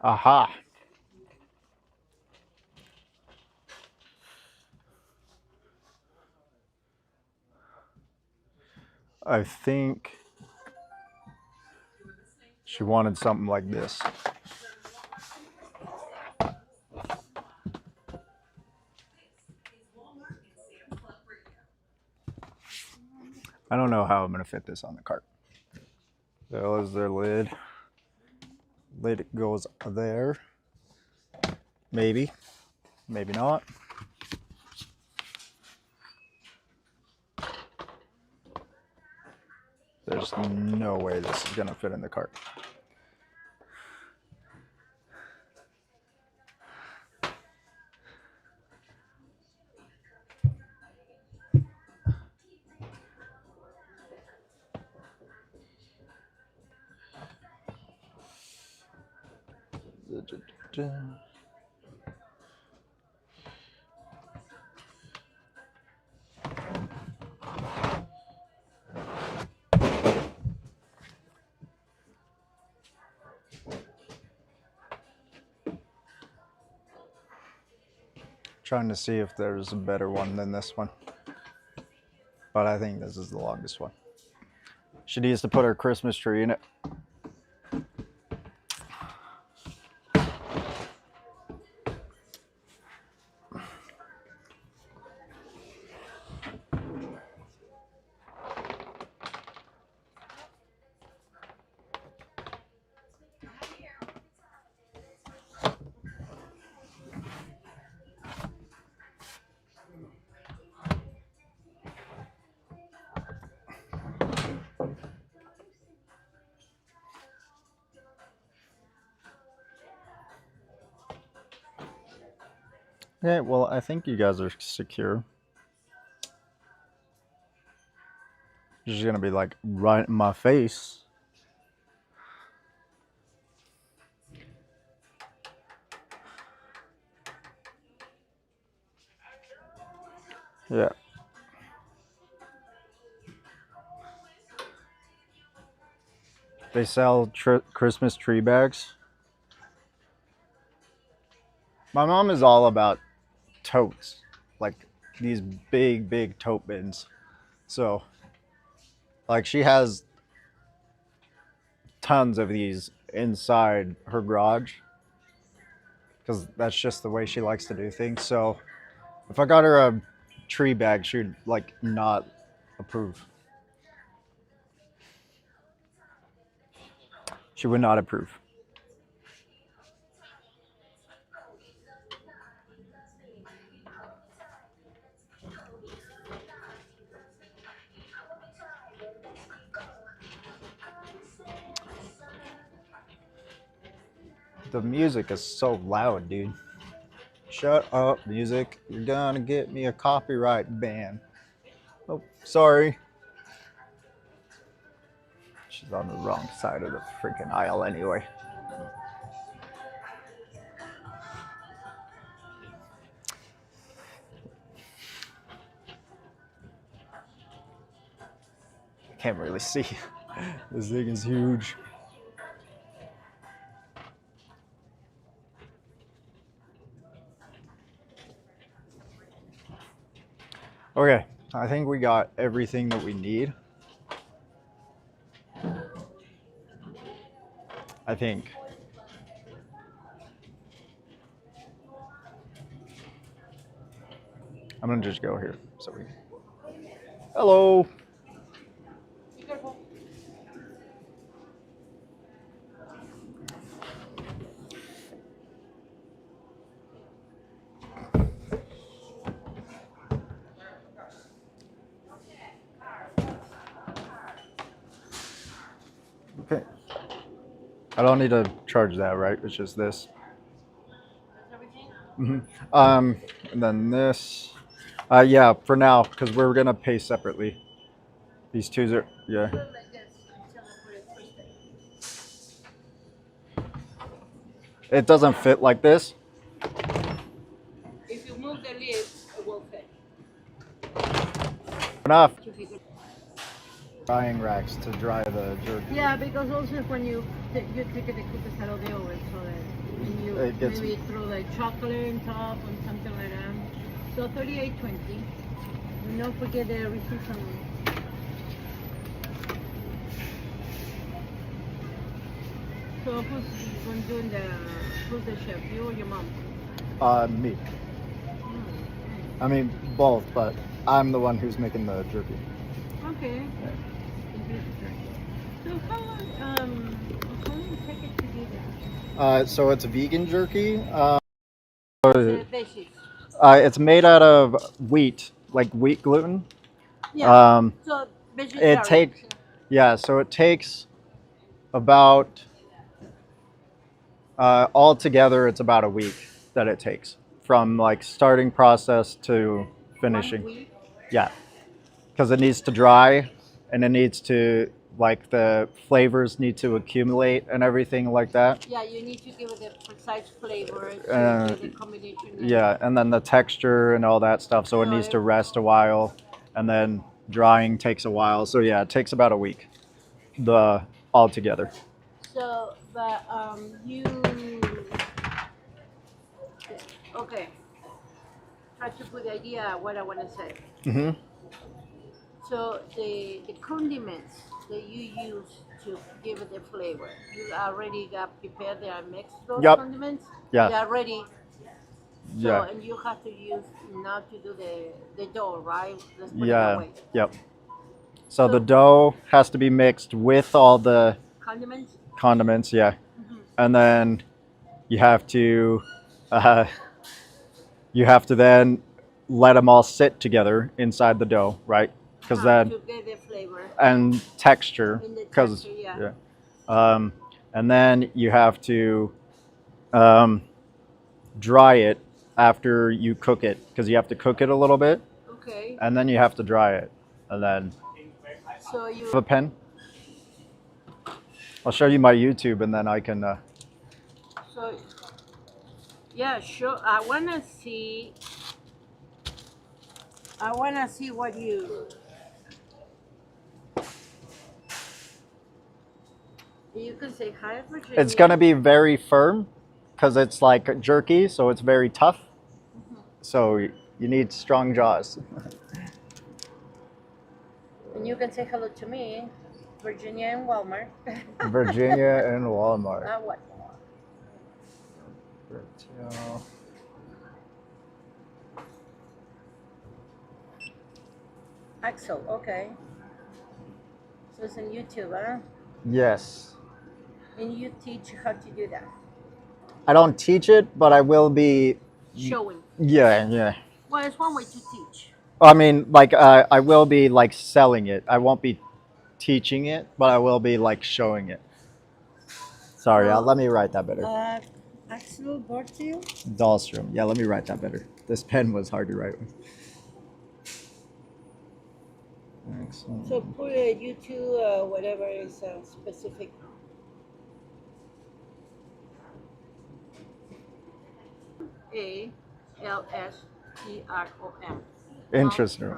Aha. I think she wanted something like this. I don't know how I'm gonna fit this on the cart. There is their lid. Lid goes there. Maybe. Maybe not. There's no way this is gonna fit in the cart. Trying to see if there's a better one than this one. But I think this is the longest one. She needs to put her Christmas tree in it. Okay, well, I think you guys are secure. She's gonna be like right in my face. Yeah. They sell Christmas tree bags. My mom is all about totes, like these big tote bins. So, like, she has tons of these inside her garage because that's just the way she likes to do things. So, if I got her a tree bag, she'd like not approve. She would not approve. The music is so loud, dude. Shut up, music. You're gonna get me a copyright ban. Oh, sorry. She's on the wrong side of the freaking aisle anyway. Can't really see. This thing is huge. Okay, I think we got everything that we need. I think. I'm gonna just go here. So we. Hello. Be careful. Okay. I don't need to charge that, right? It's just this. That's everything? And then this. Yeah, for now, because we're gonna pay separately. These twos are, yeah. Put it like this until I put it first thing. It doesn't fit like this. If you move the lid, it will fit. Enough. If you could- Drying racks to dry the jerky. Yeah, because also when you take it, the cookies out of the oven, so that when you It gets- maybe throw like chocolate on top or something like that. So 38.20. And don't forget the receipt from. So who's going doing who's the chef? You or your mom? Me. I mean, both, but I'm the one who's making the jerky. Okay. So how long take it to do that? So it's vegan jerky. The veggies. It's made out of wheat, like wheat gluten. Yeah. Um, So vegetarian. Yeah, so it takes about, altogether, it's about a week that it takes from like starting process to finishing. 1 week. Yeah, because it needs to dry and it needs to, like, the flavors need to accumulate and everything like that. Yeah, you need to give it a precise flavor to Uh, get the combination. Yeah, and then the texture and all that stuff. So it needs to rest a while, and then drying takes a while. So yeah, it takes about a week, the all together. So, but you okay? Try to put the idea what I want to say. Hmm. So the condiments that you use to give it the flavor, you already got prepared there and mixed those Yep. condiments. Yeah. They're ready. So, Yeah. and you have to use now to do the dough, right? Let's put it Yeah. that way. Yep. So the dough has to be mixed with all the Condiments. condiments. Yeah. Mhm. And then you have to uh, then let them all sit together inside the dough, right? Because then To get the flavor. and texture, And the because texture, and then you have to dry it after you cook it, because you have to cook it a little bit, Okay. and then you have to dry it, and then So you have a pen. I'll show you my YouTube, and then I can. so yeah, sure. I wanna see what you You can say hi, Virginia. It's gonna be very firm because it's like jerky, so it's very tough. So you need strong jaws. And you can say hello to me, Virginia and Walmart. Virginia and Walmart. What? Axel, okay. So it's on YouTube, huh? Yes. And you teach how to do that. I don't teach it, but I will be. Showing. Yeah. Well, it's one way to teach. I mean, like I will be like selling it. I won't be teaching it, but I will be like showing it. Sorry, Well, let me write that better. Axel Bortil? Dahlstrom. Yeah, let me write that better. This pen was hard to write with. Excellent. So put YouTube, whatever is specific. Alstrom. Interesting. So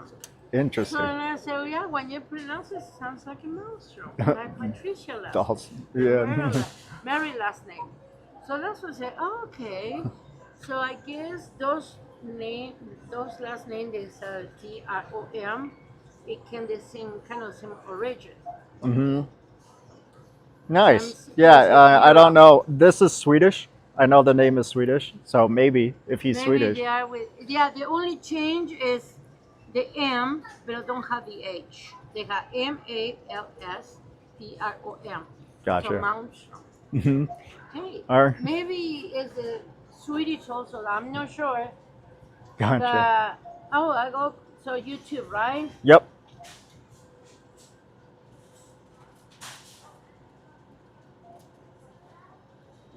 Interesting. I say, yeah, when you pronounce it, sounds like a maelstrom, like Patricia last. Dahlstrom. Yeah. Mary last name. So that's what I say. Oh, okay. So I guess those last names is Trom. It can the same kind of same origin. Mm-hmm. Nice. Times Yeah, is I don't Europe. know. This is Swedish. I know the name is Swedish, so maybe if he's Maybe Swedish. they are with. Yeah, the only change is the M, but don't have the H. They have Malstrom. Gotcha. So Malmstrom. Mm-hmm. Hey, All right. maybe it's a Swedish also. I'm not sure. Gotcha. But I go so YouTube, right? Yep.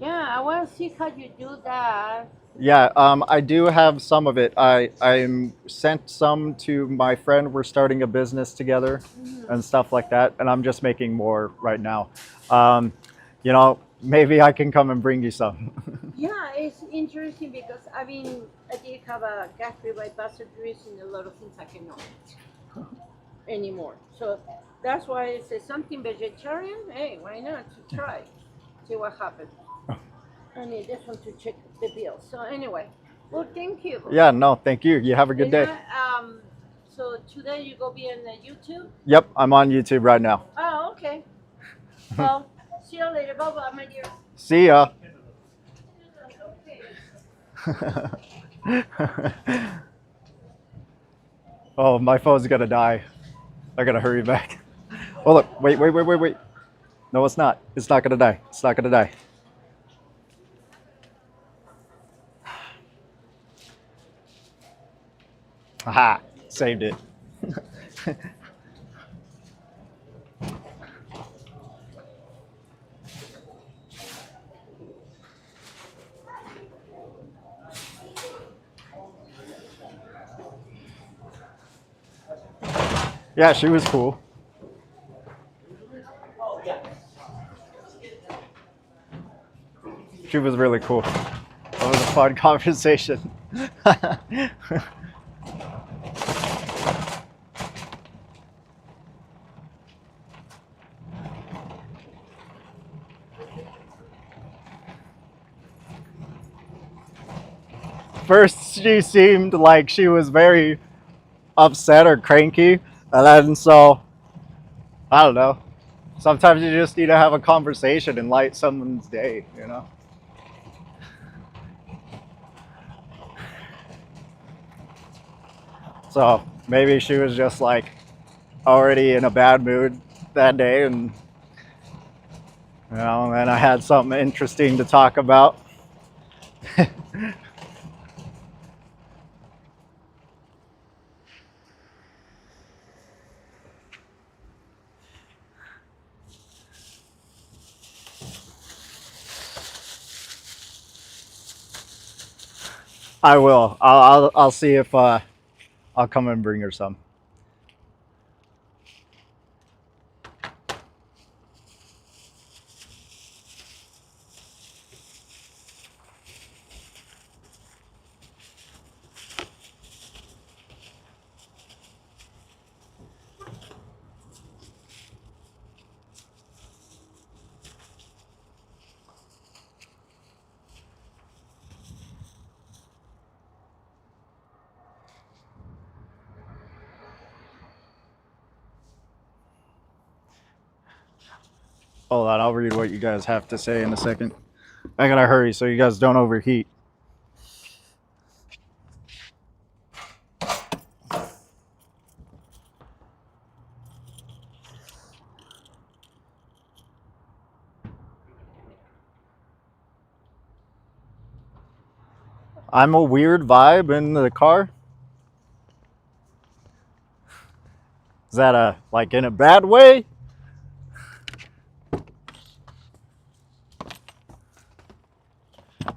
Yeah, I want to see how you do that. Yeah, I do have some of it. I'm sent some to my friend. We're starting a business together and stuff like that, and I'm just making more right now. Maybe I can come and bring you some. Yeah, it's interesting because I did have a gastric bypass surgery and a lot of things I cannot eat anymore. So that's why I say something vegetarian. Hey, why not to try? See what happens. I need this one to check the bill. So anyway, well, thank you. Yeah, no, thank you. You have a good day. So today you go be on YouTube. Yep, I'm on YouTube right now. Oh, okay. Well, see you later. Bye bye, my dear. See ya. Okay. Oh, my phone's gonna die. I gotta hurry back. Oh look, wait. No, it's not. It's not gonna die. It's not gonna die. Aha, saved it. Yeah, she was cool. She was really cool. That was a fun conversation. First, she seemed like she was very upset or cranky, and then so I don't know. Sometimes you just need to have a conversation and light someone's day, you know? So maybe she was just like already in a bad mood that day, and and I had something interesting to talk about. I will. I'll see if I'll come and bring her some. Hold on, I'll read what you guys have to say in a second. I gotta hurry so you guys don't overheat. I'm a weird vibe in the car. Is that like in a bad way?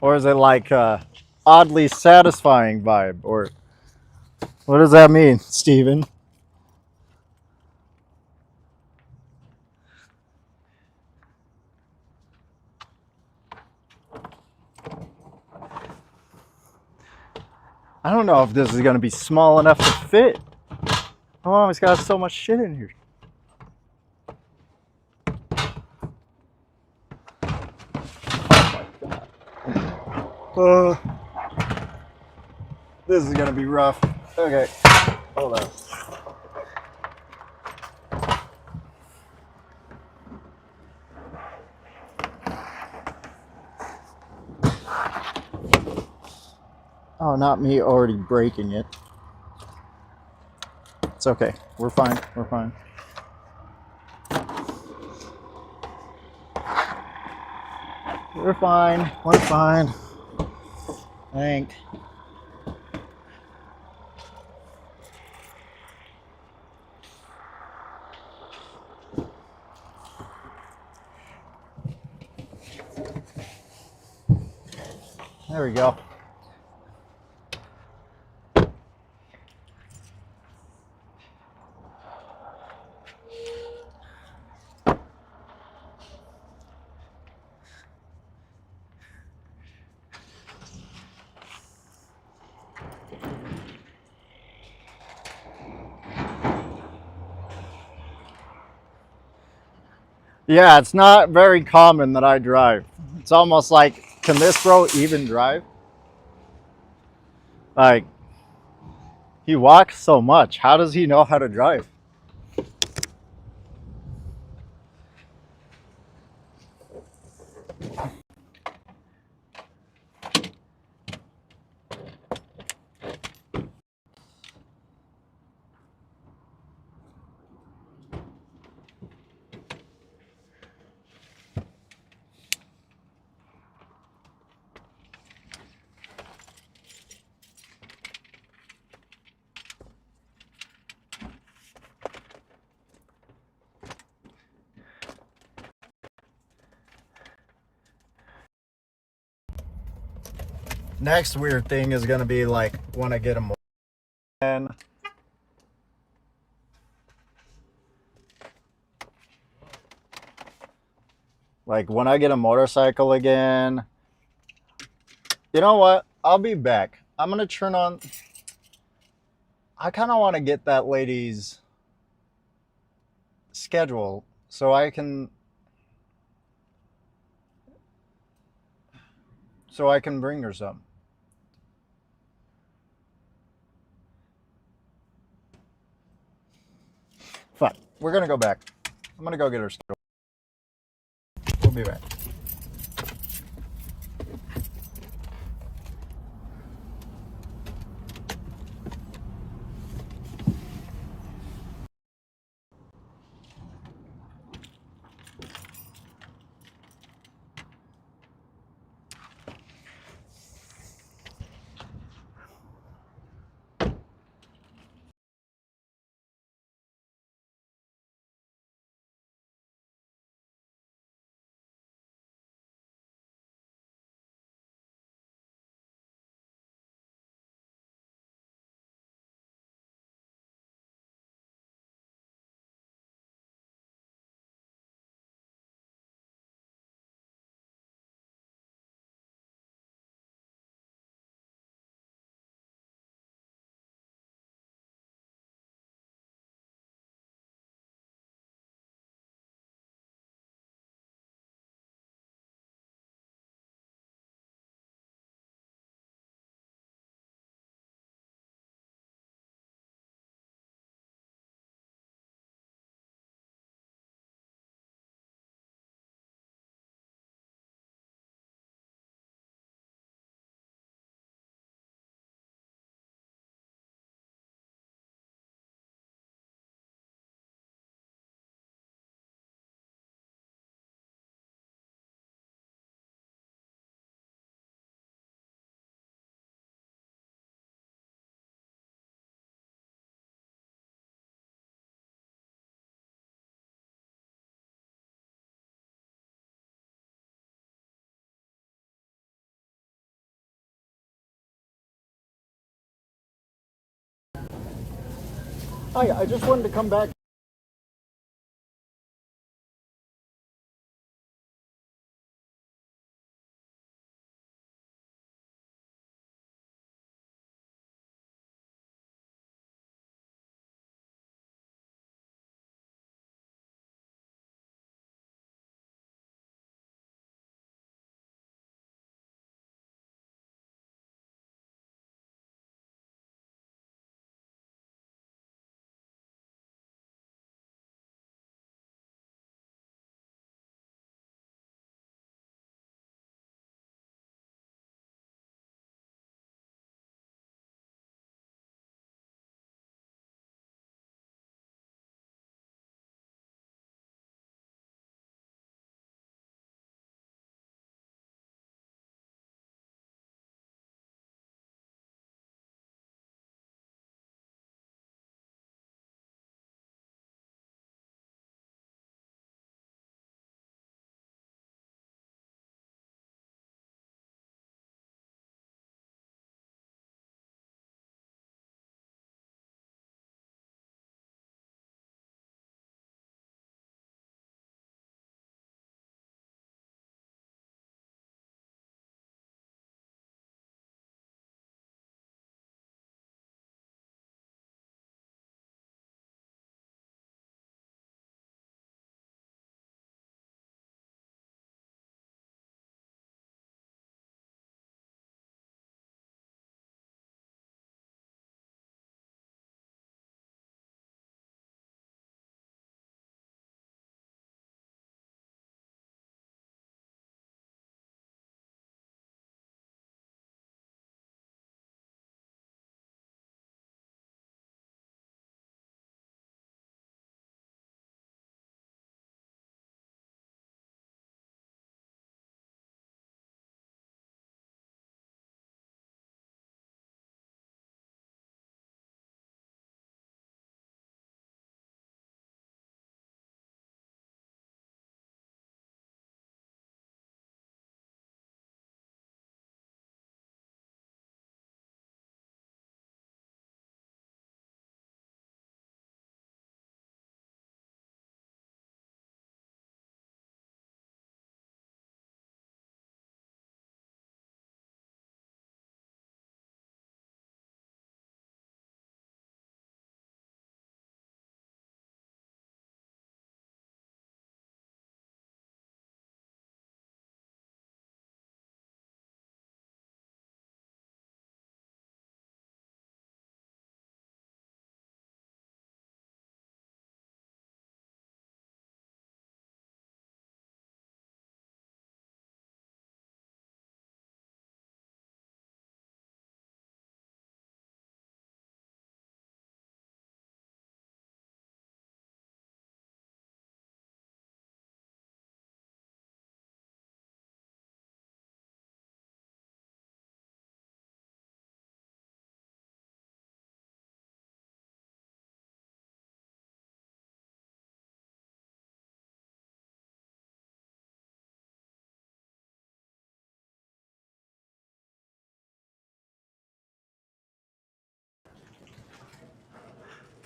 Or is it like oddly satisfying vibe? Or what does that mean, Steven? I don't know if this is gonna be small enough to fit. Oh, it's got so much shit in here. This is gonna be rough. Okay, hold on. Oh, not me already breaking it. It's okay. We're fine. We're fine. We're fine. We're fine. I think. There we go. Yeah, it's not very common that I drive. It's almost like, can this bro even drive? Like, he walks so much. How does he know how to drive? Next weird thing is gonna be like when I get a and like when I get a motorcycle again. You know what? I'll be back. I'm gonna turn on. I kind of want to get that lady's schedule so I can bring her some. Fine. We're gonna go back. I'm gonna go get her schedule. We'll be back. Hi, I just wanted to come back.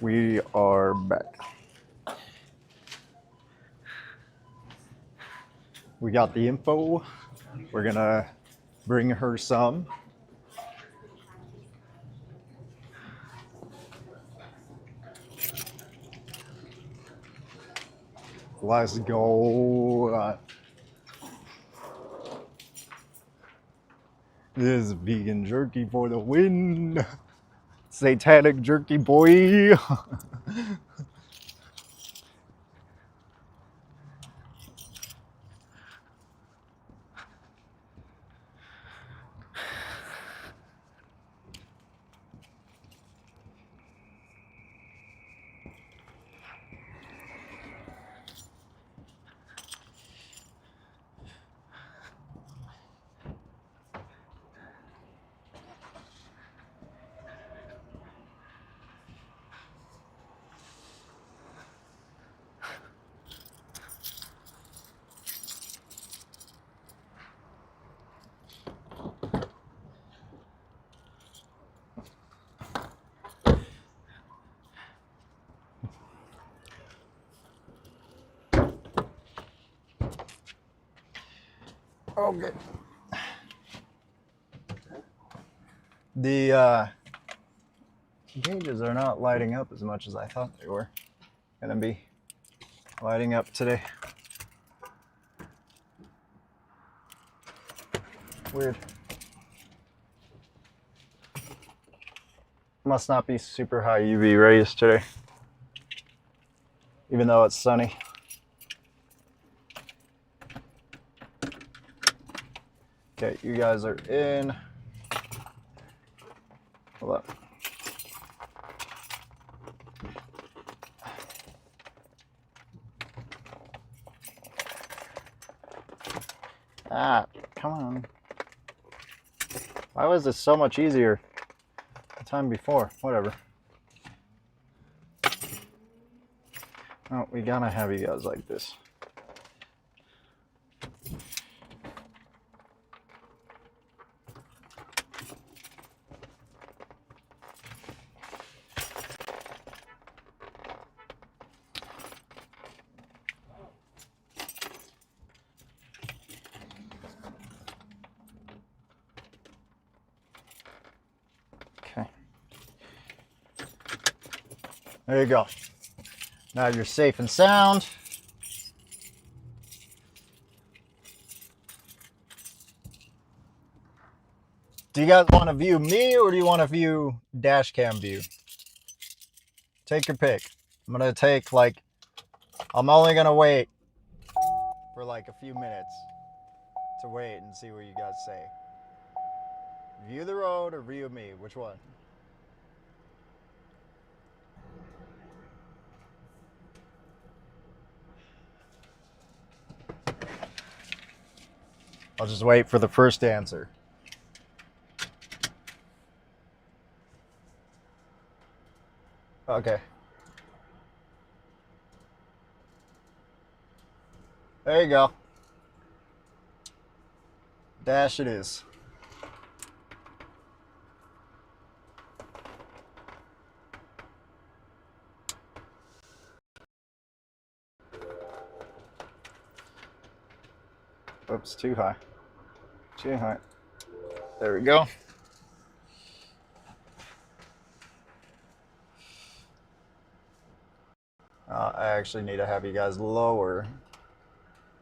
We are back. We got the info. We're gonna bring her some. Let's go. This is vegan jerky for the win. Satanic jerky boy. Okay. The gauges are not lighting up as much as I thought they were gonna be lighting up today. Weird. Must not be super high UV rays today, even though it's sunny. Okay, you guys are in. Hold up. Ah, come on. Why was this so much easier the time before? Whatever. Oh, we gotta have you guys like this. Okay. There you go. Now you're safe and sound. Do you guys want to view me or do you want to view dash cam view? Take your pick. I'm gonna take I'm only gonna wait for like a few minutes to wait and see what you guys say. View the road or view me? Which one? I'll just wait for the first answer. Okay. There you go. Dash it is. Oops, too high. Too high. There we go. I actually need to have you guys lower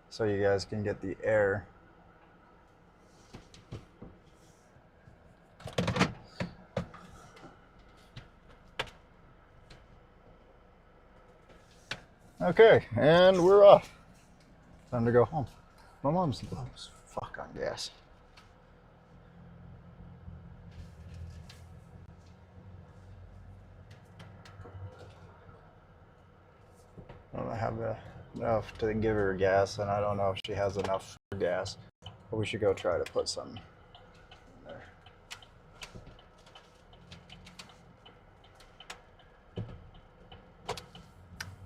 so you guys can get the air. Okay, and we're off. Time to go home. My mom's fuck on gas. I don't have enough to give her gas, and I don't know if she has enough for gas. But we should go try to put some in there.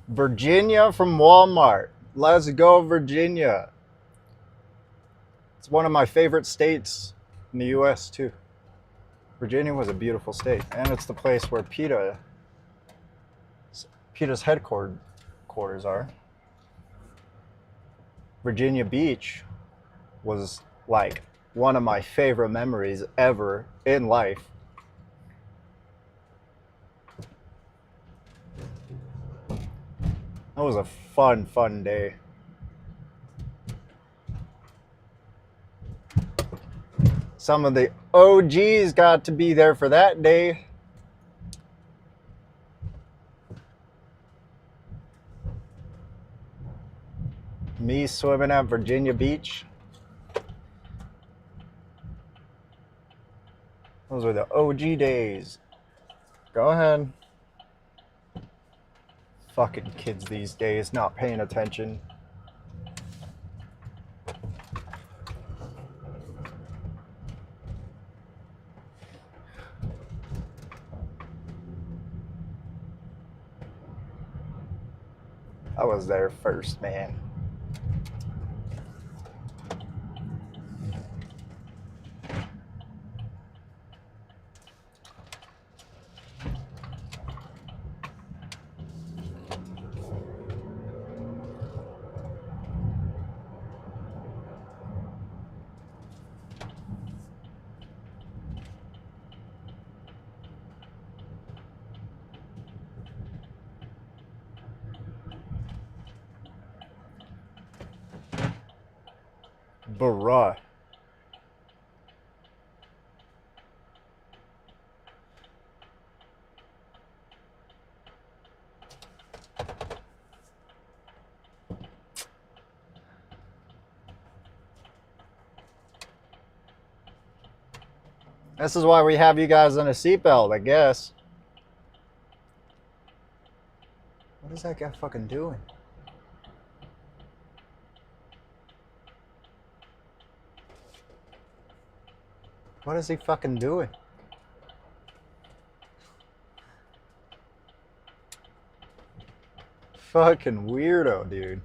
Virginia from Walmart. Let's go, Virginia. It's one of my favorite states in the US, too. Virginia was a beautiful state, and it's the place where PETA's headquarters are. Virginia Beach was like one of my favorite memories ever in life. That was a fun day. Some of the OGs got to be there for that day. Me swimming at Virginia Beach. Those were the OG days. Go ahead. Fucking kids these days not paying attention. I was there first, man. Bruh. This is why we have you guys in a seatbelt, I guess. What is that guy fucking doing? What is he fucking doing? Fucking weirdo, dude.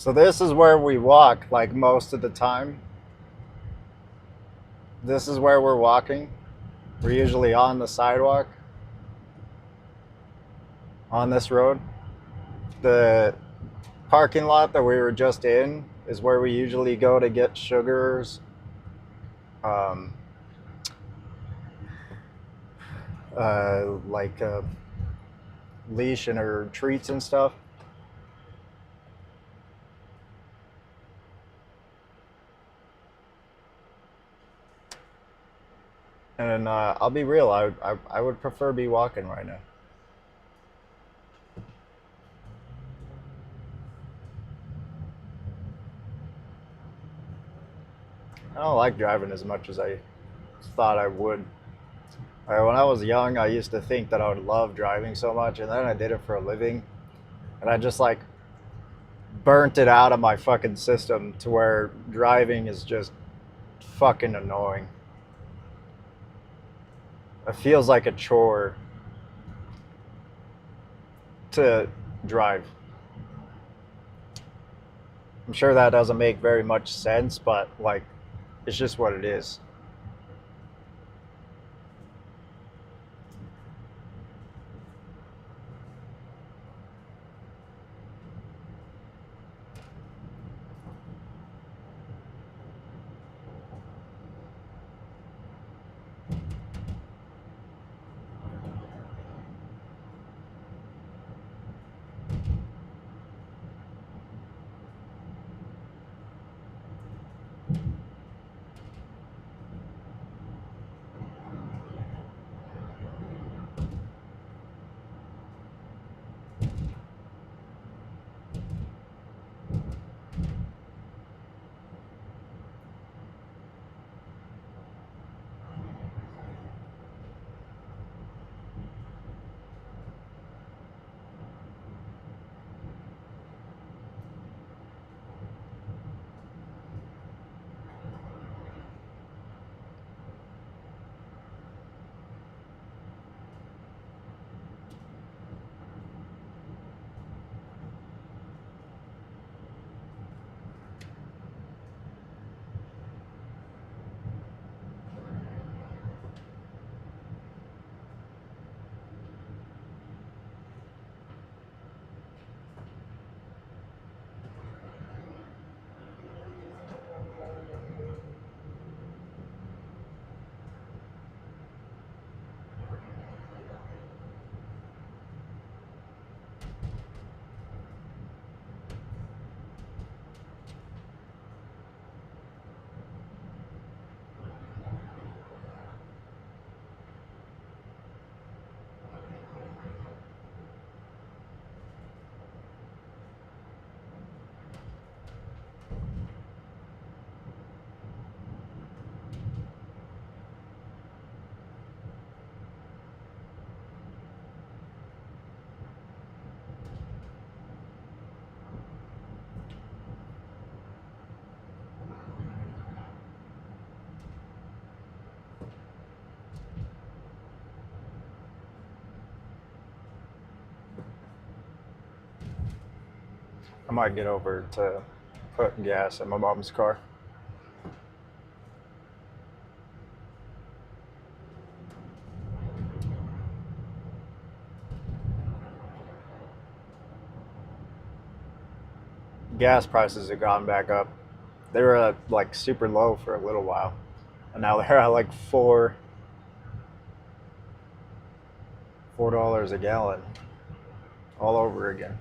So this is where we walk, like most of the time. This is where we're walking. We're usually on the sidewalk on this road. The parking lot that we were just in is where we usually go to get sugars, um, like leash and her treats and stuff. And I'll be real, I would prefer be walking right now. I don't like driving as much as I thought I would. When I was young, I used to think that I would love driving so much, and then I did it for a living, and I just like burnt it out of my fucking system to where driving is just fucking annoying. It feels like a chore to drive. I'm sure that doesn't make very much sense, but like, it's just what it is. I might get over to put gas in my mom's car. Gas prices have gone back up. They were at like super low for a little while, and now they're at like $4 a gallon, all over again.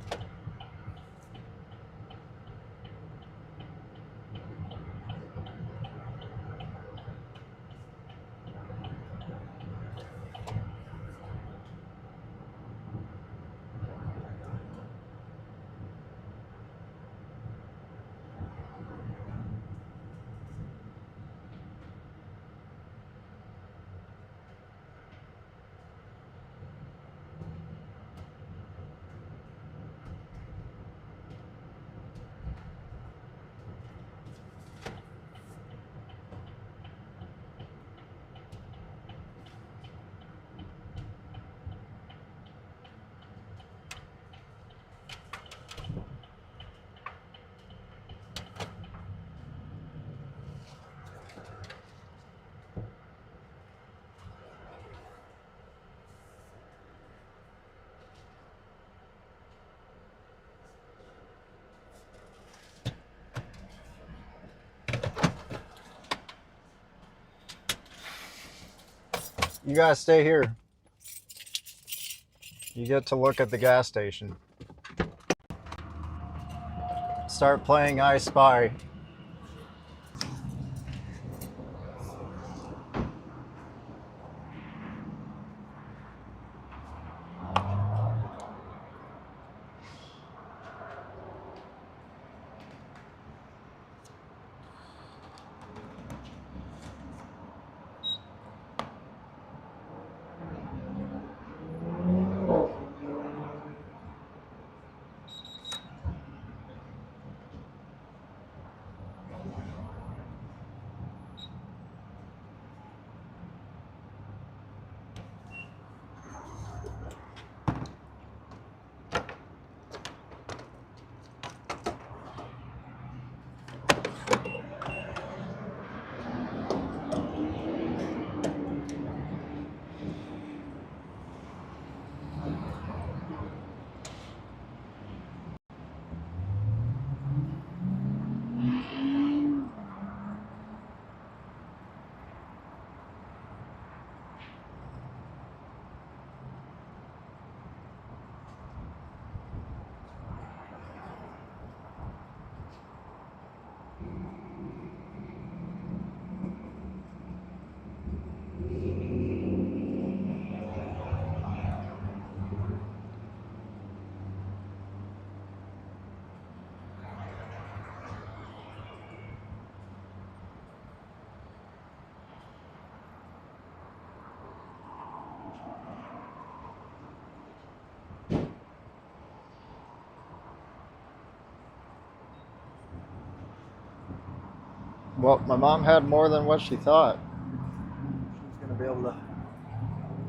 You guys stay here. You get to look at the gas station. Start playing I Spy. Well, my mom had more than what she thought. She's gonna be able to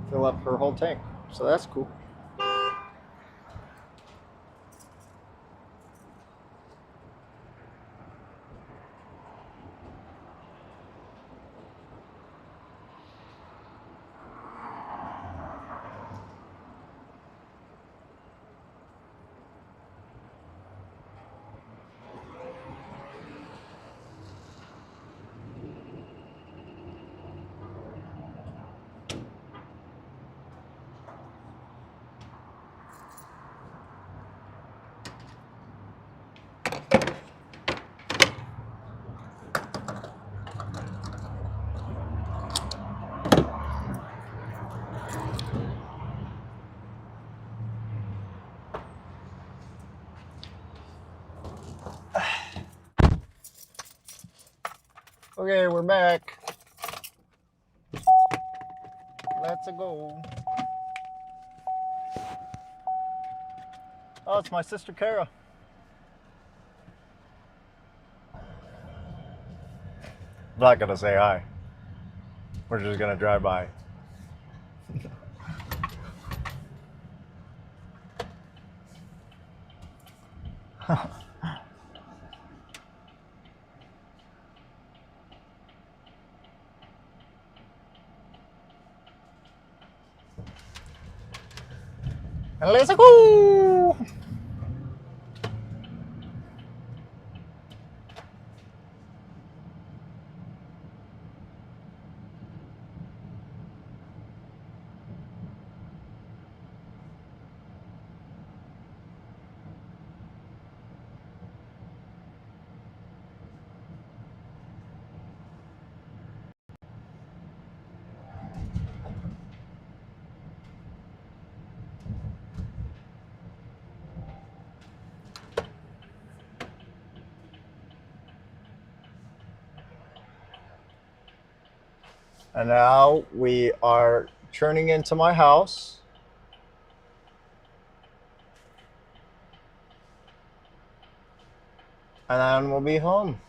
fill up her whole tank, so that's cool. Okay, we're back. Let's go. Oh, it's my sister Kara. I'm not gonna say hi. We're just gonna drive by. Let's go! And now we are turning into my house. And then we'll be home.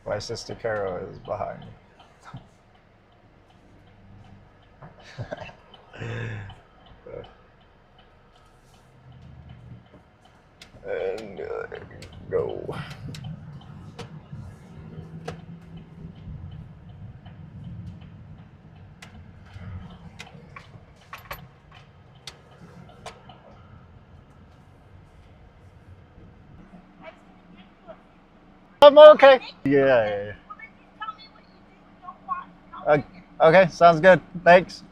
My sister Carol is behind me. And go. I'm okay. Yeah. Okay, sounds good. Thanks.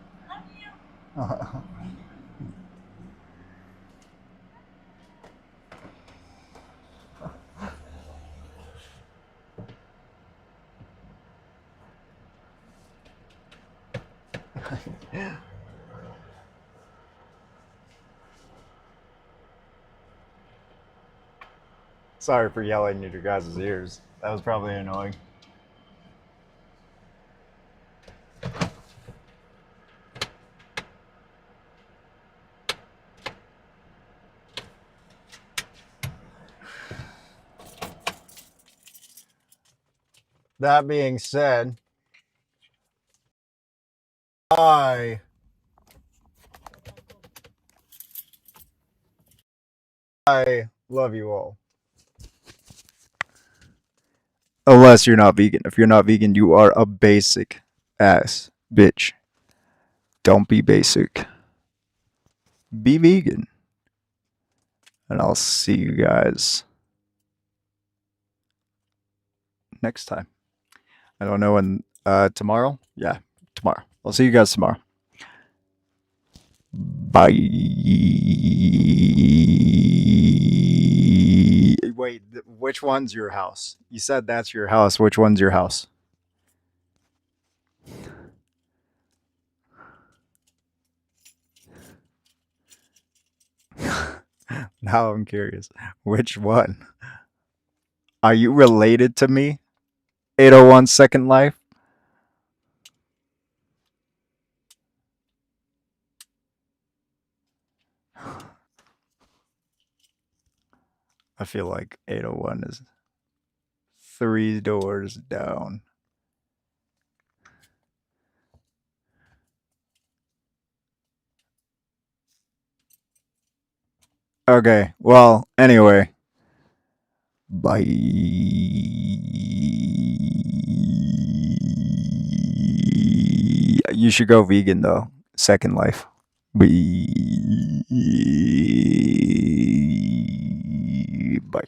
Sorry for yelling in your guys' ears. That was probably annoying. That being said, I love you all. Unless you're not vegan. If you're not vegan, you are a basic ass bitch. Don't be basic. Be vegan. And I'll see you guys next time. I don't know when. Tomorrow? Yeah, tomorrow. I'll see you guys tomorrow. Bye. Wait, which one's your house? You said that's your house. Which one's your house? Now I'm curious. Which one? Are you related to me? 801 Second Life? I feel like 801 is 3 doors down. Okay, well, anyway. Bye. You should go vegan though. Second Life. Bye. Bye.